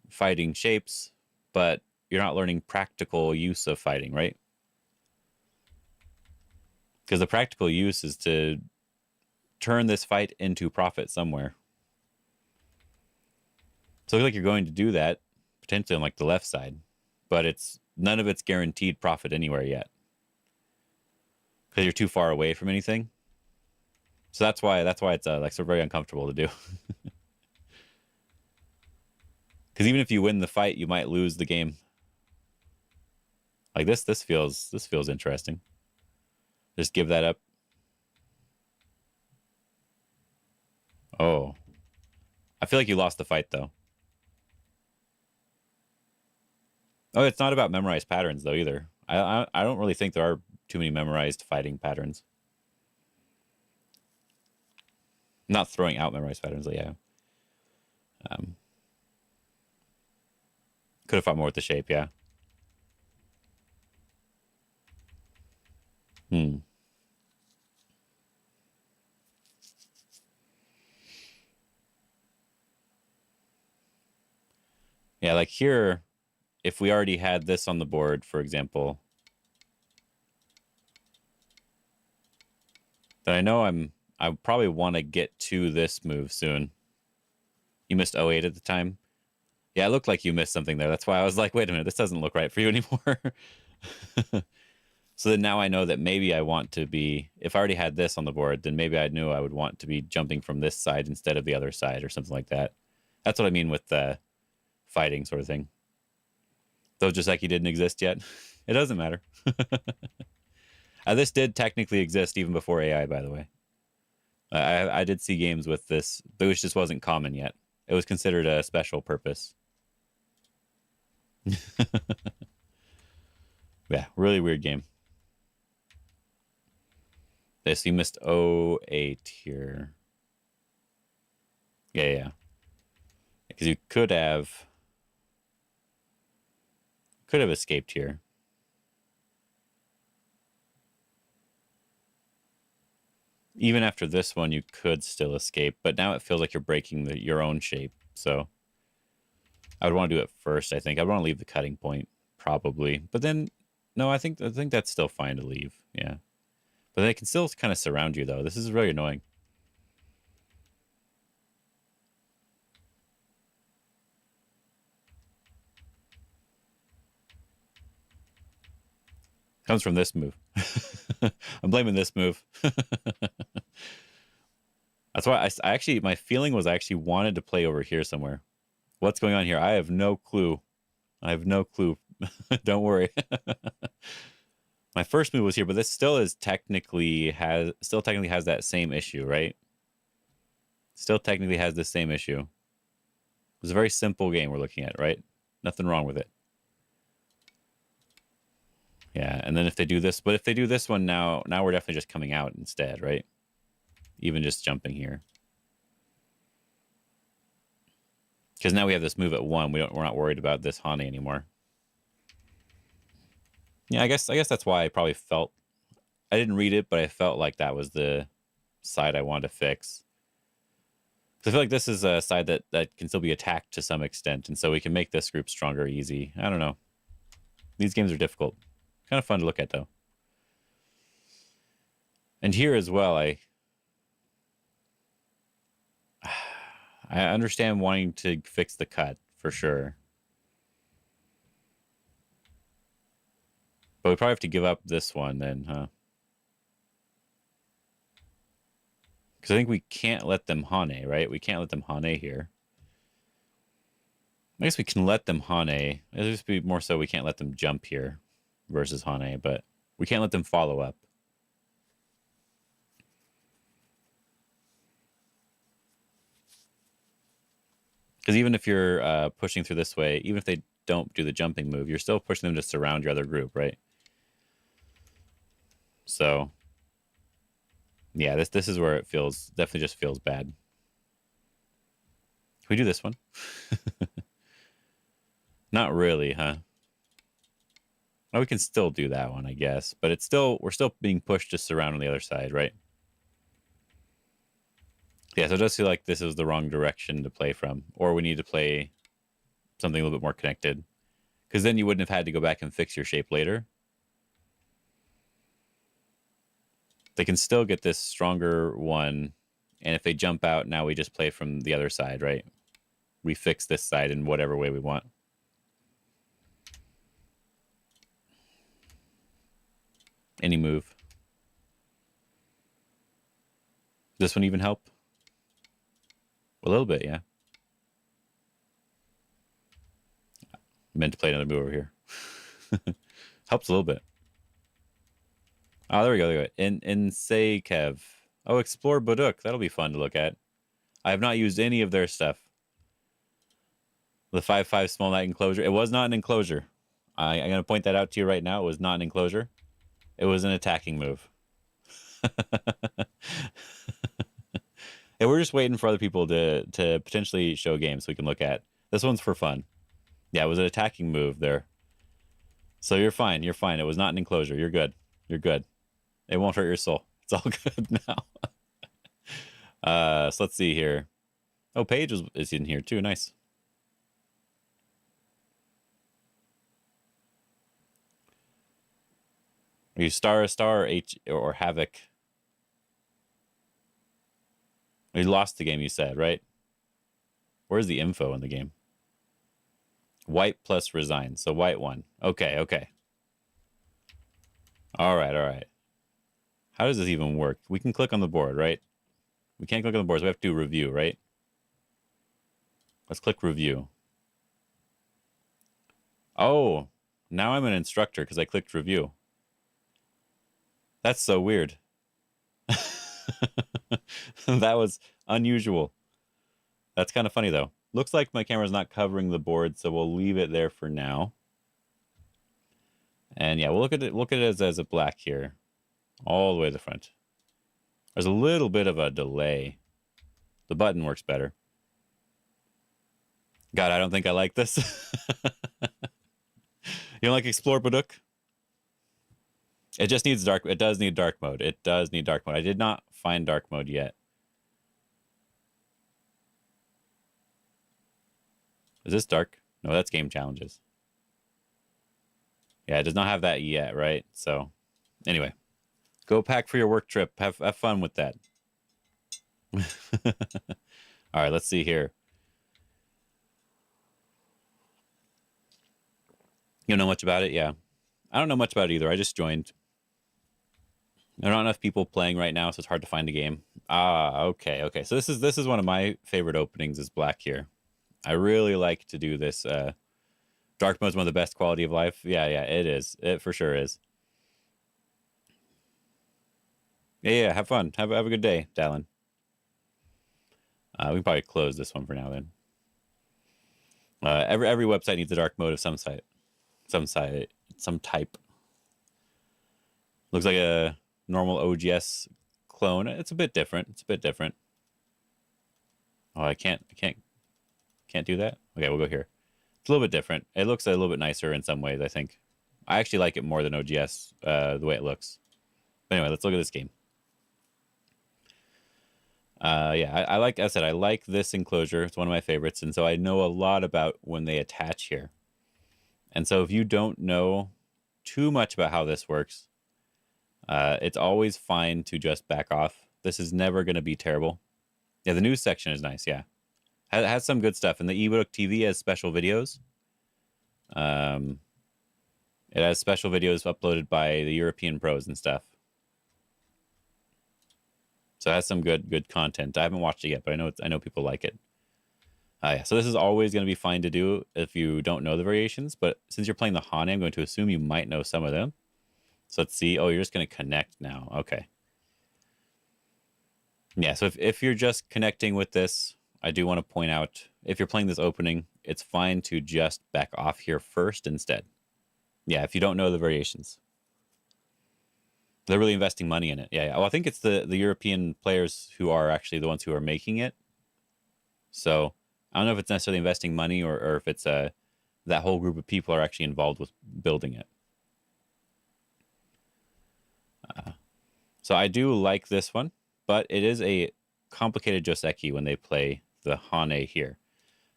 fighting shapes, but you're not learning practical use of fighting, right? Because the practical use is to turn this fight into profit somewhere. So it looks like you're going to do that potentially on like the left side, but it's none of it's guaranteed profit anywhere yet because you're too far away from anything. So that's why it's like so very uncomfortable to do. Because even if you win the fight, you might lose the game. Like this feels interesting. Just give that up. Oh, I feel like you lost the fight though. Oh, it's not about memorized patterns though either. I don't really think there are too many memorized fighting patterns. Not throwing out memorized patterns, but yeah. Um, could have fought more with the shape, yeah. Hmm. Yeah, like here, if we already had this on the board, for example, then I know I probably want to get to this move soon. You missed 08 at the time. Yeah, it looked like you missed something there. That's why I was like, wait a minute, this doesn't look right for you anymore. So then now I know that maybe I want to be, if I already had this on the board, then maybe I knew I would want to be jumping from this side instead of the other side or something like that. That's what I mean with the fighting sort of thing. Though Joseki didn't exist yet. It doesn't matter. This did technically exist even before AI, by the way. I did see games with this, but it just wasn't common yet. It was considered a special purpose. Yeah, really weird game. This, you missed 08 here. Yeah. Because you could have escaped here. Even after this one, you could still escape, but now it feels like you're breaking your own shape. So I would want to do it first, I think. I'd want to leave the cutting point, probably. But then, no, I think that's still fine to leave. Yeah. But they can still kind of surround you, though. This is really annoying. Comes from this move. I'm blaming this move. That's why I actually, my feeling was I actually wanted to play over here somewhere. What's going on here? I have no clue. I have no clue. Don't worry. My first move was here, but this still technically has that same issue, right? Still technically has the same issue. It was a very simple game we're looking at, right? Nothing wrong with it. Yeah, and then if they do this, but if they do this one now we're definitely just coming out instead, right? Even just jumping here. Because now we have this move at 1. We're not worried about this Hane anymore. Yeah, I guess that's why I probably felt I didn't read it, but I felt like that was the side I wanted to fix. Because I feel like this is a side that can still be attacked to some extent, and so we can make this group stronger easy. I don't know. These games are difficult. Kind of fun to look at, though. And here as well, I understand wanting to fix the cut, for sure. But we probably have to give up this one then, huh? Because I think we can't let them Hane, right? We can't let them Hane here. I guess we can let them Hane. It'll just be more so we can't let them jump here versus Hane, but we can't let them follow up. Because even if you're pushing through this way, even if they don't do the jumping move, you're still pushing them to surround your other group, right? So, yeah, this is where it definitely just feels bad. Can we do this one? Not really, huh? Well, we can still do that one, I guess, but we're still being pushed to surround on the other side, right? Yeah, so it does feel like this is the wrong direction to play from, or we need to play something a little bit more connected, because then you wouldn't have had to go back and fix your shape later. They can still get this stronger one, and if they jump out, now we just play from the other side, right? we fix this side in whatever way we want. Any move. This one even help? A little bit, yeah. Meant to play another move over here. Helps a little bit. Oh, there we go. There we go. In say Kev. Oh, explore Baduk. That'll be fun to look at. I have not used any of their stuff. The 5/5 small knight enclosure. It was not an enclosure. I'm going to point that out to you right now. It was not an enclosure. It was an attacking move. And we're just waiting for other people to potentially show games so we can look at. This one's for fun. Yeah, it was an attacking move there. So you're fine. You're fine. It was not an enclosure. You're good. You're good. It won't hurt your soul. It's all good now. So let's see here. Oh, Paige is in here too. Nice. Are you star or H or Havoc? You lost the game, you said, right? Where's the info in the game? White plus resign. So white won. Okay, okay. All right, all right. How does this even work? We can click on the board, right? We can't click on the board, so we have to do review, right? Let's click review. Oh, now I'm an instructor because I clicked review. That's so weird. That was unusual. That's kind of funny, though. Looks like my camera's not covering the board, so we'll leave it there for now. And yeah, we'll look at it as a black here, all the way to the front. There's a little bit of a delay. The button works better. God, I don't think I like this. You don't like Explore Baduk? It just needs dark. It does need dark mode. It does need dark mode. I did not find dark mode yet. Is this dark? No, that's game challenges. Yeah, it does not have that yet, right? So, anyway, go pack for your work trip. Have fun with that. All right, let's see here. You don't know much about it? Yeah. I don't know much about it either. I just joined. There are not enough people playing right now, so it's hard to find a game. Ah, okay, okay. So this is one of my favorite openings is black here. I really like to do this. Dark mode is one of the best quality of life. Yeah, yeah, it is. It for sure is. Yeah, yeah. Have fun. Have a good day, Dallin. We can probably close this one for now then. Every website needs a dark mode of some type. Looks like a normal OGS clone. It's a bit different. It's a bit different. Oh, I can't do that. Okay, we'll go here. It's a little bit different. It looks a little bit nicer in some ways, I think. I actually like it more than OGS, the way it looks. But anyway, let's look at this game. Yeah, I like I said, I like this enclosure. It's one of my favorites, and so I know a lot about when they attach here. And so if you don't know too much about how this works, it's always fine to just back off. This is never going to be terrible. Yeah, the news section is nice, yeah. Has some good stuff. And the eBook TV has special videos. It has special videos uploaded by the European pros and stuff. So it has some good content. I haven't watched it yet, but I know people like it. Yeah, so this is always going to be fine to do if you don't know the variations. But since you're playing the Hane, I'm going to assume you might know some of them. So let's see. Oh, you're just going to connect now. Okay. Yeah, so if you're just connecting with this, I do want to point out, if you're playing this opening, it's fine to just back off here first instead. Yeah, if you don't know the variations. They're really investing money in it. Yeah, yeah. Well, I think it's the European players who are actually the ones who are making it. So I don't know if it's necessarily investing money or if it's that whole group of people are actually involved with building it. So I do like this one, but it is a complicated Joseki when they play the Hane here,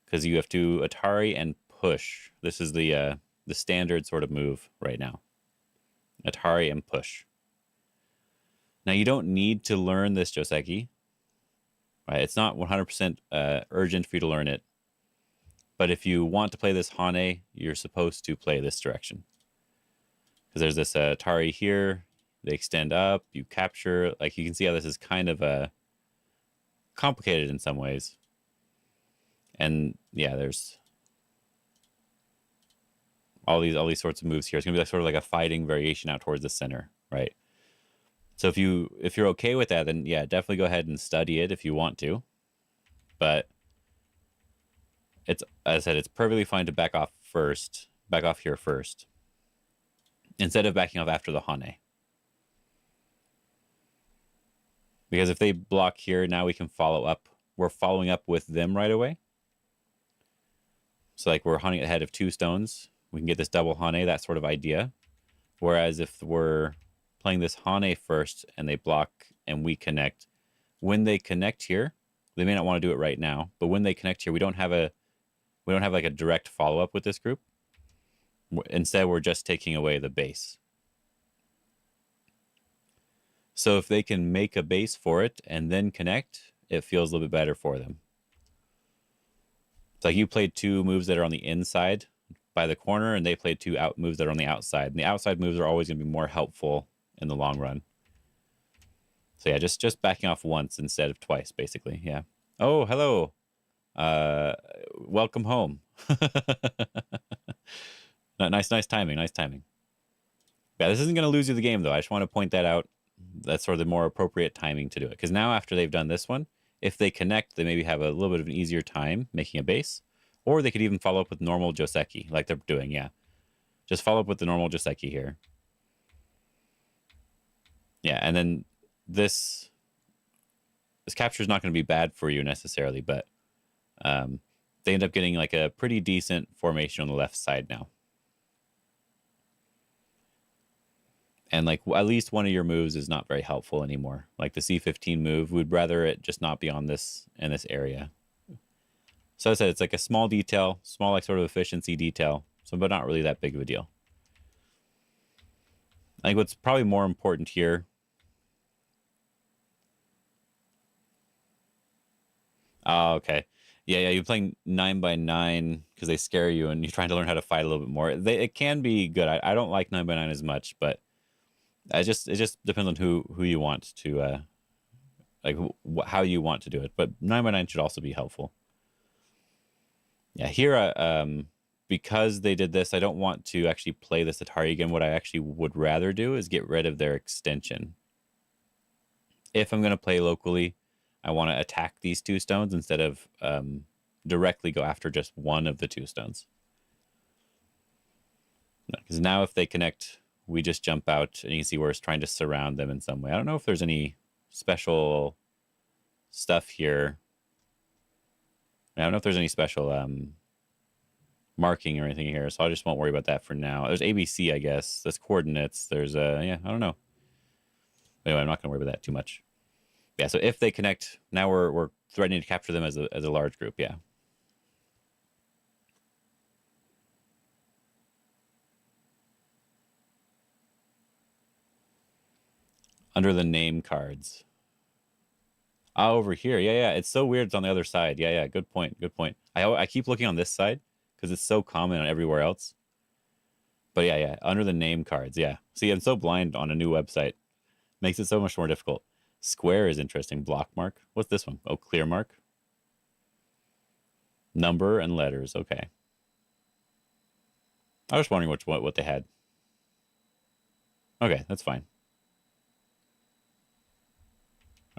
because you have to Atari and push. This is the standard sort of move right now. Atari and push. Now you don't need to learn this Joseki. Right? It's not 100% urgent for you to learn it. But if you want to play this Hane, you're supposed to play this direction. Because there's this Atari here. They extend up, you capture. Like, you can see how this is kind of complicated in some ways. And yeah, there's all these sorts of moves here. It's gonna be like sort of like a fighting variation out towards the center, right? So if you're okay with that, then yeah, definitely go ahead and study it if you want to. But it's, as I said, it's perfectly fine to back off here first, instead of backing off after the Hane. Because if they block here, now we can follow up. We're following up with them right away. So like we're hunting ahead of 2 stones. We can get this double Hane, that sort of idea. Whereas if we're playing this Hane first and they block and we connect, when they connect here, they may not want to do it right now, but when they connect here, we don't have like a direct follow-up with this group. Instead, we're just taking away the base. So if they can make a base for it and then connect, it feels a little bit better for them. It's like you played 2 moves that are on the inside by the corner, and they played 2 moves that are on the outside. And the outside moves are always going to be more helpful in the long run. So yeah, just backing off once instead of twice, basically. Yeah. Oh, hello. Welcome home. Nice timing. Nice timing. Yeah, this isn't going to lose you the game, though. I just want to point that out. That's sort of the more appropriate timing to do it. Because now, after they've done this one, if they connect, they maybe have a little bit of an easier time making a base. Or they could even follow up with normal Joseki, like they're doing, yeah. Just follow up with the normal Joseki here. Yeah, and then this capture is not going to be bad for you necessarily, but they end up getting like a pretty decent formation on the left side now. And like at least one of your moves is not very helpful anymore. Like the C15 move, we'd rather it just not be on this in this area. So as I said, it's like a small detail, small like sort of efficiency detail, so but not really that big of a deal. I think what's probably more important here. Oh, okay. Yeah, you're playing 9x9 because they scare you and you're trying to learn how to fight a little bit more. It can be good. I don't like 9x9 as much, but it just depends on who you want to like how you want to do it. But 9x9 should also be helpful. Yeah, here because they did this, I don't want to actually play this Atari again. What I actually would rather do is get rid of their extension. If I'm going to play locally, I want to attack these 2 stones instead of directly go after just one of the 2 stones. Because now if they connect, we just jump out, and you can see where it's trying to surround them in some way. I don't know if there's any special stuff here. I don't know if there's any special marking or anything here, so I just won't worry about that for now. There's ABC, I guess. There's coordinates. There's, yeah, I don't know. Anyway, I'm not going to worry about that too much. Yeah, so if they connect, now we're threatening to capture them as a large group, yeah. Under the name cards. Oh, over here. Yeah. It's so weird it's on the other side. Yeah. Good point. I keep looking on this side because it's so common on everywhere else. But yeah. Under the name cards. Yeah. See, I'm so blind on a new website. Makes it so much more difficult. Square is interesting. Block mark. What's this one? Oh, clear mark. Number and letters. Okay. I was wondering what they had. Okay, that's fine.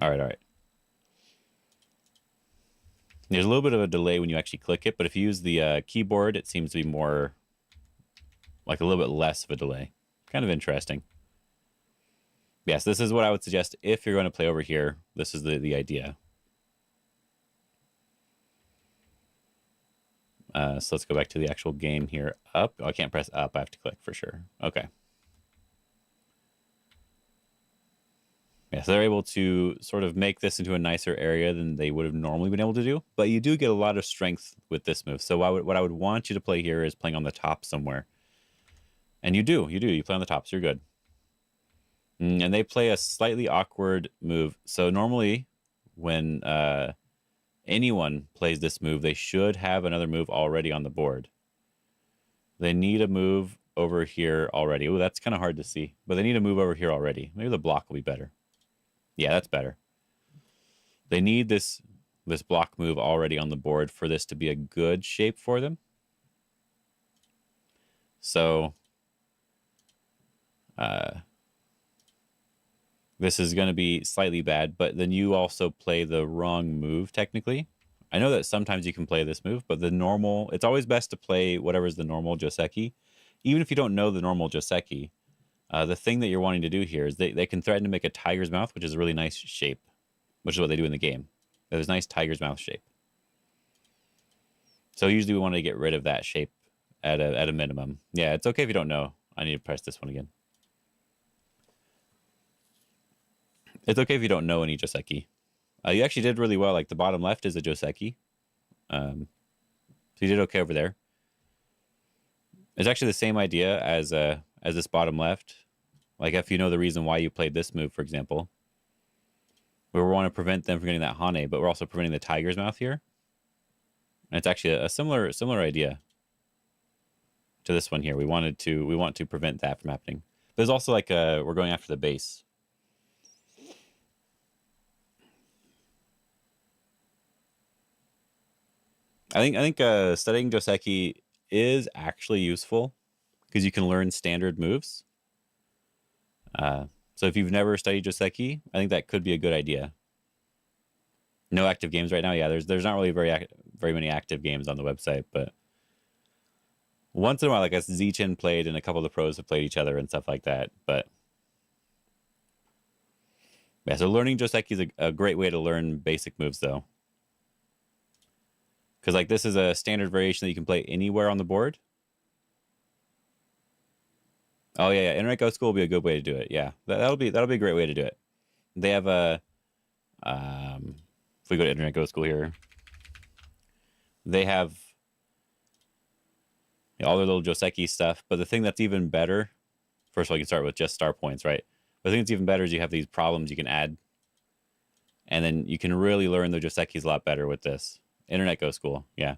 All right. There's a little bit of a delay when you actually click it, but if you use the keyboard, it seems to be more, like a little bit less of a delay. Kind of interesting. Yes, this is what I would suggest if you're going to play over here. This is the idea. So let's go back to the actual game here. Up. Oh, I can't press up. I have to click for sure. Okay. Yeah, so they're able to sort of make this into a nicer area than they would have normally been able to do. But you do get a lot of strength with this move. So what I would want you to play here is playing on the top somewhere. And you do. You play on the top, so you're good. And they play a slightly awkward move. So normally when anyone plays this move, they should have another move already on the board. They need a move over here already. Oh, that's kind of hard to see, but they need a move over here already. Maybe the block will be better. Yeah, that's better. They need this block move already on the board for this to be a good shape for them. So this is going to be slightly bad, but then you also play the wrong move technically. I know that sometimes you can play this move, but the normal, it's always best to play whatever's the normal Joseki. Even if you don't know the normal Joseki, the thing that you're wanting to do here is they can threaten to make a tiger's mouth, which is a really nice shape, which is what they do in the game. There's a nice tiger's mouth shape. So usually we want to get rid of that shape at a minimum. Yeah, it's okay if you don't know. I need to press this one again. It's okay if you don't know any Joseki. You actually did really well. Like the bottom left is a Joseki. So you did okay over there. It's actually the same idea as this bottom left. Like if you know the reason why you played this move, for example, we want to prevent them from getting that Hane, but we're also preventing the tiger's mouth here. And it's actually a similar idea to this one here. We want to prevent that from happening. There's also like we're going after the base. I think studying Joseki is actually useful because you can learn standard moves. So if you've never studied Joseki, I think that could be a good idea. No active games right now. Yeah, there's not really very many active games on the website, but once in a while, like Z-Chin played and a couple of the pros have played each other and stuff like that. But yeah, so learning Joseki is a great way to learn basic moves, though. Because like this is a standard variation that you can play anywhere on the board. Oh yeah, Internet Go School will be a good way to do it. Yeah, that'll be a great way to do it. They have a if we go to Internet Go School here, they have all their little Joseki stuff. But the thing that's even better, first of all, you can start with just star points, right? But the thing that's even better is you have these problems you can add, and then you can really learn the Josekis a lot better with this. Internet Go School, yeah.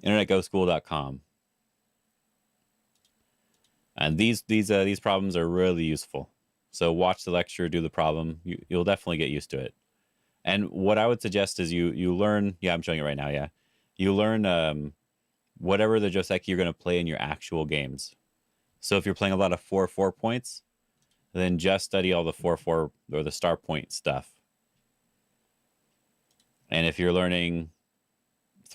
InternetGoSchool.com. And these problems are really useful. So watch the lecture, do the problem. You'll definitely get used to it. And what I would suggest is you learn. Yeah, I'm showing it right now. Yeah, you learn whatever the Joseki you're going to play in your actual games. So if you're playing a lot of 4-4 points, then just study all the 4-4 or the star point stuff. And if you're learning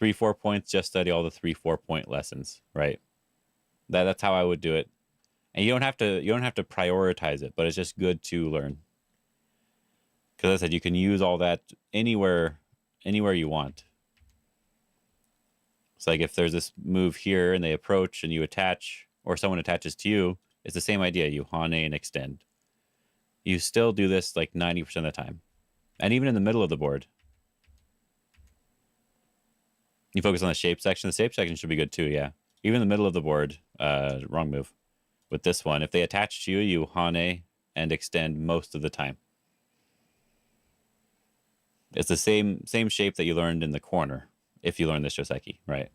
3-4 points, just study all the 3-4 point lessons, right? That's how I would do it. And you don't have to prioritize it, but it's just good to learn. Because as I said, you can use all that anywhere you want. It's like if there's this move here and they approach and you attach, or someone attaches to you, it's the same idea. You Hane and extend. You still do this like 90% of the time. And even in the middle of the board. You focus on the shape section. The shape section should be good too, yeah. Even in the middle of the board, wrong move. With this one, if they attach to you, you Hane and extend most of the time. It's the same shape that you learned in the corner if you learn this Joseki, right?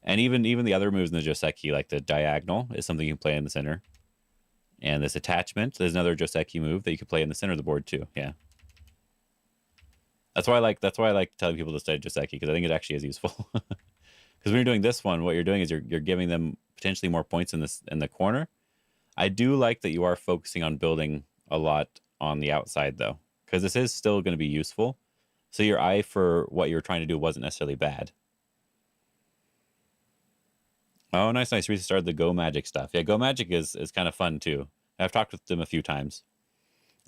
And even the other moves in the Joseki, like the diagonal, is something you can play in the center. And this attachment, there's another Joseki move that you can play in the center of the board too, yeah. That's why I like telling people to study Joseki, because I think it actually is useful. Because when you're doing this one, what you're doing is you're giving them potentially more points in the corner. I do like that you are focusing on building a lot on the outside though, because this is still going to be useful. So your eye for what you're trying to do wasn't necessarily bad. Oh, nice. We started the Go Magic stuff. Yeah, Go Magic is kind of fun too. I've talked with them a few times,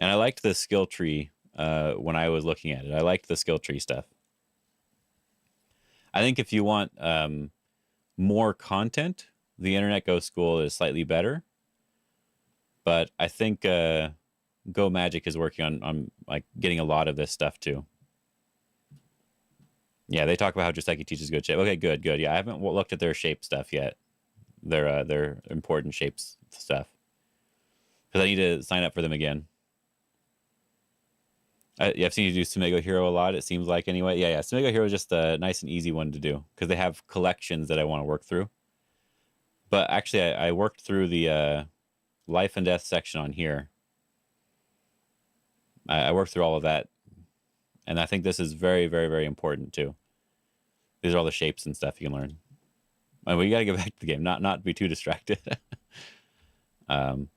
and I liked the skill tree when I was looking at it. I liked the skill tree stuff. I think if you want more content, the Internet Go School is slightly better. But I think Go Magic is working on like getting a lot of this stuff too. Yeah, they talk about how Joseki teaches good shape. Okay, good. Yeah, I haven't looked at their shape stuff yet. Their important shapes stuff. Because I need to sign up for them again. Yeah, I've seen you do Sumego Hero a lot, it seems like, anyway. Yeah. Sumego Hero is just a nice and easy one to do because they have collections that I want to work through. But actually, I worked through the life and death section on here. I worked through all of that, and I think this is very, very, very important too. These are all the shapes and stuff you can learn. And we got to get back to the game, not be too distracted. um,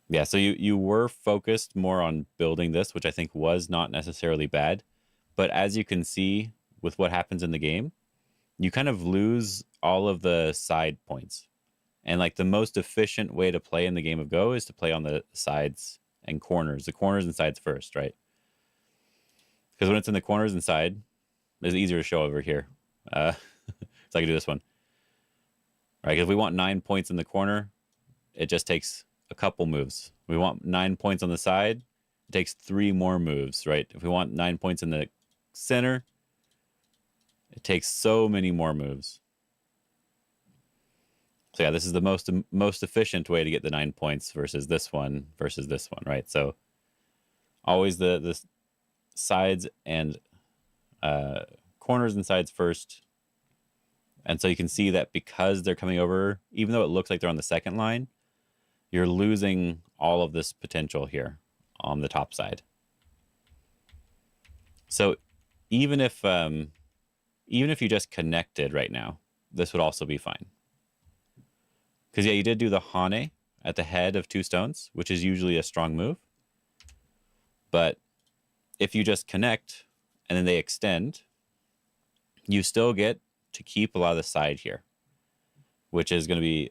yeah, so you were focused more on building this, which I think was not necessarily bad. But as you can see with what happens in the game, you kind of lose all of the side points. And like the most efficient way to play in the game of Go is to play on the sides and corners, the corners and sides first, right? Because when it's in the corners and side, it's easier to show over here. So I can do this one. All right, if we want 9 points in the corner, it just takes a couple moves. We want 9 points on the side, it takes 3 more moves, right? If we want 9 points in the center, it takes so many more moves. So yeah, this is the most efficient way to get the 9 points versus this one, right? So always the sides and corners and sides first. And so you can see that because they're coming over, even though it looks like they're on the second line, you're losing all of this potential here on the top side. So even if you just connected right now, this would also be fine. Because yeah, you did do the Hane at the head of 2 stones, which is usually a strong move. But if you just connect and then they extend, you still get to keep a lot of the side here, which is going to be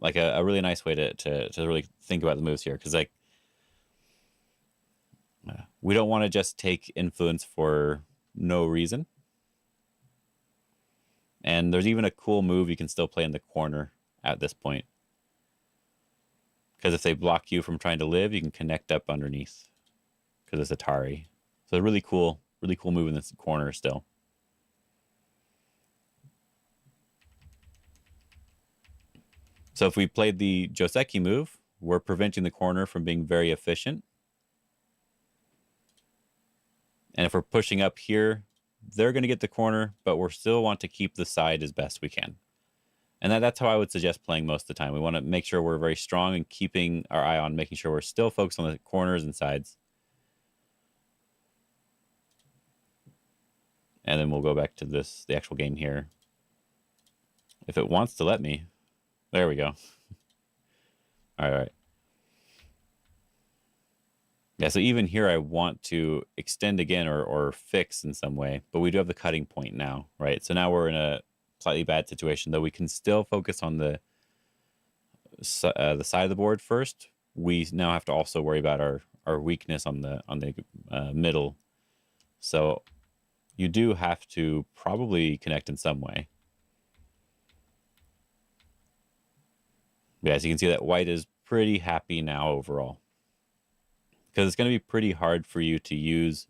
like a really nice way to really think about the moves here. Because like we don't want to just take influence for no reason. And there's even a cool move you can still play in the corner at this point. Because if they block you from trying to live, you can connect up underneath. Because it's Atari. So a really cool move in this corner still. So if we played the Joseki move, we're preventing the corner from being very efficient. And if we're pushing up here, they're going to get the corner, but we still want to keep the side as best we can. And that's how I would suggest playing most of the time. We want to make sure we're very strong and keeping our eye on making sure we're still focused on the corners and sides. And then we'll go back to the actual game here. If it wants to let me. There we go. All right. Yeah, so even here I want to extend again or fix in some way, but we do have the cutting point now, right? So now we're in a slightly bad situation, though we can still focus on the side of the board first. We now have to also worry about our weakness on the middle. So you do have to probably connect in some way. Yeah, as you can see that white is pretty happy now overall. Because it's going to be pretty hard for you to use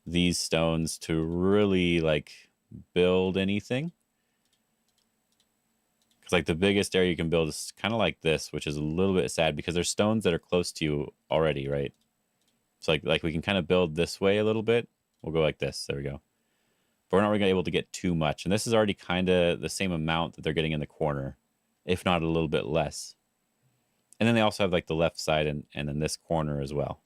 these stones to really like build anything. Because like the biggest area you can build is kind of like this, which is a little bit sad because there's stones that are close to you already, right? So like we can kind of build this way a little bit. We'll go like this. There we go. But we're not really able to get too much. And this is already kind of the same amount that they're getting in the corner, if not a little bit less. And then they also have like the left side and then this corner as well.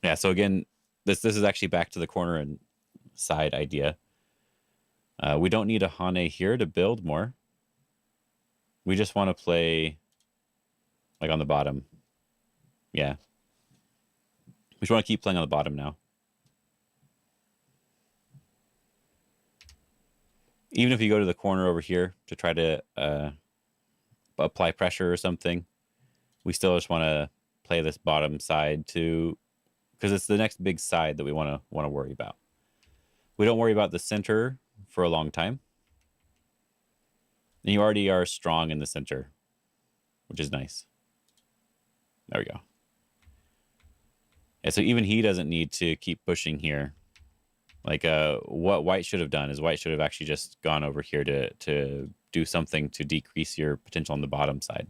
Yeah, so again, this is actually back to the corner and side idea. We don't need a Hane here to build more. We just want to play like on the bottom. Yeah. We just want to keep playing on the bottom now. Even if you go to the corner over here to try to apply pressure or something, we still just want to play this bottom side too, because it's the next big side that we want to worry about. We don't worry about the center for a long time. And you already are strong in the center, which is nice. There we go. Yeah, so even he doesn't need to keep pushing here. Like what white should have done is white should have actually just gone over here to do something to decrease your potential on the bottom side.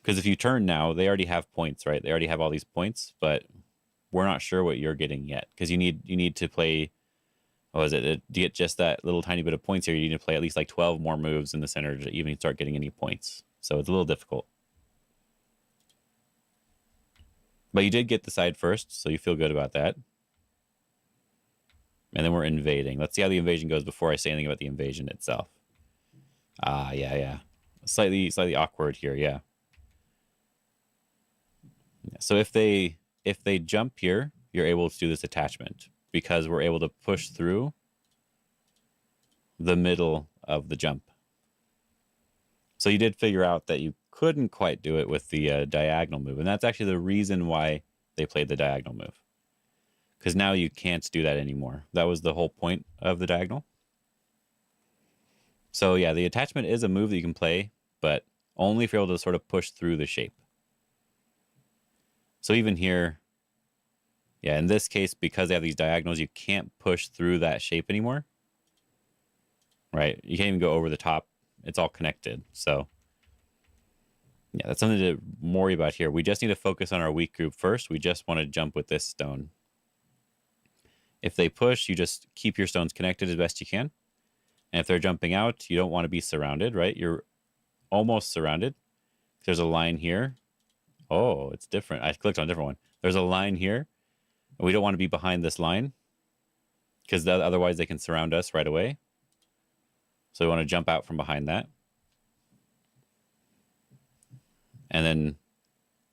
Because if you turn now, they already have points, right? They already have all these points, but we're not sure what you're getting yet. Because you need to play, what was it? To get just that little tiny bit of points here, you need to play at least like 12 more moves in the center to even start getting any points. So it's a little difficult. But you did get the side first, so you feel good about that. And then we're invading. Let's see how the invasion goes before I say anything about the invasion itself. Yeah. Slightly awkward here, yeah. So if they jump here, you're able to do this attachment because we're able to push through the middle of the jump. So you did figure out that you couldn't quite do it with the diagonal move, and that's actually the reason why they played the diagonal move. Because now you can't do that anymore. That was the whole point of the diagonal. So yeah, the attachment is a move that you can play, but only if you're able to sort of push through the shape. So even here, yeah, in this case, because they have these diagonals, you can't push through that shape anymore. Right? You can't even go over the top. It's all connected. So yeah, that's something to worry about here. We just need to focus on our weak group first. We just want to jump with this stone. If they push, you just keep your stones connected as best you can. And if they're jumping out, you don't want to be surrounded, right? You're almost surrounded. There's a line here. Oh, it's different. I clicked on a different one. There's a line here. And we don't want to be behind this line because otherwise they can surround us right away. So we want to jump out from behind that. And then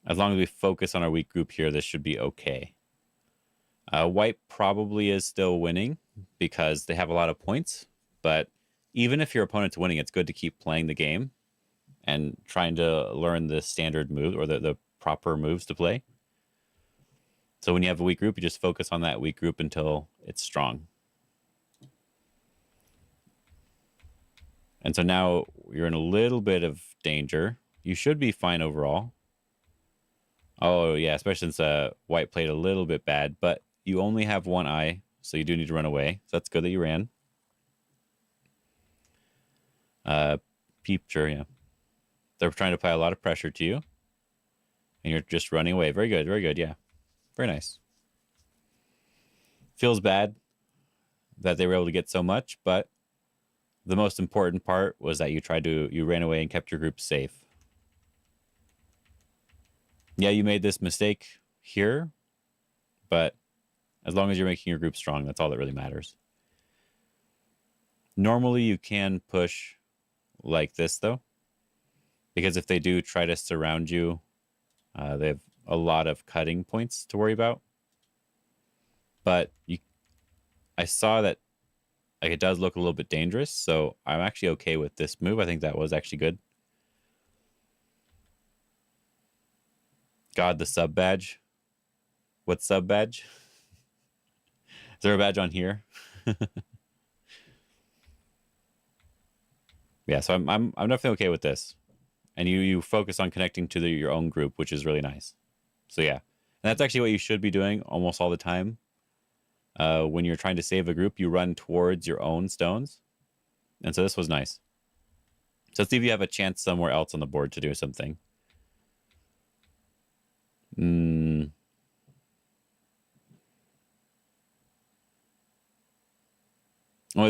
as long as we focus on our weak group here, this should be okay. White probably is still winning because they have a lot of points. But even if your opponent's winning, it's good to keep playing the game and trying to learn the standard move or the proper moves to play. So when you have a weak group, you just focus on that weak group until it's strong. And so now you're in a little bit of danger. You should be fine overall. Oh, yeah, especially since white played a little bit bad, but you only have one eye, so you do need to run away. So that's good that you ran. Sure, yeah. They're trying to apply a lot of pressure to you, and you're just running away. Very good, yeah. Very nice. Feels bad that they were able to get so much, but the most important part was that you ran away and kept your group safe. Yeah, you made this mistake here, but as long as you're making your group strong, that's all that really matters. Normally, you can push like this, though, because if they do try to surround you, they have a lot of cutting points to worry about. But I saw that like it does look a little bit dangerous, so I'm actually okay with this move. I think that was actually good. God, the sub badge. What sub badge? Is there a badge on here? Yeah, so I'm definitely okay with this. And you focus on connecting to your own group, which is really nice. So yeah, and that's actually what you should be doing almost all the time. When you're trying to save a group, you run towards your own stones. And so this was nice. So let's see if you have a chance somewhere else on the board to do something. Only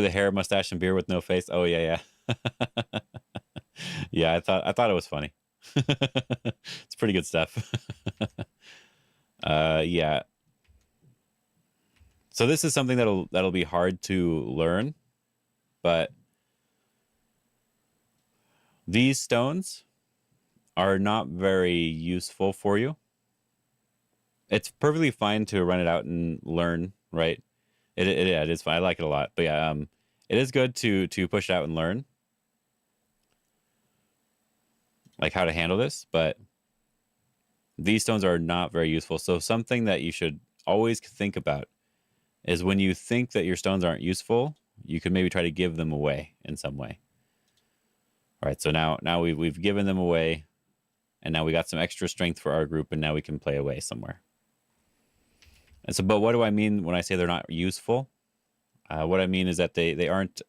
the hair, mustache, and beard with no face. Oh yeah. Yeah, I thought it was funny. It's pretty good stuff. Yeah. So this is something that'll be hard to learn, but these stones are not very useful for you. It's perfectly fine to run it out and learn, right? It is fine. I like it a lot. But yeah, it is good to push it out and learn like how to handle this, but these stones are not very useful. So something that you should always think about is when you think that your stones aren't useful, you could maybe try to give them away in some way. All right, so now we've given them away, and now we got some extra strength for our group, and now we can play away somewhere. And so, but what do I mean when I say they're not useful? What I mean is that they aren't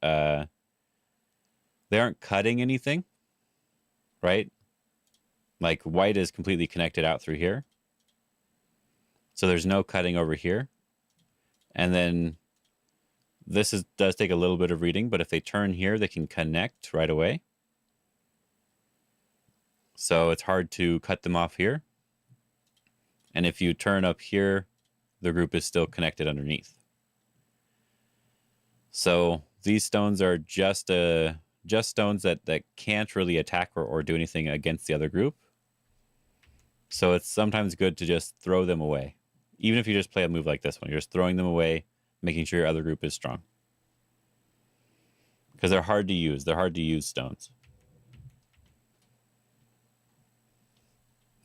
they aren't cutting anything, right? Like white is completely connected out through here. So there's no cutting over here. And then this does take a little bit of reading, but if they turn here, they can connect right away. So it's hard to cut them off here. And if you turn up here, the group is still connected underneath. So these stones are just stones that can't really attack or do anything against the other group. So it's sometimes good to just throw them away. Even if you just play a move like this one, you're just throwing them away, making sure your other group is strong. Because they're hard to use. They're hard to use stones.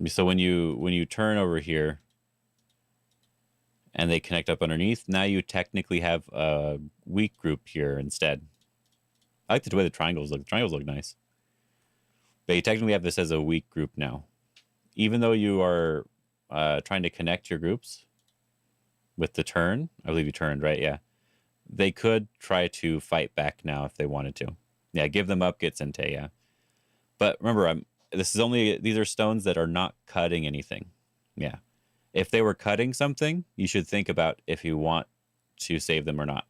So when you turn over here and they connect up underneath, now you technically have a weak group here instead. I like the way the triangles look. The triangles look nice. But you technically have this as a weak group now. Even though you are trying to connect your groups with the turn, I believe you turned, right? Yeah. They could try to fight back now if they wanted to. Yeah, give them up, get Sente, yeah. But remember, these are stones that are not cutting anything. Yeah. If they were cutting something, you should think about if you want to save them or not.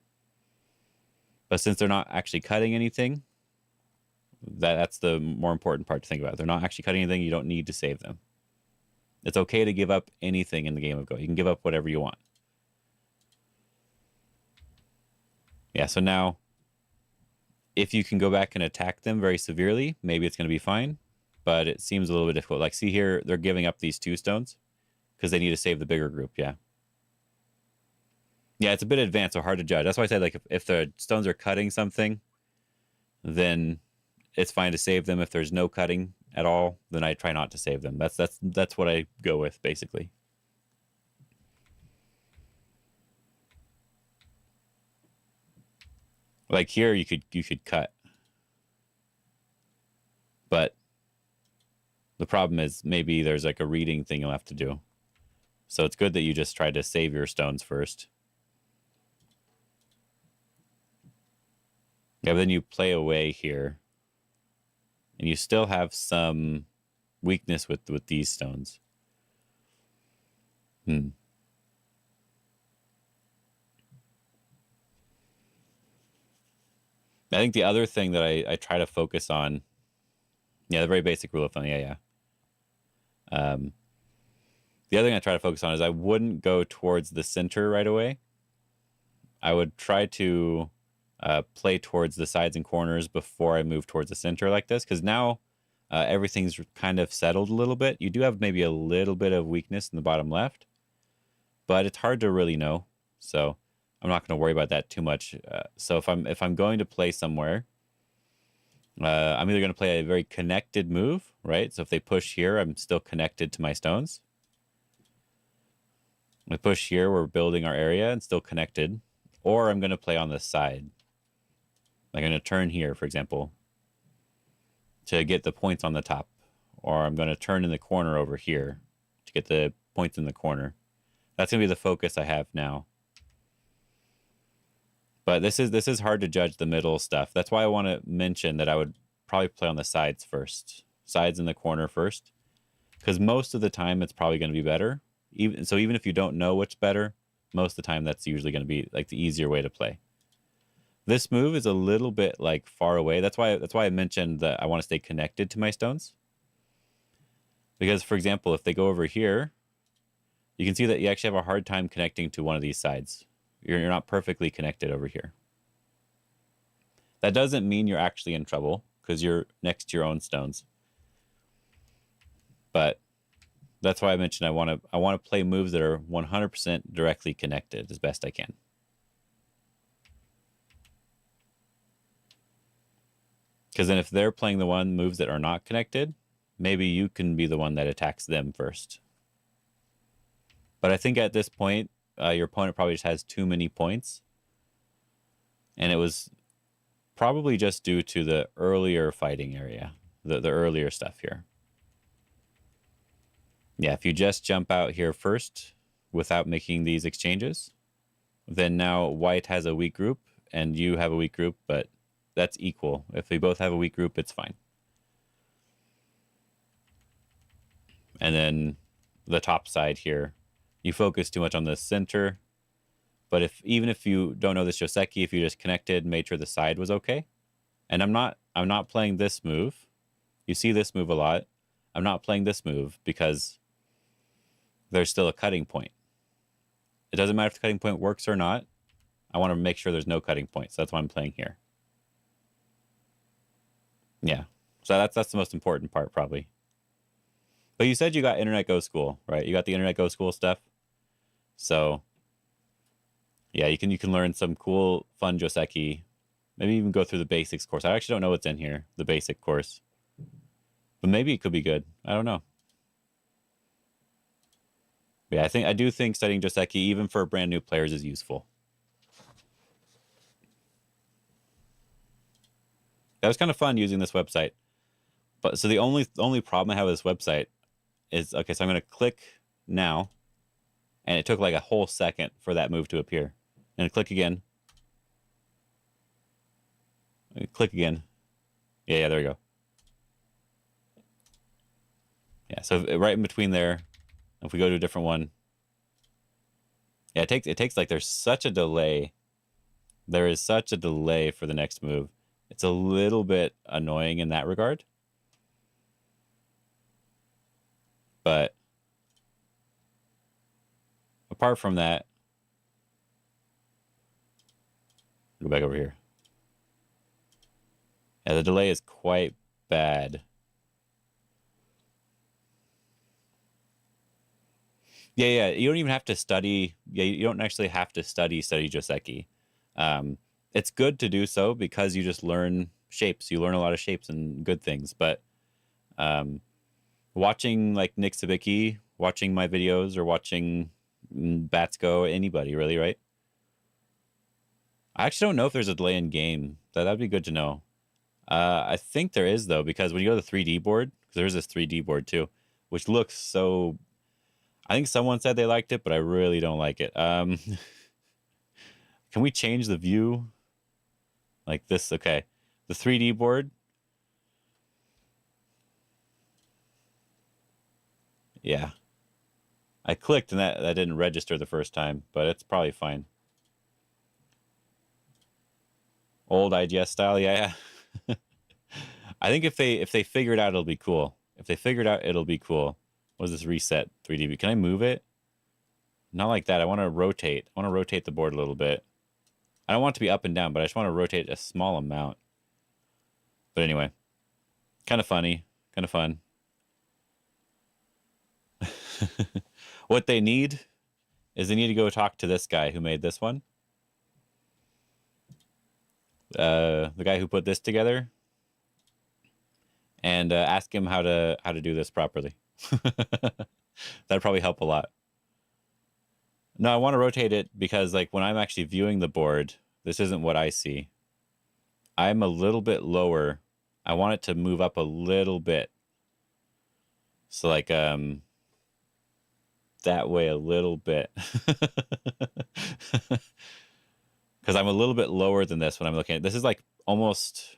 But since they're not actually cutting anything, that's the more important part to think about. They're not actually cutting anything, you don't need to save them. It's okay to give up anything in the game of Go. You can give up whatever you want. Yeah, so now, if you can go back and attack them very severely, maybe it's going to be fine. But it seems a little bit difficult. Like, see here, they're giving up these 2 stones because they need to save the bigger group, yeah. Yeah, it's a bit advanced, so hard to judge. That's why I said, like, if the stones are cutting something, then it's fine to save them. If there's no cutting at all, then I try not to save them. That's what I go with, basically. Like here, you could cut, but the problem is maybe there's like a reading thing you'll have to do. So it's good that you just try to save your stones first. Yeah, but then you play away here, and you still have some weakness with these stones. I think the other thing that I try to focus on, yeah, the very basic rule of thumb, yeah. The other thing I try to focus on is I wouldn't go towards the center right away. I would try to play towards the sides and corners before I move towards the center like this, because now everything's kind of settled a little bit. You do have maybe a little bit of weakness in the bottom left, but it's hard to really know. So I'm not going to worry about that too much. So if I'm going to play somewhere, I'm either going to play a very connected move, right? So if they push here, I'm still connected to my stones. We push here, we're building our area and still connected. Or I'm going to play on the side. I'm going to turn here, for example, to get the points on the top. Or I'm going to turn in the corner over here to get the points in the corner. That's going to be the focus I have now. But this is hard to judge the middle stuff. That's why I want to mention that I would probably play on the sides first. Sides in the corner first. Because most of the time it's probably going to be better. Even if you don't know what's better, most of the time that's usually going to be like the easier way to play. This move is a little bit like far away. That's why I mentioned that I want to stay connected to my stones. Because, for example, if they go over here, you can see that you actually have a hard time connecting to one of these sides. You're not perfectly connected over here. That doesn't mean you're actually in trouble because you're next to your own stones. But that's why I mentioned I want to play moves that are 100% directly connected as best I can. Because then if they're playing the moves that are not connected, maybe you can be the one that attacks them first. But I think at this point, your opponent probably just has too many points. And it was probably just due to the earlier fighting area, the earlier stuff here. Yeah, if you just jump out here first without making these exchanges, then now white has a weak group and you have a weak group, but that's equal. If we both have a weak group, it's fine. And then the top side here, you focus too much on the center. But even if you don't know this Joseki, if you just connected, made sure the side was okay. And I'm not playing this move. You see this move a lot. I'm not playing this move because there's still a cutting point. It doesn't matter if the cutting point works or not. I want to make sure there's no cutting point. So that's why I'm playing here. Yeah. So that's the most important part, probably. But you said you got Internet Go School, right? You got the Internet Go School stuff. So yeah, you can learn some cool, fun Joseki. Maybe even go through the basics course. I actually don't know what's in here, the basic course. But maybe it could be good. I don't know. But yeah, I do think studying Joseki, even for brand new players, is useful. That was kind of fun using this website. But so the only problem I have with this website is, okay, so I'm going to click now, and it took like a whole second for that move to appear. And click again. Click again. Yeah, there we go. Yeah, so right in between there, if we go to a different one, yeah, it takes like there's such a delay. There is such a delay for the next move. It's a little bit annoying in that regard. But apart from that, go back over here. Yeah, the delay is quite bad. Yeah, you don't even have to study. Yeah, you don't actually have to study Joseki. It's good to do so because you just learn shapes. You learn a lot of shapes and good things. But watching like Nick Sabicki, watching my videos, or watching Batsko, anybody really, right? I actually don't know if there's a delay in game. That'd be good to know. I think there is, though, because when you go to the 3D board, because there's this 3D board too, which looks so... I think someone said they liked it, but I really don't like it. Can we change the view? Like this, okay. The 3D board. Yeah. I clicked and that didn't register the first time, but it's probably fine. Old IGS style, yeah. I think if they figure it out, it'll be cool. If they figure it out, it'll be cool. What is this reset 3D? Can I move it? Not like that. I want to rotate. I want to rotate the board a little bit. I don't want it to be up and down, but I just want to rotate a small amount. But anyway, kind of funny, kind of fun. What they need is they need to go talk to this guy who made this one. The guy who put this together, and ask him how to do this properly. That'd probably help a lot. No, I want to rotate it because, like, when I'm actually viewing the board, this isn't what I see. I'm a little bit lower. I want it to move up a little bit. So, like, that way a little bit. Because I'm a little bit lower than this when I'm looking at it. This is like almost...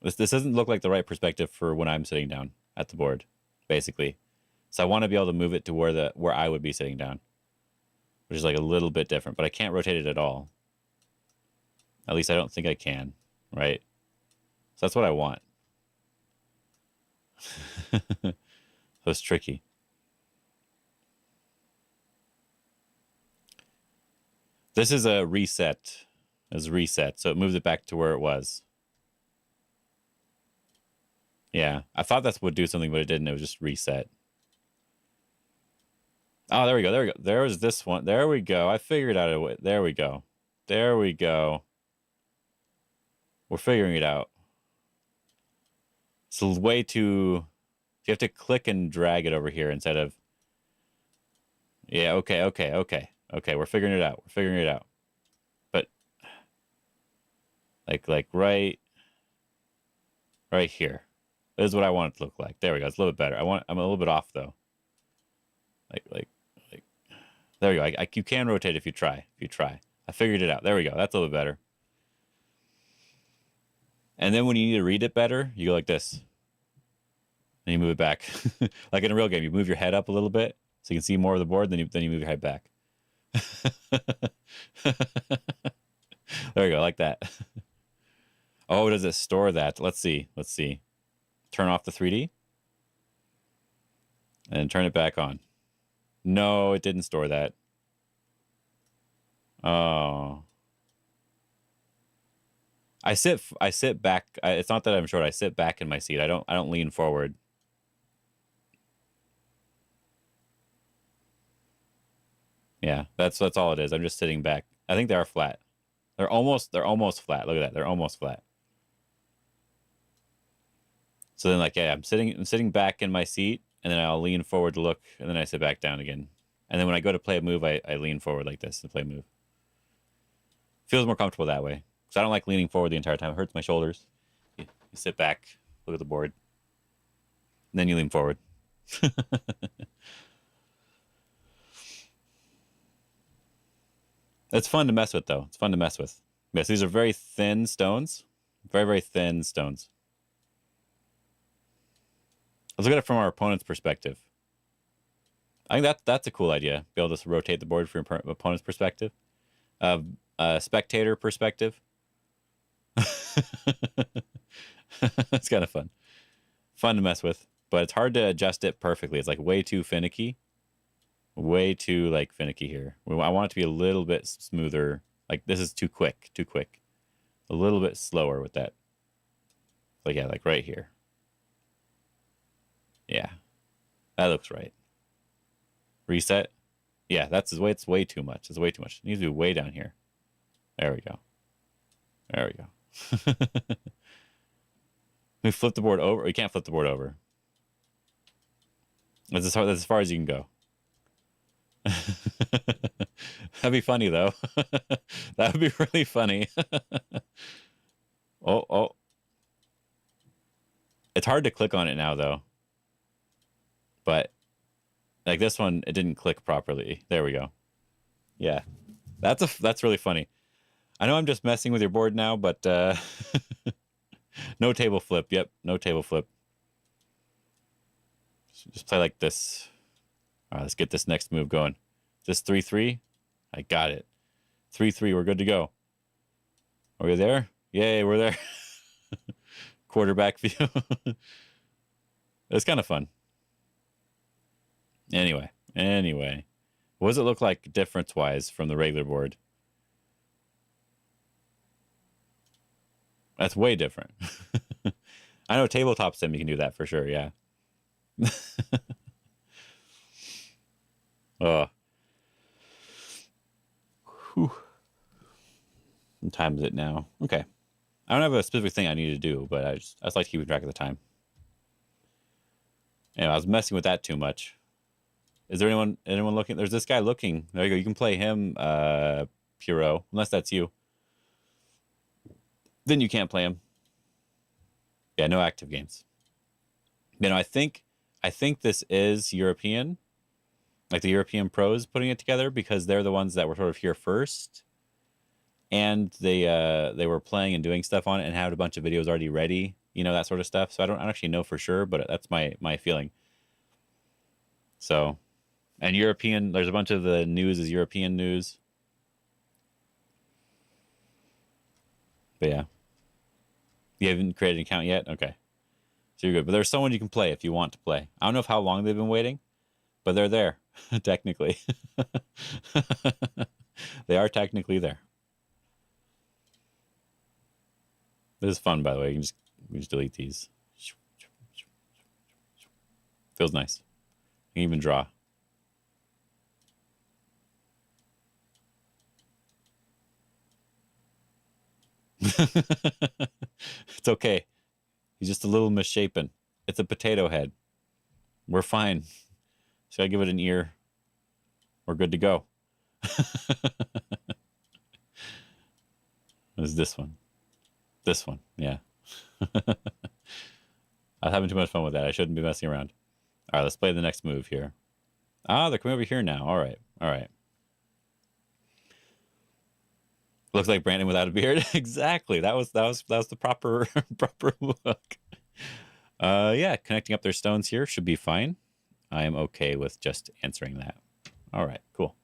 This doesn't look like the right perspective for when I'm sitting down at the board, basically. So I want to be able to move it to where I would be sitting down, which is like a little bit different, but I can't rotate it at all. At least I don't think I can, right? So that's what I want. So it's tricky. This is a reset. It's reset, so it moved it back to where it was. Yeah, I thought that would do something, but it didn't. It was just reset. Oh, there we go. There we go. There was this one. There we go. I figured out a way. There we go. There we go. We're figuring it out. It's a way to... You have to click and drag it over here instead of... Yeah, okay. Okay, we're figuring it out. We're figuring it out. But... Like right here. This is what I want it to look like. There we go. It's a little bit better. I'm a little bit off, though. Like... There we go. You can rotate if you try. I figured it out. There we go. That's a little bit better. And then when you need to read it better, you go like this. And you move it back. Like in a real game, you move your head up a little bit so you can see more of the board, then you move your head back. There you go, like that. Oh, does it store that? Let's see. Let's see. Turn off the 3D and turn it back on. No, it didn't store that. Oh. I sit back. It's not that I'm short. I sit back in my seat. I don't lean forward. Yeah, that's all it is. I'm just sitting back. I think they are flat. They're almost flat. Look at that. They're almost flat. So then like, yeah, I'm sitting back in my seat and then I'll lean forward to look and then I sit back down again. And then when I go to play a move, I lean forward like this to play a move. Feels more comfortable that way. Because I don't like leaning forward the entire time. It hurts my shoulders. You sit back, look at the board, and then you lean forward. It's fun to mess with, though. It's fun to mess with. Yes, these are very thin stones. Very, very thin stones. Let's look at it from our opponent's perspective. I think that's a cool idea. Be able to rotate the board from your opponent's perspective. Spectator perspective. It's kind of fun. Fun to mess with. But it's hard to adjust it perfectly. It's like way too finicky. Way too like finicky here. I want it to be a little bit smoother. Like this is too quick. Too quick. A little bit slower with that. Like yeah, like right here. Yeah. That looks right. Reset. Yeah, that's his way. It's way too much. It's way too much. It needs to be way down here. There we go. There we go. We flip the board over. You can't flip the board over. That's as far as you can go. That'd be funny though. That would be really funny. Oh. It's hard to click on it now though. But like this one, it didn't click properly. There we go. Yeah. That's really funny. I know I'm just messing with your board now, but no table flip. Yep, no table flip. Just play like this. All right, let's get this next move going. Just 3-3. I got it. 3-3. We're good to go. Are we there? Yay, we're there. Quarterback view. It's kind of fun. Anyway. What does it look like difference-wise from the regular board? That's way different. I know tabletop sim you can do that for sure, yeah. Oh. Whew. What time is it now? Okay. I don't have a specific thing I need to do, but I just like keeping track of the time. Anyway, I was messing with that too much. Is there anyone looking? There's this guy looking. There you go. You can play him, Puro, unless that's you. Then you can't play him. Yeah, no active games. You know, I think this is European, like the European pros putting it together because they're the ones that were sort of here first, and they were playing and doing stuff on it and had a bunch of videos already ready, you know, that sort of stuff. So I don't actually know for sure, but that's my feeling. So, and European, there's a bunch of the news is European news. But yeah. You haven't created an account yet? Okay. So you're good. But there's someone you can play if you want to play. I don't know how long they've been waiting, but they're there, technically. They are technically there. This is fun, by the way. You can just delete these. Feels nice. You can even draw. It's okay. He's just a little misshapen. It's a potato head. We're fine. Should I give it an ear? We're good to go. There's this one. This one, yeah. I was having too much fun with that. I shouldn't be messing around. All right, let's play the next move here. Ah, they're coming over here now. All right. Looks like Brandon without a beard. Exactly. That was the proper proper look. Yeah, connecting up their stones here should be fine. I am okay with just answering that. All right, cool.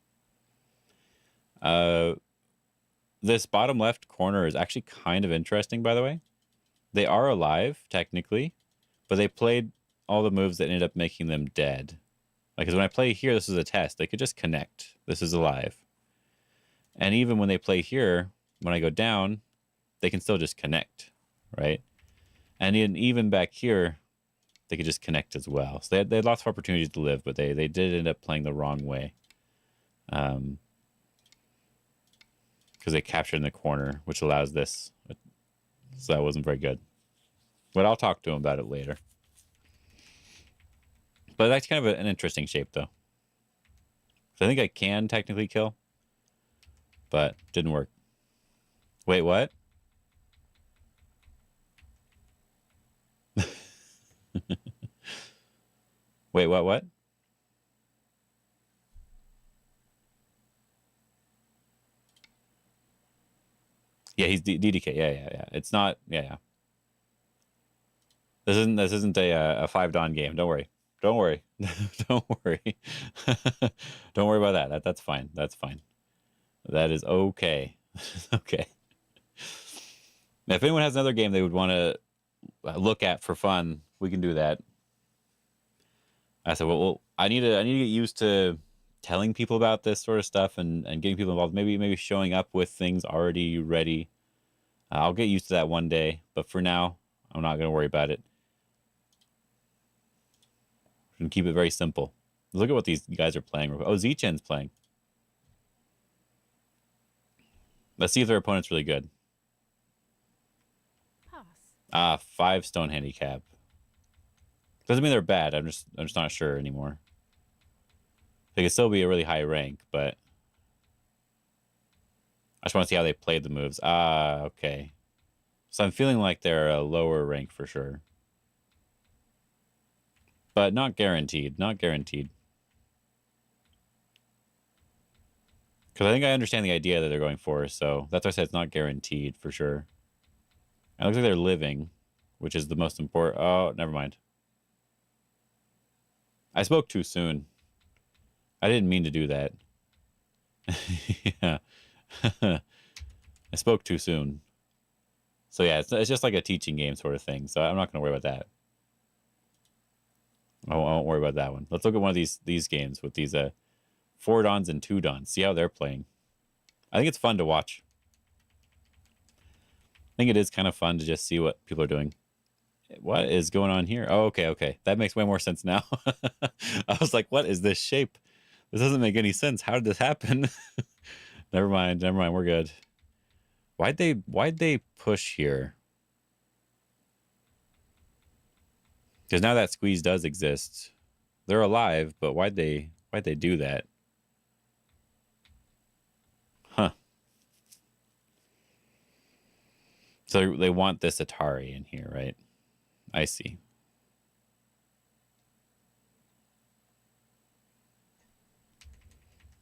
This bottom left corner is actually kind of interesting, by the way. They are alive, technically, but they played all the moves that ended up making them dead. Like, because when I play here, this is a test. They could just connect. This is alive. And even when they play here, when I go down, they can still just connect, right? And even back here, they could just connect as well. So they had lots of opportunities to live, but they did end up playing the wrong way. Because they captured in the corner, which allows this. So that wasn't very good. But I'll talk to him about it later. But that's kind of an interesting shape, though. So I think I can technically kill, but didn't work. Wait, what? Wait, what? Yeah, he's DDK. Yeah. It's not. Yeah. This isn't a 5 Dawn game. Don't worry. Don't worry. Don't worry. Don't worry about that. That's fine. That's fine. That is okay. Okay. If anyone has another game they would want to look at for fun, we can do that. I said, well, I need to get used to telling people about this sort of stuff and getting people involved. Maybe showing up with things already ready. I'll get used to that one day, but for now, I'm not going to worry about it. And keep it very simple. Look at what these guys are playing. Oh, Zichen's playing. Let's see if their opponent's really good. Pass. 5 stone handicap. Doesn't mean they're bad. I'm just not sure anymore. They could still be a really high rank, but I just want to see how they played the moves. Okay. So I'm feeling like they're a lower rank for sure. But not guaranteed. Not guaranteed. Because I think I understand the idea that they're going for, so that's why I said it's not guaranteed for sure. It looks like they're living, which is the most important. Oh, never mind. I spoke too soon. I didn't mean to do that. Yeah. I spoke too soon. So yeah, it's just like a teaching game sort of thing. So I'm not going to worry about that. I won't worry about that one. Let's look at one of these games with these 4 Dawns and 2 Dawns. See how they're playing. I think it's fun to watch. I think it is kind of fun to just see what people are doing. What is going on here? Oh, okay. That makes way more sense now. I was like, what is this shape? This doesn't make any sense. How did this happen? Never mind. We're good. Why'd they push here? Because now that squeeze does exist. They're alive, but why'd they do that? Huh. So they want this Atari in here, right? I see.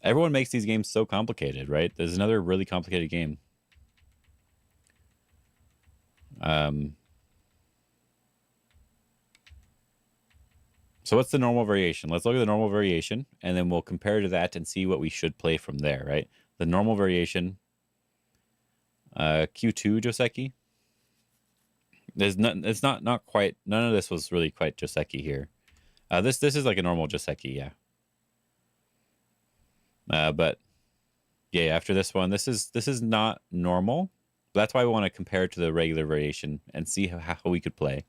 Everyone makes these games so complicated, right? There's another really complicated game. So what's the normal variation? Let's look at the normal variation, and then we'll compare to that and see what we should play from there, right? The normal variation, Q2 Joseki. It's not quite. None of this was really quite Joseki here. This is like a normal Joseki, yeah. But yeah, after this one, this is not normal. That's why we want to compare it to the regular variation and see how we could play.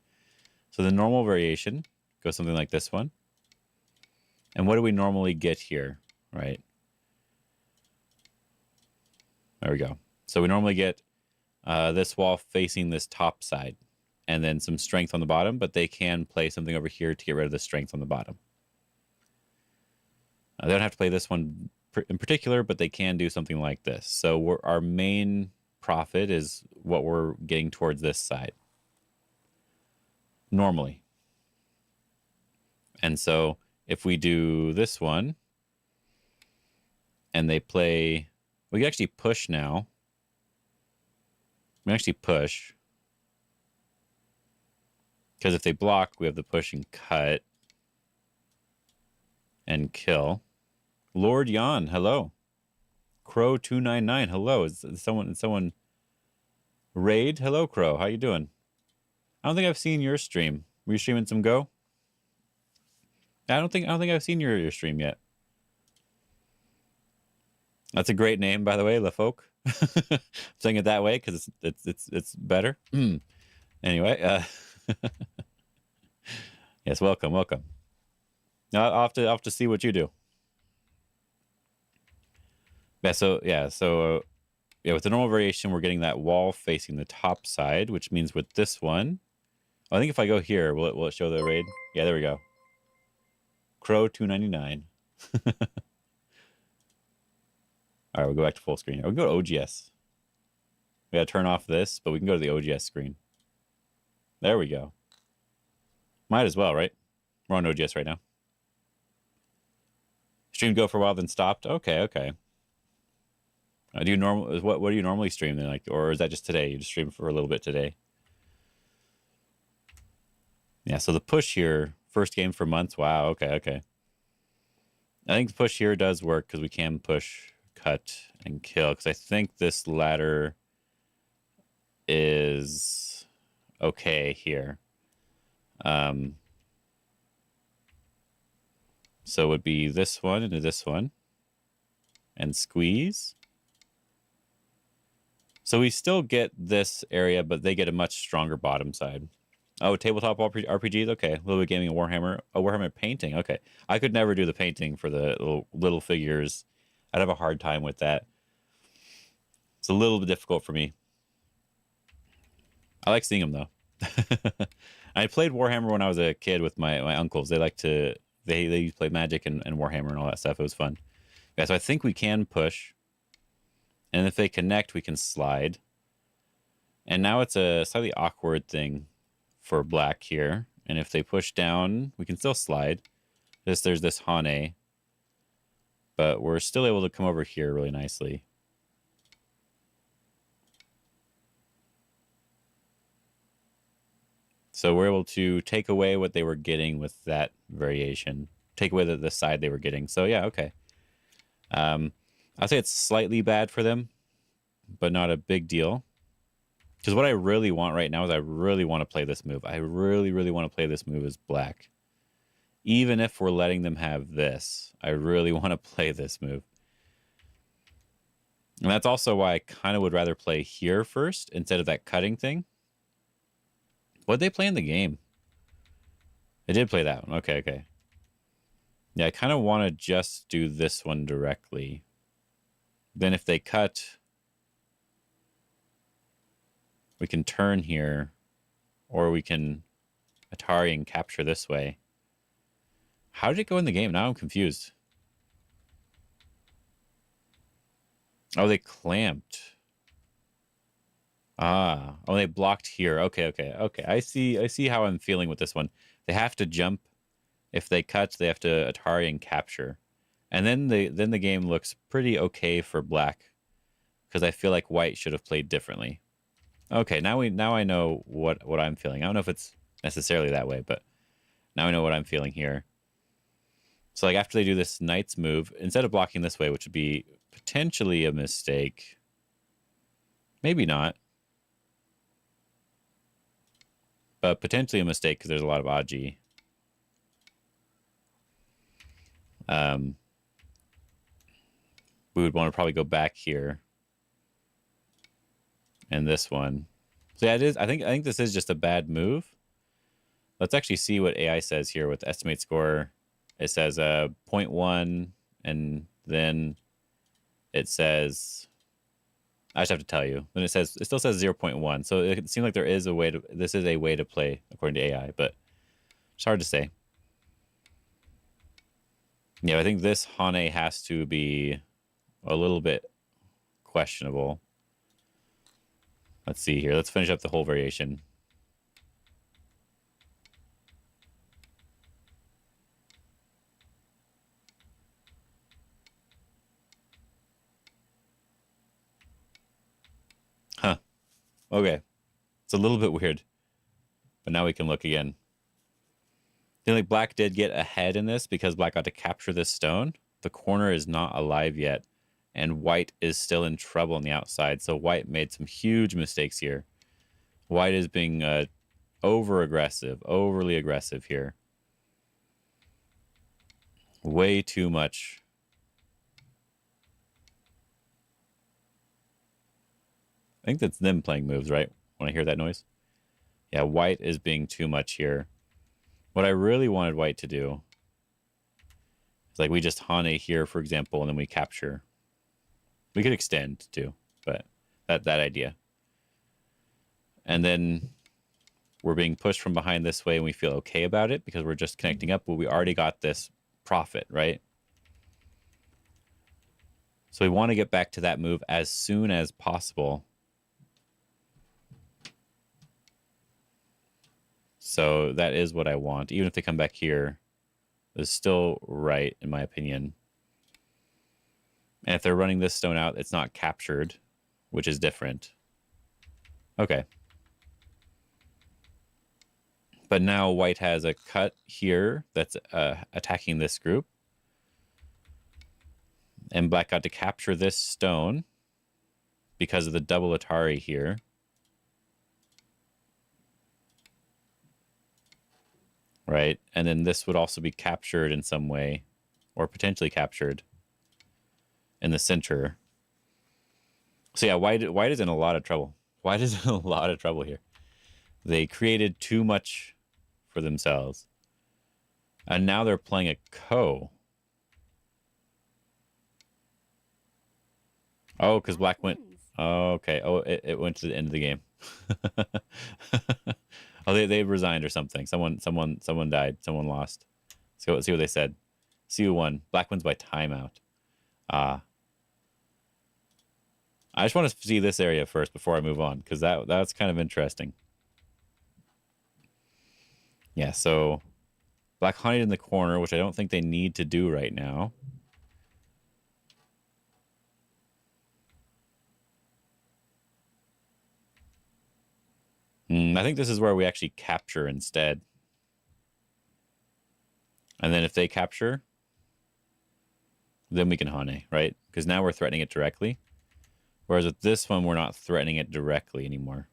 So the normal variation goes something like this one. And what do we normally get here, right? There we go. So we normally get this wall facing this top side and then some strength on the bottom, but they can play something over here to get rid of the strength on the bottom. They don't have to play this one in particular, but they can do something like this. So our main profit is what we're getting towards this side. Normally. And so if we do this one and they play, we can actually push now We actually push. Because if they block, we have the push and cut. And kill. Lord Yan, hello. Crow299, hello. Is someone raid? Hello, Crow. How you doing? I don't think I've seen your stream. Were you streaming some Go? I don't think I've seen your stream yet. That's a great name, by the way, LaFolk. I'm saying it that way because it's better. Anyway, yes, welcome. I'll have to see what you do. Yeah, with the normal variation, we're getting that wall facing the top side, which means with this one, I think if I go here, will it show the raid? Yeah, there we go. Crow 299. All right, we'll go back to full screen. We'll go to OGS. We gotta turn off this, but we can go to the OGS screen. There we go. Might as well, right? We're on OGS right now. Stream go for a while, then stopped. Okay. What do you normally stream then? Like, or is that just today? You just stream for a little bit today. Yeah. So the push here, first game for months. Wow. Okay. I think the push here does work because we can push, cut, and kill. Because I think this ladder is okay here. So it would be this one into this one, and squeeze. So we still get this area, but they get a much stronger bottom side. Oh, tabletop RPGs? Okay. A little bit gaming, Warhammer. Oh, Warhammer painting. Okay. I could never do the painting for the little figures. I'd have a hard time with that. It's a little bit difficult for me. I like seeing them, though. I played Warhammer when I was a kid with my uncles. They like to... They used to play Magic and Warhammer and all that stuff. It was fun. Yeah, so I think we can push. And if they connect, we can slide. And now it's a slightly awkward thing for black here. And if they push down, we can still slide. There's this Hane. But we're still able to come over here really nicely. So we're able to take away what they were getting with that variation. Take away the side they were getting. So yeah, okay. I'd say it's slightly bad for them, but not a big deal. Because what I really want right now is I really want to play this move. I really want to play this move as black. Even if we're letting them have this, I really want to play this move. And that's also why I kind of would rather play here first instead of that cutting thing. What'd they play in the game? They did play that one. Okay. Yeah, I kind of want to just do this one directly. Then if they cut, we can turn here, or we can Atari and capture this way. How did it go in the game? Now I'm confused. Oh, they clamped. Oh, they blocked here. Okay. I see how I'm feeling with this one. They have to jump. If they cut, they have to Atari and capture. And then the game looks pretty okay for black, because I feel like white should have played differently. Okay, now I know what I'm feeling. I don't know if it's necessarily that way, but now I know what I'm feeling here. So like after they do this knight's move, instead of blocking this way, which would be potentially a mistake, maybe not, but potentially a mistake because there's a lot of Aji. We would want to probably go back here. And this one. So yeah, it is. I think this is just a bad move. Let's actually see what AI says here with estimate score. It says 0.1, and then it says, I just have to tell you. Then it still says 0.1. So it seems like this is a way to play according to AI, but it's hard to say. Yeah, I think this Hane has to be a little bit questionable. Let's see here. Let's finish up the whole variation. Huh. Okay. It's a little bit weird. But now we can look again. I feel like black did get ahead in this because black got to capture this stone. The corner is not alive yet. And white is still in trouble on the outside. So white made some huge mistakes here. White is being overly aggressive here. Way too much. I think that's them playing moves, right? When I hear that noise. Yeah, white is being too much here. What I really wanted white to do is like we just Hane here, for example, and then we capture. We could extend too, but that idea. And then we're being pushed from behind this way and we feel okay about it because we're just connecting up, but we already got this profit, right? So we want to get back to that move as soon as possible. So that is what I want. Even if they come back here, it's still right, in my opinion. And if they're running this stone out, it's not captured, which is different. Okay. But now white has a cut here that's attacking this group. And black got to capture this stone because of the double Atari here. Right? And then this would also be captured in some way, or potentially captured in the center. So yeah, white is in a lot of trouble. White is in a lot of trouble here. They created too much for themselves. And now they're playing a ko. Oh, because black went... Oh, okay. Oh, it went to the end of the game. Oh, they resigned or something. Someone died. Someone lost. Let's see what they said. CU won. Black wins by timeout. I just want to see this area first before I move on, because that's kind of interesting. Yeah, so black hunted in the corner, which I don't think they need to do right now. I think this is where we actually capture instead. And then if they capture, then we can Hane, right? Because now we're threatening it directly. Whereas with this one, we're not threatening it directly anymore.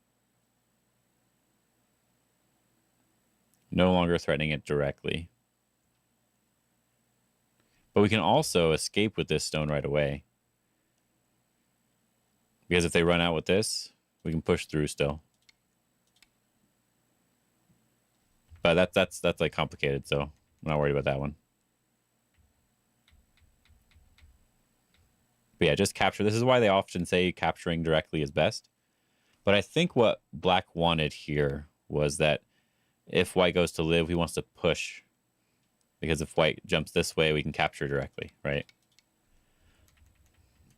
No longer threatening it directly. But we can also escape with this stone right away. Because if they run out with this, we can push through still. But that's like complicated, so I'm not worried about that one. But yeah, just capture. This is why they often say capturing directly is best. But I think what black wanted here was that if white goes to live, he wants to push. Because if white jumps this way, we can capture directly, right?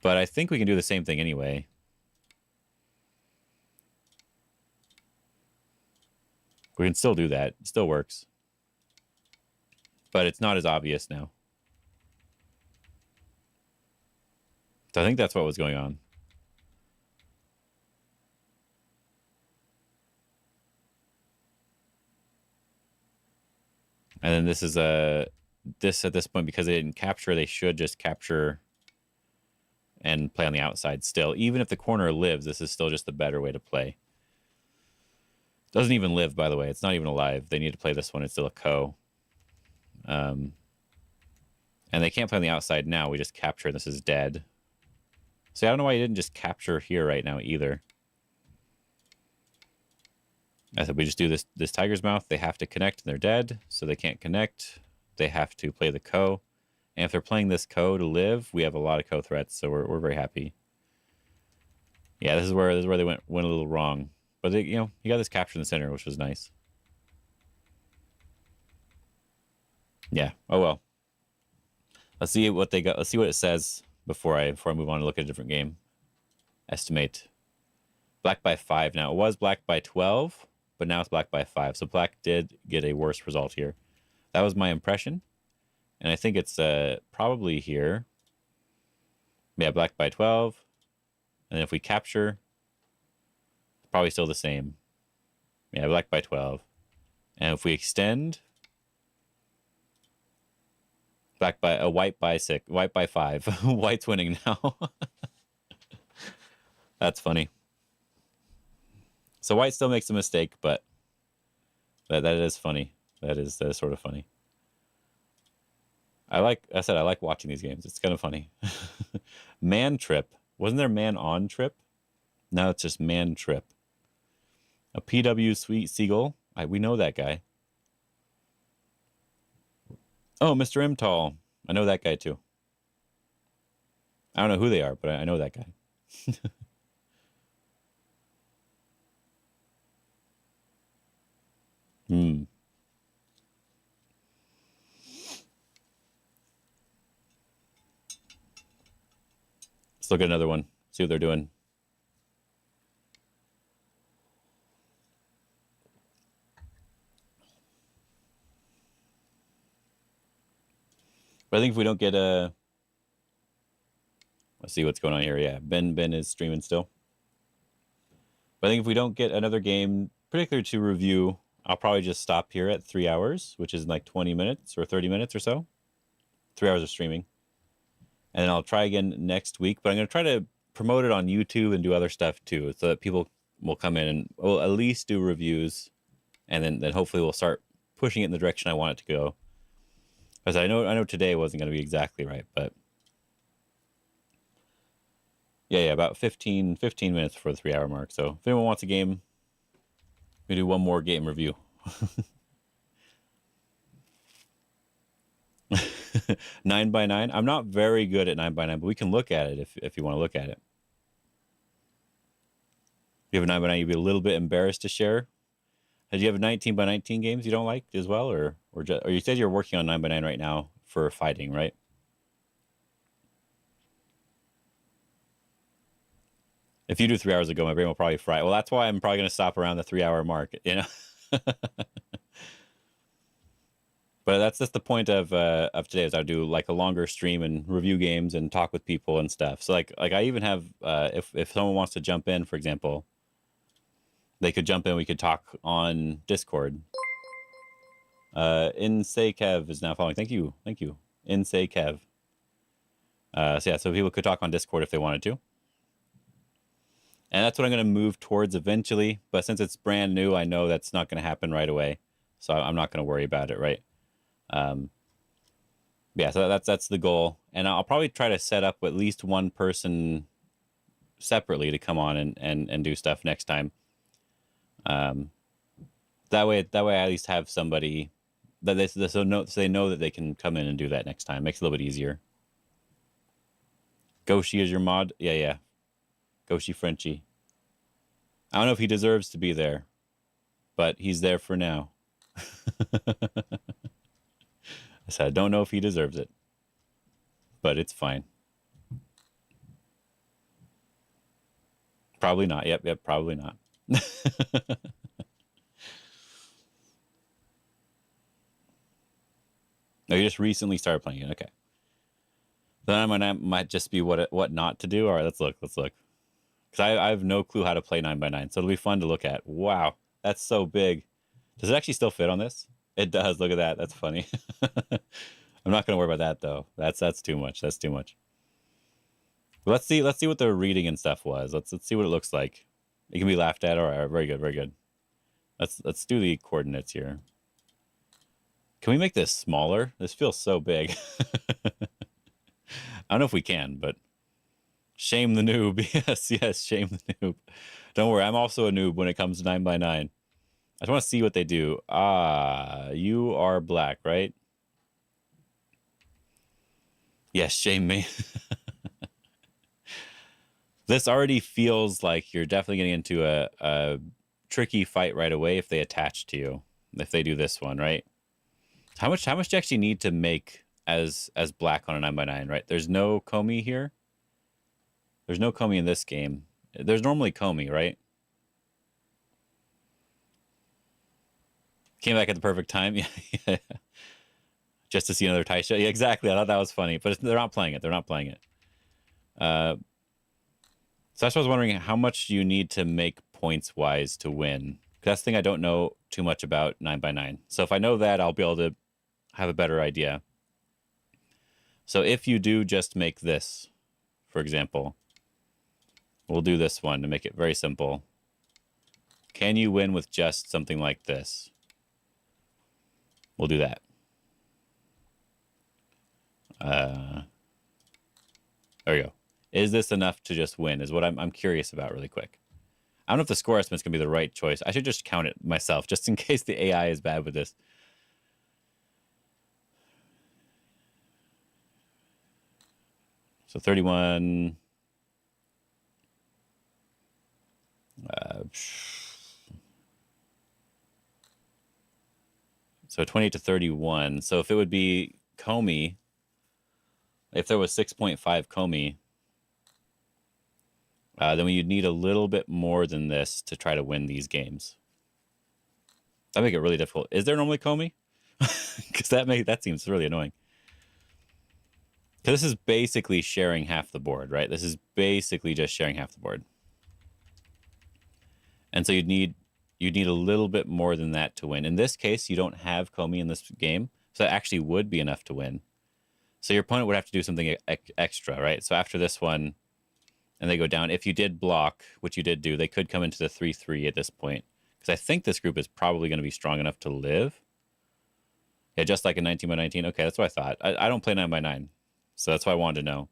But I think we can do the same thing anyway. We can still do that. It still works. But it's not as obvious now. So I think that's what was going on. And then this is this at this point, because they didn't capture, they should just capture and play on the outside still. Even if the corner lives, this is still just the better way to play. Doesn't even live, by the way. It's not even alive. They need to play this one. It's still a ko. And they can't play on the outside now. We just capture. This is dead. So I don't know why you didn't just capture here right now either. I said we just do this tiger's mouth. They have to connect and they're dead, so they can't connect. They have to play the ko. And if they're playing this ko to live, we have a lot of ko threats, so we're very happy. Yeah, this is where they went a little wrong. But they, you got this capture in the center, which was nice. Yeah. Oh well. Let's see what they got. Let's see what it says before I move on to look at a different game. Estimate. Black by 5 now. It was black by 12, but now it's black by 5. So black did get a worse result here. That was my impression. And I think it's probably here. Yeah, black by 12. And if we capture, Probably still the same. Yeah, black by 12. And if we extend, black by a white by 6, white by 5. White's winning now. That's funny. So white still makes a mistake, but that is funny. That is sort of funny. I like watching these games. It's kind of funny. Man trip. Wasn't there man on trip? Now it's just man trip. A PW Sweet Seagull. We know that guy. Oh, Mr. M Tall. I know that guy too. I don't know who they are, but I know that guy. Hmm. Let's look at another one. See what they're doing. But I think if we don't get a... Let's see what's going on here. Yeah, Ben is streaming still. But I think if we don't get another game, particularly to review, I'll probably just stop here at 3 hours, which is like 20 minutes or 30 minutes or so. 3 hours of streaming. And then I'll try again next week. But I'm going to try to promote it on YouTube and do other stuff too, so that people will come in and we'll at least do reviews. And then hopefully we'll start pushing it in the direction I want it to go. Because I know today wasn't going to be exactly right, but yeah, about 15 minutes before the 3 hour mark. So if anyone wants a game, we do one more game review. 9x9. I'm not very good at 9x9, but we can look at it if you want to look at it. If you have a 9x9, you'd be a little bit embarrassed to share. Did you have 19x19 games you don't like as well, or you said you're working on 9x9 right now for fighting, right? If you do 3 hours ago, my brain will probably fry. Well, that's why I'm probably going to stop around the 3 hour mark, you know. But that's just the point of today, is I do like a longer stream and review games and talk with people and stuff. So like I even have if someone wants to jump in, for example, they could jump in. We could talk on Discord. Insay Kev is now following. Thank you. Insay Kev. So yeah, so people could talk on Discord if they wanted to. And that's what I'm going to move towards eventually. But since it's brand new, I know that's not going to happen right away. So I'm not going to worry about it, right? Yeah, so that's the goal. And I'll probably try to set up at least one person separately to come on and do stuff next time. That way I at least have somebody that they know that they can come in and do that next time. Makes it a little bit easier. Goshi is your mod? Yeah. Goshi Frenchie. I don't know if he deserves to be there, but he's there for now. I said, I don't know if he deserves it, but it's fine. Probably not. Yep, probably not. No, you just recently started playing it. Okay. Then I might just be what not to do. All right, let's look. Because I have no clue how to play 9x9, so it'll be fun to look at. Wow, that's so big. Does it actually still fit on this? It does. Look at that. That's funny. I'm not going to worry about that though. That's too much. That's too much. But let's see what the reading and stuff was. Let's see what it looks like. It can be laughed at. All right, very good. Let's do the coordinates here. Can we make this smaller? This feels so big. I don't know if we can, but shame the noob. Yes, shame the noob. Don't worry, I'm also a noob when it comes to 9x9. I just want to see what they do. You are black, right? Yes, shame me. This already feels like you're definitely getting into a tricky fight right away if they attach to you. If they do this one, right? How much do you actually need to make as black on a 9x9, right? There's no Comey here. There's no Comey in this game. There's normally Comey, right? Came back at the perfect time. Yeah. Just to see another Taisha. Yeah, exactly. I thought that was funny, but they're not playing it. So that's what I was wondering, how much do you need to make points wise to win. That's the thing I don't know too much about 9x9. So if I know that, I'll be able to have a better idea. So if you do just make this, for example, we'll do this one to make it very simple. Can you win with just something like this? We'll do that. There we go. Is this enough to just win is what I'm curious about really quick. I don't know if the score estimate's going to be the right choice. I should just count it myself just in case the AI is bad with this. So 31. So 28 to 31. So if it would be Comey, if there was 6.5 Comey, then you'd need a little bit more than this to try to win these games. That make it really difficult. Is there normally Comey? Because that seems really annoying. Because this is basically sharing half the board, right? This is basically just sharing half the board. And so you'd need a little bit more than that to win. In this case, you don't have Comey in this game, so that actually would be enough to win. So your opponent would have to do something extra, right? So after this one, and they go down, if you did block, which you did do, they could come into the 3-3 at this point. Because I think this group is probably going to be strong enough to live. Yeah, just like a 19x19. Okay, that's what I thought. I don't play 9x9, so that's why I wanted to know.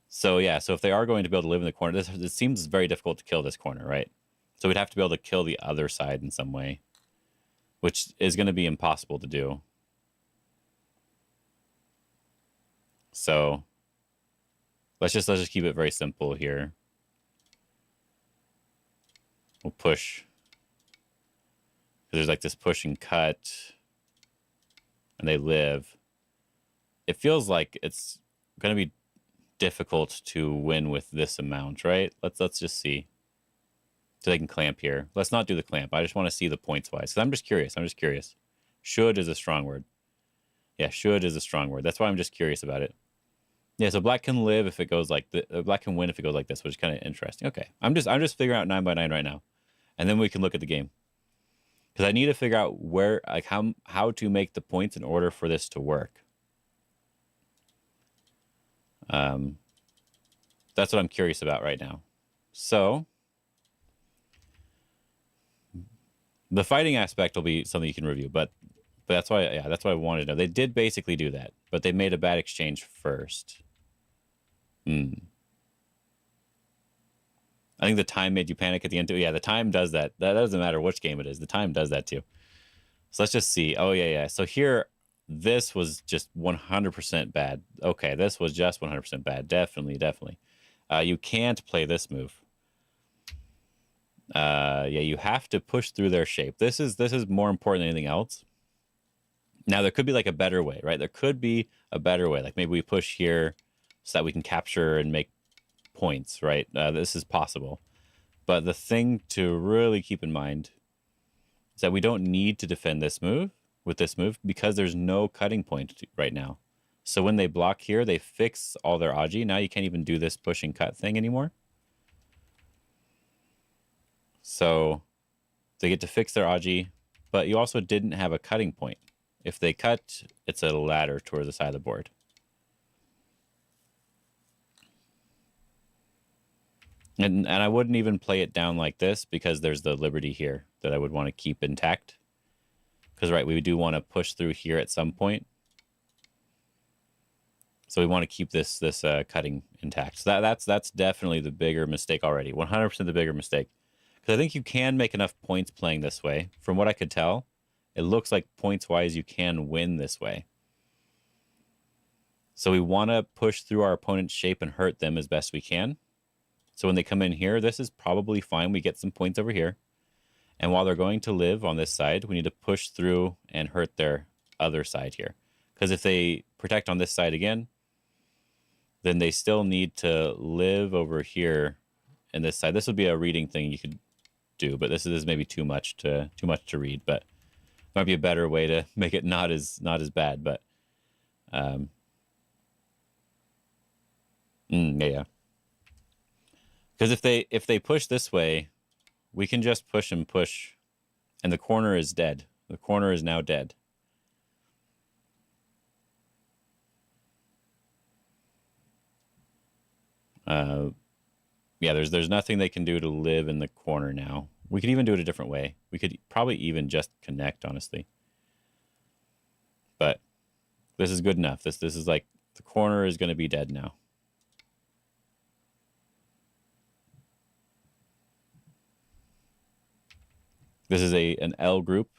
So yeah, so if they are going to be able to live in the corner, this seems very difficult to kill this corner, right? So we'd have to be able to kill the other side in some way, which is going to be impossible to do. So let's just keep it very simple here. We'll push. There's like this push and cut, and they live. It feels like it's going to be difficult to win with this amount, right? Let's just see. So they can clamp here. Let's not do the clamp. I just want to see the points wise. So I'm just curious. Should is a strong word. Yeah, should is a strong word. That's why I'm just curious about it. Yeah, so black can live if it goes like black can win if it goes like this, which is kind of interesting. Okay, I'm just figuring out 9x9 right now, and then we can look at the game because I need to figure out where like how to make the points in order for this to work. That's what I'm curious about right now. So the fighting aspect will be something you can review, but that's why I wanted to know. They did basically do that, but they made a bad exchange first. I think the time made you panic at the end too. Yeah, the time does that. That doesn't matter which game it is. The time does that too. So let's just see. Oh, yeah. So here, this was just 100% bad. Okay, this was just 100% bad. Definitely. You can't play this move. Yeah, you have to push through their shape. This is more important than anything else. Now, there could be like a better way, right? There could be a better way. Like maybe we push here so that we can capture and make points, right? This is possible. But the thing to really keep in mind is that we don't need to defend this move with this move because there's no cutting point right now. So when they block here, they fix all their Aji. Now you can't even do this push and cut thing anymore. So they get to fix their Aji, but you also didn't have a cutting point. If they cut, it's a ladder towards the side of the board. And I wouldn't even play it down like this because there's the liberty here that I would want to keep intact. Because, right, we do want to push through here at some point. So we want to keep this cutting intact. So that's definitely the bigger mistake already. 100% the bigger mistake. Because I think you can make enough points playing this way. From what I could tell, it looks like points-wise you can win this way. So we want to push through our opponent's shape and hurt them as best we can. So when they come in here, this is probably fine. We get some points over here. And while they're going to live on this side, we need to push through and hurt their other side here. Because if they protect on this side again, then they still need to live over here in this side. This would be a reading thing you could do, but this is maybe too much to read. But might be a better way to make it not as bad. But yeah. Because if they push this way, we can just push and push, and the corner is dead. The corner is now dead. Yeah, there's nothing they can do to live in the corner now. We could even do it a different way. We could probably even just connect, honestly. But this is good enough. This is like, the corner is going to be dead now. This is an L group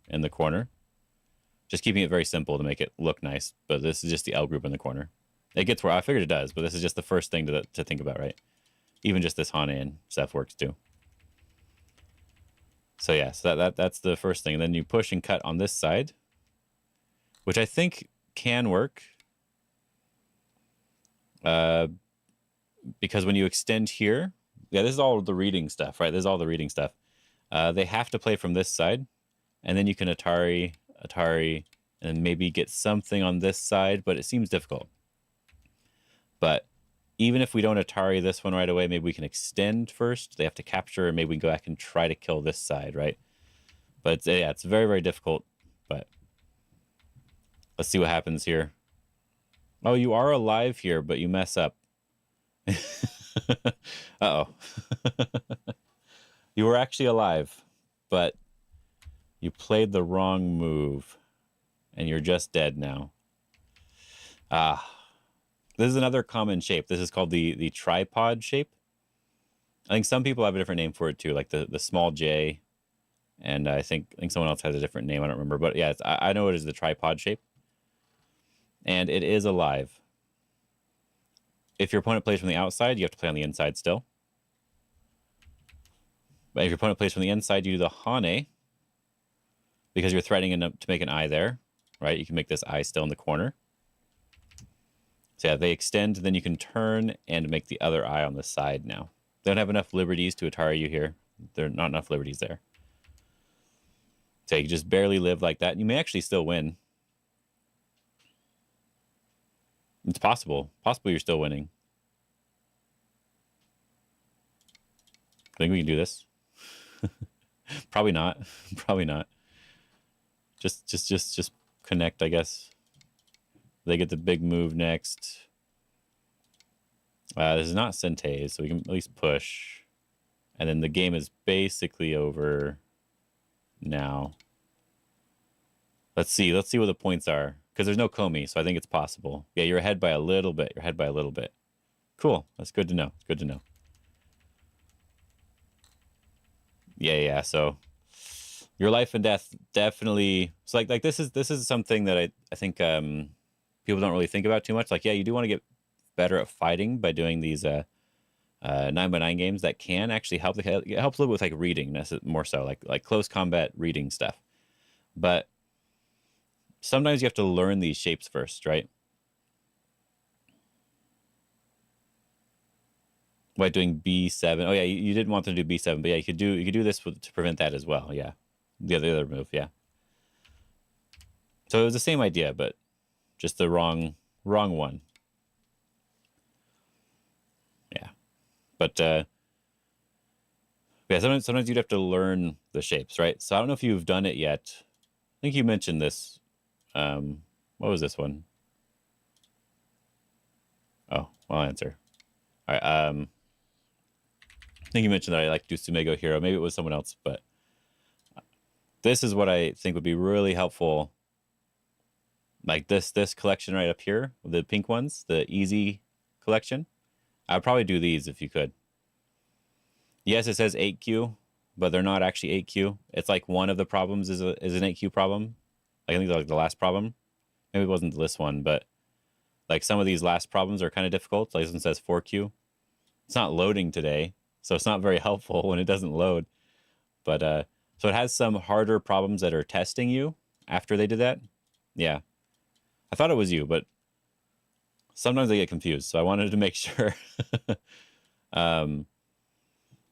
in the corner. Just keeping it very simple to make it look nice. But this is just the L group in the corner. It gets where I figured it does, but this is just the first thing to think about, right? Even just this Hane and stuff works too. So yeah, so that's the first thing. And then you push and cut on this side, which I think can work. Because when you extend here, yeah, this is all the reading stuff, right? This is all the reading stuff. They have to play from this side, and then you can Atari, and maybe get something on this side, but it seems difficult. But even if we don't Atari this one right away, maybe we can extend first. They have to capture, and maybe we can go back and try to kill this side, right? But yeah, it's very, very difficult. But let's see what happens here. Oh, you are alive here, but you mess up. Uh-oh. You were actually alive, but you played the wrong move, and you're just dead now. This is another common shape. This is called the tripod shape. I think some people have a different name for it too, like the small J, and I think someone else has a different name. I don't remember, but yeah, I know it is the tripod shape, and it is alive. If your opponent plays from the outside, you have to play on the inside still. But if your opponent plays from the inside, you do the Hane, because you're threatening to make an eye there, right? You can make this eye still in the corner. So yeah, they extend, then you can turn and make the other eye on the side now. They don't have enough liberties to Atari you here. There are not enough liberties there. So you just barely live like that. You may actually still win. It's possible. Possibly you're still winning. I think we can do this. Probably not. Probably not. Just connect, I guess. They get the big move next. This is not Sente, so we can at least push. And then the game is basically over now. Let's see what the points are. Because there's no Komi, so I think it's possible. Yeah, you're ahead by a little bit. You're ahead by a little bit. Cool. That's good to know. Good to know. Yeah. So your life and death definitely. So like this is something that I think people don't really think about too much. Like, yeah, you do want to get better at fighting by doing these 9x9 games. That can actually help. It helps a little with like reading, more so like close combat reading stuff. But sometimes you have to learn these shapes first, right? By doing B7. Oh yeah, you didn't want them to do B7, but yeah, you could do this to prevent that as well. Yeah, the other move. Yeah. So it was the same idea, but just the wrong one. Yeah, but yeah, sometimes you'd have to learn the shapes, right? So I don't know if you've done it yet. I think you mentioned this. What was this one? Oh, I'll answer. All right. I think you mentioned that I like to do Sumego Hero. Maybe it was someone else, but this is what I think would be really helpful. Like this collection right up here, the pink ones, the easy collection. I'd probably do these if you could. Yes, it says 8Q, but they're not actually 8Q. It's like one of the problems is an 8Q problem. Like, I think like the last problem. Maybe it wasn't this one, but like some of these last problems are kind of difficult. Like this one says 4Q. It's not loading today, so it's not very helpful when it doesn't load. But so it has some harder problems that are testing you after they did that. Yeah. I thought it was you, but sometimes I get confused, so I wanted to make sure. So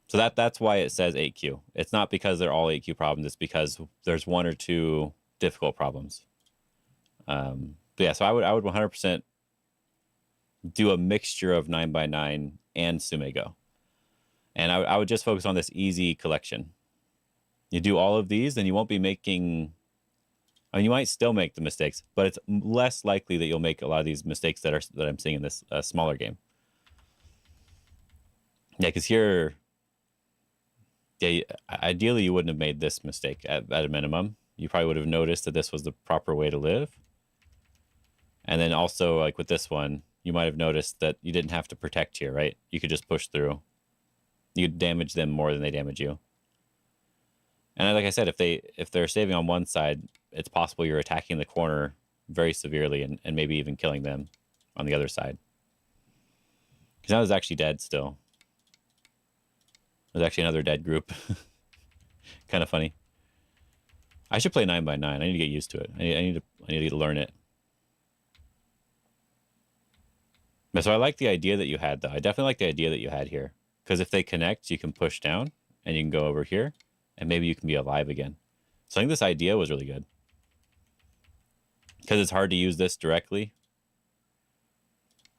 that's why it says 8Q. It's not because they're all 8Q problems. It's because there's one or two difficult problems. But yeah, so I would 100% do a mixture of 9x9 and Sumego. And I would just focus on this easy collection. You do all of these, then you won't be making. I mean, you might still make the mistakes, but it's less likely that you'll make a lot of these mistakes that I'm seeing in this smaller game. Yeah, because here, yeah, ideally you wouldn't have made this mistake at a minimum. You probably would have noticed that this was the proper way to live. And then also, like with this one, you might have noticed that you didn't have to protect here, right? You could just push through. You damage them more than they damage you. And like I said, if they're saving on one side, it's possible you're attacking the corner very severely and maybe even killing them on the other side. Because now there's actually dead still. There's actually another dead group. Kind of funny. I should play 9x9. I need to get used to it. I need to learn it. So I like the idea that you had, though. I definitely like the idea that you had here. Because if they connect, you can push down, and you can go over here, and maybe you can be alive again. So I think this idea was really good. Because it's hard to use this directly.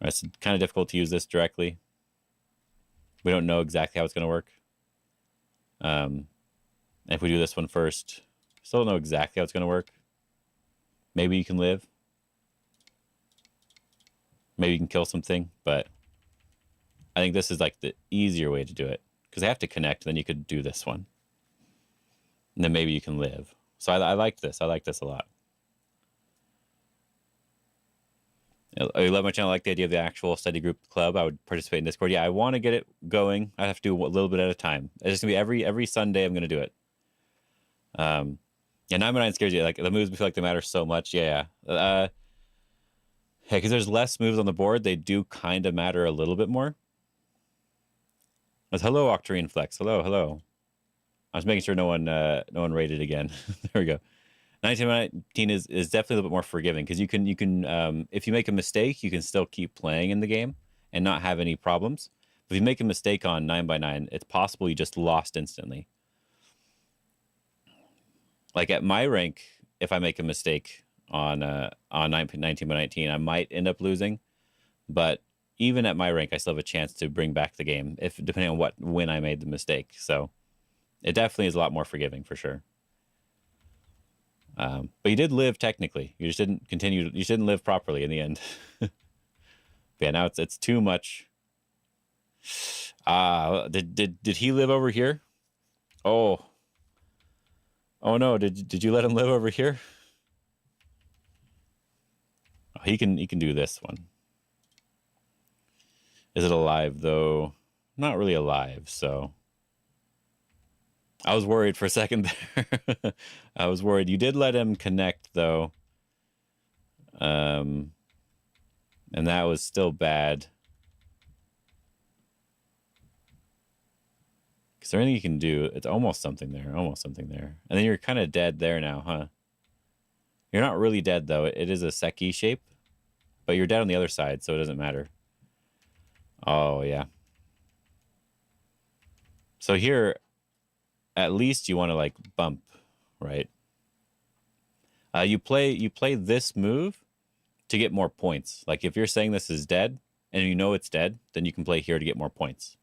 It's kind of difficult to use this directly. We don't know exactly how it's going to work. If we do this one first, still don't know exactly how it's going to work. Maybe you can live. Maybe you can kill something, but I think this is like the easier way to do it. Because they have to connect, then you could do this one. And then maybe you can live. So I like this. I like this a lot. I love my channel. I like the idea of the actual study group club. I would participate in Discord. Yeah, I want to get it going. I have to do a little bit at a time. It's just gonna be every Sunday. I'm gonna do it. Yeah, 9x9 scares you. Like the moves feel like they matter so much. Yeah. Hey, because there's less moves on the board, they do kind of matter a little bit more. As hello, Octarine Flex. Hello. I was making sure no one rated again. There we go. 1919 is definitely a little bit more forgiving because you can if you make a mistake, you can still keep playing in the game and not have any problems. If you make a mistake on 9x9, it's possible you just lost instantly. Like at my rank, if I make a mistake on 19x19, I might end up losing. But even at my rank, I still have a chance to bring back the game if depending on when I made the mistake. So it definitely is a lot more forgiving for sure. But you did live technically. You just didn't continue. You just didn't live properly in the end. Yeah, now it's too much. Did he live over here? Oh no! Did you let him live over here? Oh, he can do this one. Is it alive though? Not really alive. So I was worried for a second there. I was worried. You did let him connect though. And that was still bad. Is there anything you can do? It's almost something there. And then you're kind of dead there now, huh? You're not really dead though. It is a Seki shape, but you're dead on the other side, so it doesn't matter. Oh yeah. So here, at least you want to like bump, right? You play this move to get more points. Like if you're saying this is dead and you know it's dead, then you can play here to get more points.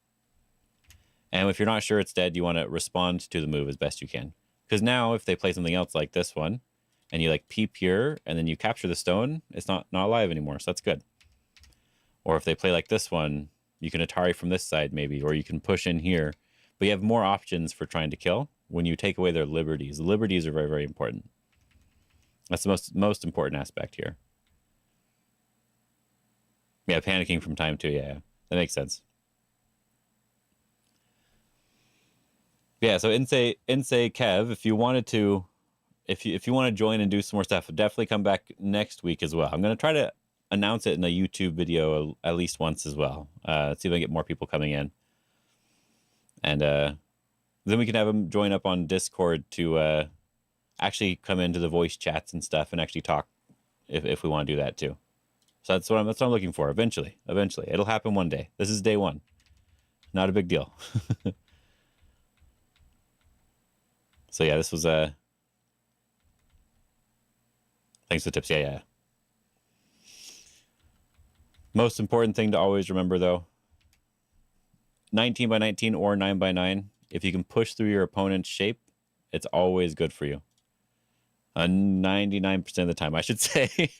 And if you're not sure it's dead, you want to respond to the move as best you can. Because now if they play something else like this one, and you like peep here, and then you capture the stone, it's not alive anymore, so that's good. Or if they play like this one, you can Atari from this side maybe, or you can push in here. But you have more options for trying to kill when you take away their liberties. The liberties are very, very important. That's the most important aspect here. Yeah, panicking from time too, yeah. That makes sense. Yeah, so Insei Kev, if you wanted to, if you want to join and do some more stuff, definitely come back next week as well. I'm gonna try to announce it in a YouTube video at least once as well. See if I can get more people coming in, and then we can have them join up on Discord to actually come into the voice chats and stuff and actually talk if we want to do that too. So that's what I'm looking for. Eventually, it'll happen one day. This is day one. Not a big deal. So yeah, this was thanks for the tips. Yeah. Most important thing to always remember though, 19 by 19 or 9 by 9, if you can push through your opponent's shape, it's always good for you. 99% of the time, I should say.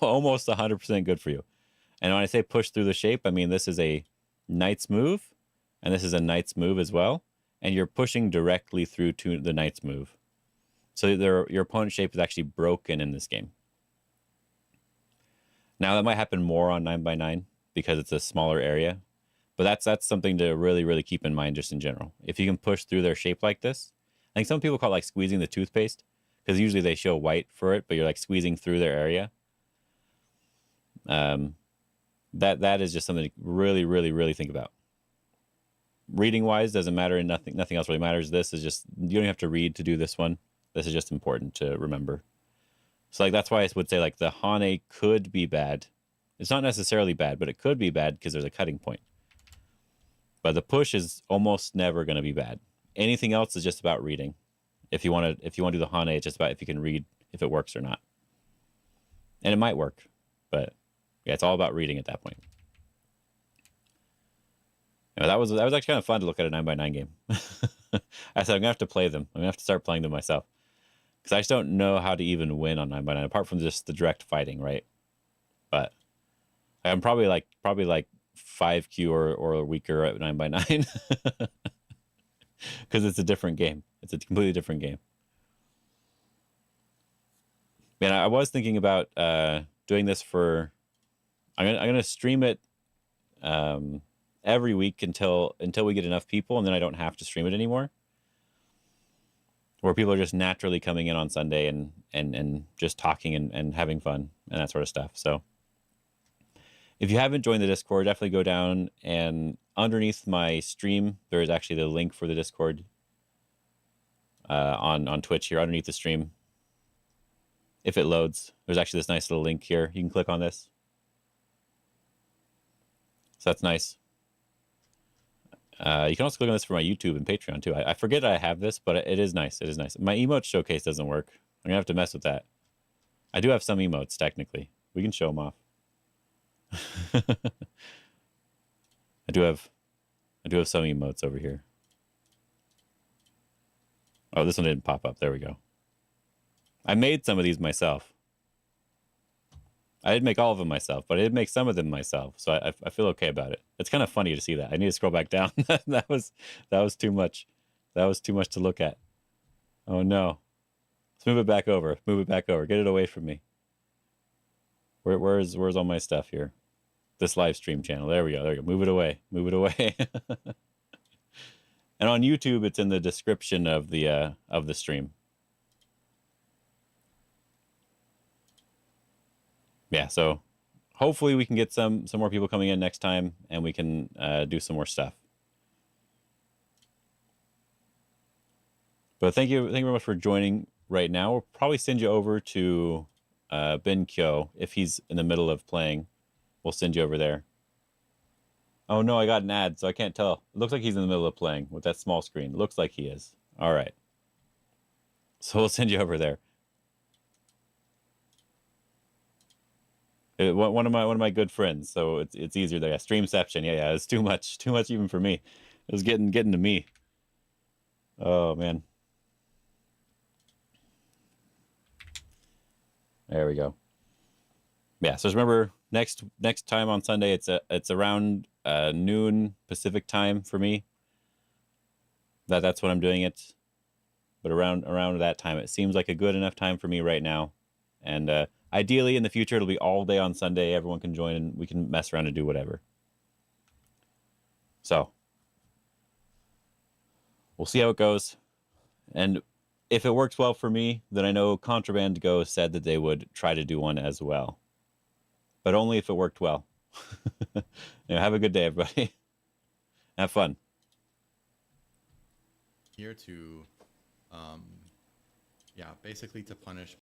Almost 100% good for you. And when I say push through the shape, I mean this is a knight's move, and this is a knight's move as well, and you're pushing directly through to the knight's move. So your opponent's shape is actually broken in this game. Now, that might happen more on 9 by 9 because it's a smaller area, but that's something to really, really keep in mind just in general. If you can push through their shape like this, I think some people call it like squeezing the toothpaste, because usually they show white for it, but you're like squeezing through their area. That is just something to really, really, really think about. Reading wise doesn't matter, and nothing else really matters. This is just, you don't have to read to do this one. This is just important to remember. So like that's why I would say like the Hane could be bad. It's not necessarily bad, but it could be bad because there's a cutting point. But the push is almost never going to be bad. Anything else is just about reading. If you want to do the Hane, it's just about if you can read if it works or not. And it might work, but yeah, it's all about reading at that point. You know, that was actually kind of fun to look at a 9 by 9 game. I said I'm gonna have to play them. I'm gonna have to start playing them myself, because I just don't know how to even win on 9 by 9 apart from just the direct fighting, right? But I'm probably like 5Q or weaker at 9 by 9 because it's a different game. It's a completely different game. Man, I was thinking about doing this for. I'm gonna stream it every week until we get enough people, and then I don't have to stream it anymore. Where people are just naturally coming in on Sunday and just talking and having fun and that sort of stuff. So if you haven't joined the Discord, definitely go down, and underneath my stream, there is actually the link for the Discord on Twitch here underneath the stream. If it loads, there's actually this nice little link here. You can click on this. So that's nice. You can also click on this for my YouTube and Patreon too. I forget I have this, but it is nice. It is nice. My emote showcase doesn't work. I'm gonna have to mess with that. I do have some emotes technically. We can show them off. I do have some emotes over here. Oh, this one didn't pop up. There we go. I made some of these myself. I didn't make all of them myself, but I did make some of them myself, so I feel okay about it. It's kind of funny to see that. I need to scroll back down. that was too much. That was too much to look at. Oh no. Let's move it back over. Move it back over. Get it away from me. Where's all my stuff here? This live stream channel. There we go. There we go. Move it away. Move it away. And on YouTube, it's in the description of the stream. Yeah, so hopefully we can get some more people coming in next time, and we can do some more stuff. But thank you very much for joining right now. We'll probably send you over to Ben Kyo if he's in the middle of playing. We'll send you over there. Oh no, I got an ad, so I can't tell. It looks like he's in the middle of playing with that small screen. It looks like he is. All right. So we'll send you over there. One of my good friends, so it's easier there. Streamception, yeah, it's too much even for me. It was getting to me. Oh man. There we go. Yeah, so just remember next time on Sunday, it's around noon Pacific time for me. That's when I'm doing it. But around that time, it seems like a good enough time for me right now. And ideally, in the future, it'll be all day on Sunday. Everyone can join, and we can mess around and do whatever. So we'll see how it goes. And if it works well for me, then I know Contraband Go said that they would try to do one as well. But only if it worked well. Have a good day, everybody. Have fun. Here to, basically to punish